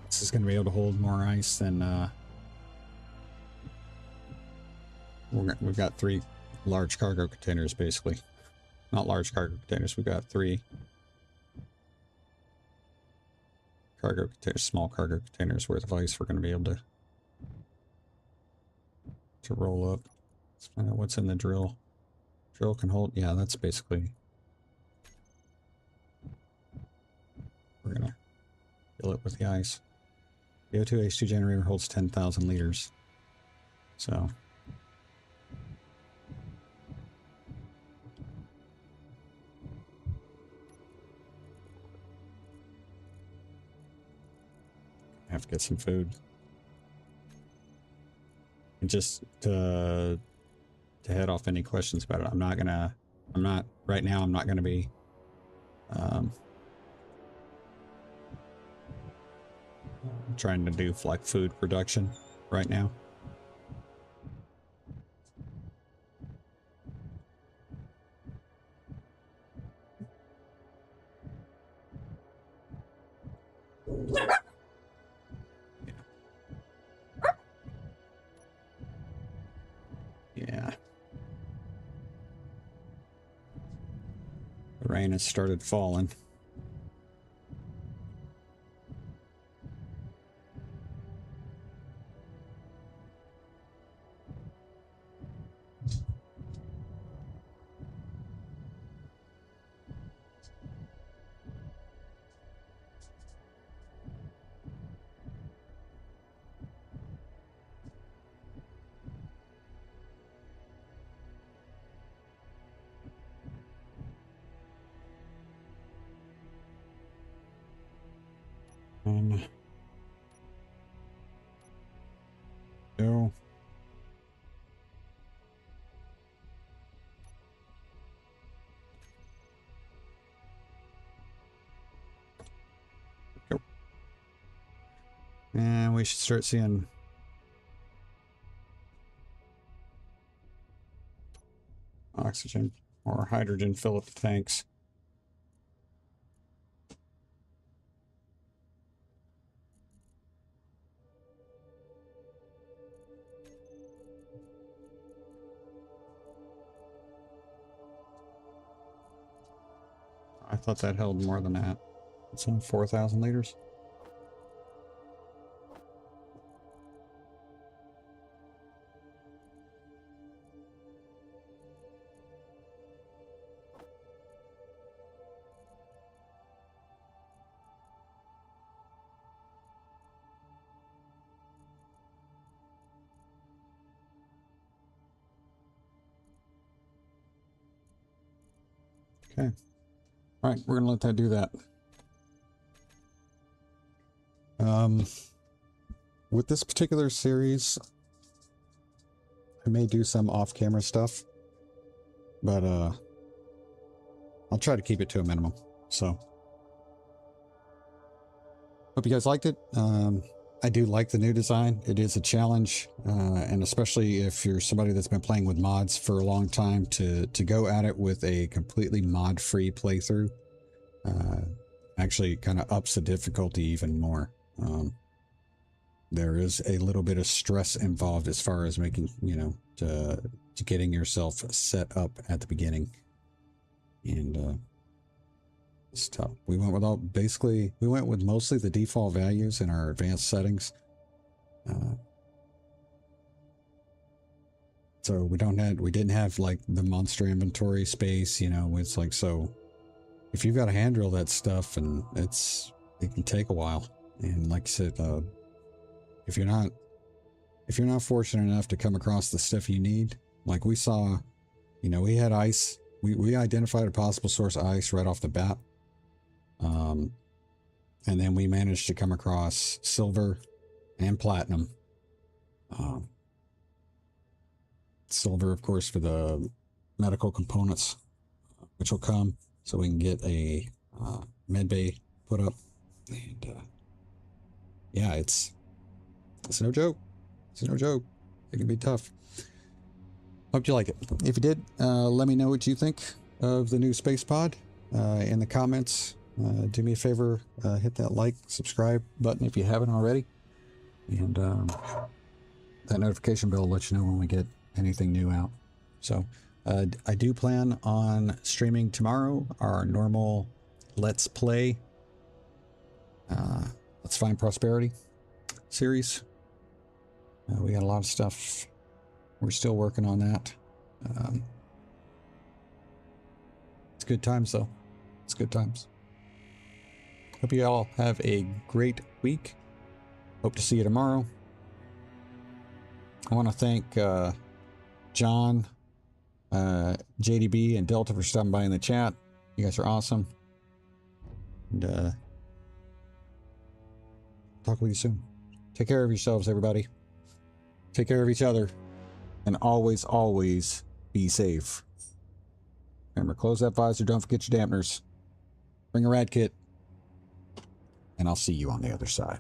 this is going to be able to hold more ice than we've got 3 large cargo containers, basically. Not large cargo containers, we've got 3 cargo containers, small cargo containers worth of ice we're going to be able to roll up. Let's find out what's in the drill. Drill can hold, yeah, that's basically, we're going to fill it with the ice. The O2H2 generator holds 10,000 liters. So I have to get some food. just to head off any questions about it, I'm not right now, I'm not gonna be trying to do like food production right now. Yeah. The rain has started falling. Go. Go. And we should start seeing oxygen or hydrogen fill up the tanks. I thought that held more than that. It's only 4,000 liters. Okay. All right, we're gonna let that do that. With this particular series, I may do some off-camera stuff, but I'll try to keep it to a minimum. So, hope you guys liked it. I do like the new design. It is a challenge, and especially if you're somebody that's been playing with mods for a long time, to go at it with a completely mod-free playthrough actually kind of ups the difficulty even more. There is a little bit of stress involved as far as making, you know, to getting yourself set up at the beginning, and it's tough. We went with mostly the default values in our advanced settings. So we didn't have like the monster inventory space, you know. It's like, so if you've got to hand drill that stuff, and it can take a while. And like I said, if you're not fortunate enough to come across the stuff you need, like we saw, you know, we had ice. We identified a possible source of ice right off the bat. And then we managed to come across silver and platinum. Silver, of course, for the medical components, which will come, so we can get a med bay put up. And yeah, it's no joke. It's no joke. It can be tough. Hope you like it. If you did, let me know what you think of the new space pod in the comments. Do me a favor, hit that like, subscribe button if you haven't already, and that notification bell will let you know when we get anything new out. So I do plan on streaming tomorrow our normal Let's Play Let's Find Prosperity series. We got a lot of stuff. We're still working on that. It's good times, though. It's good times. Hope you all have a great week. Hope to see you tomorrow. I want to thank John, JDB, and Delta for stopping by in the chat. You guys are awesome. And talk with you soon. Take care of yourselves, everybody. Take care of each other. And always, always be safe. Remember, close that visor. Don't forget your dampeners. Bring a rad kit. And I'll see you on the other side.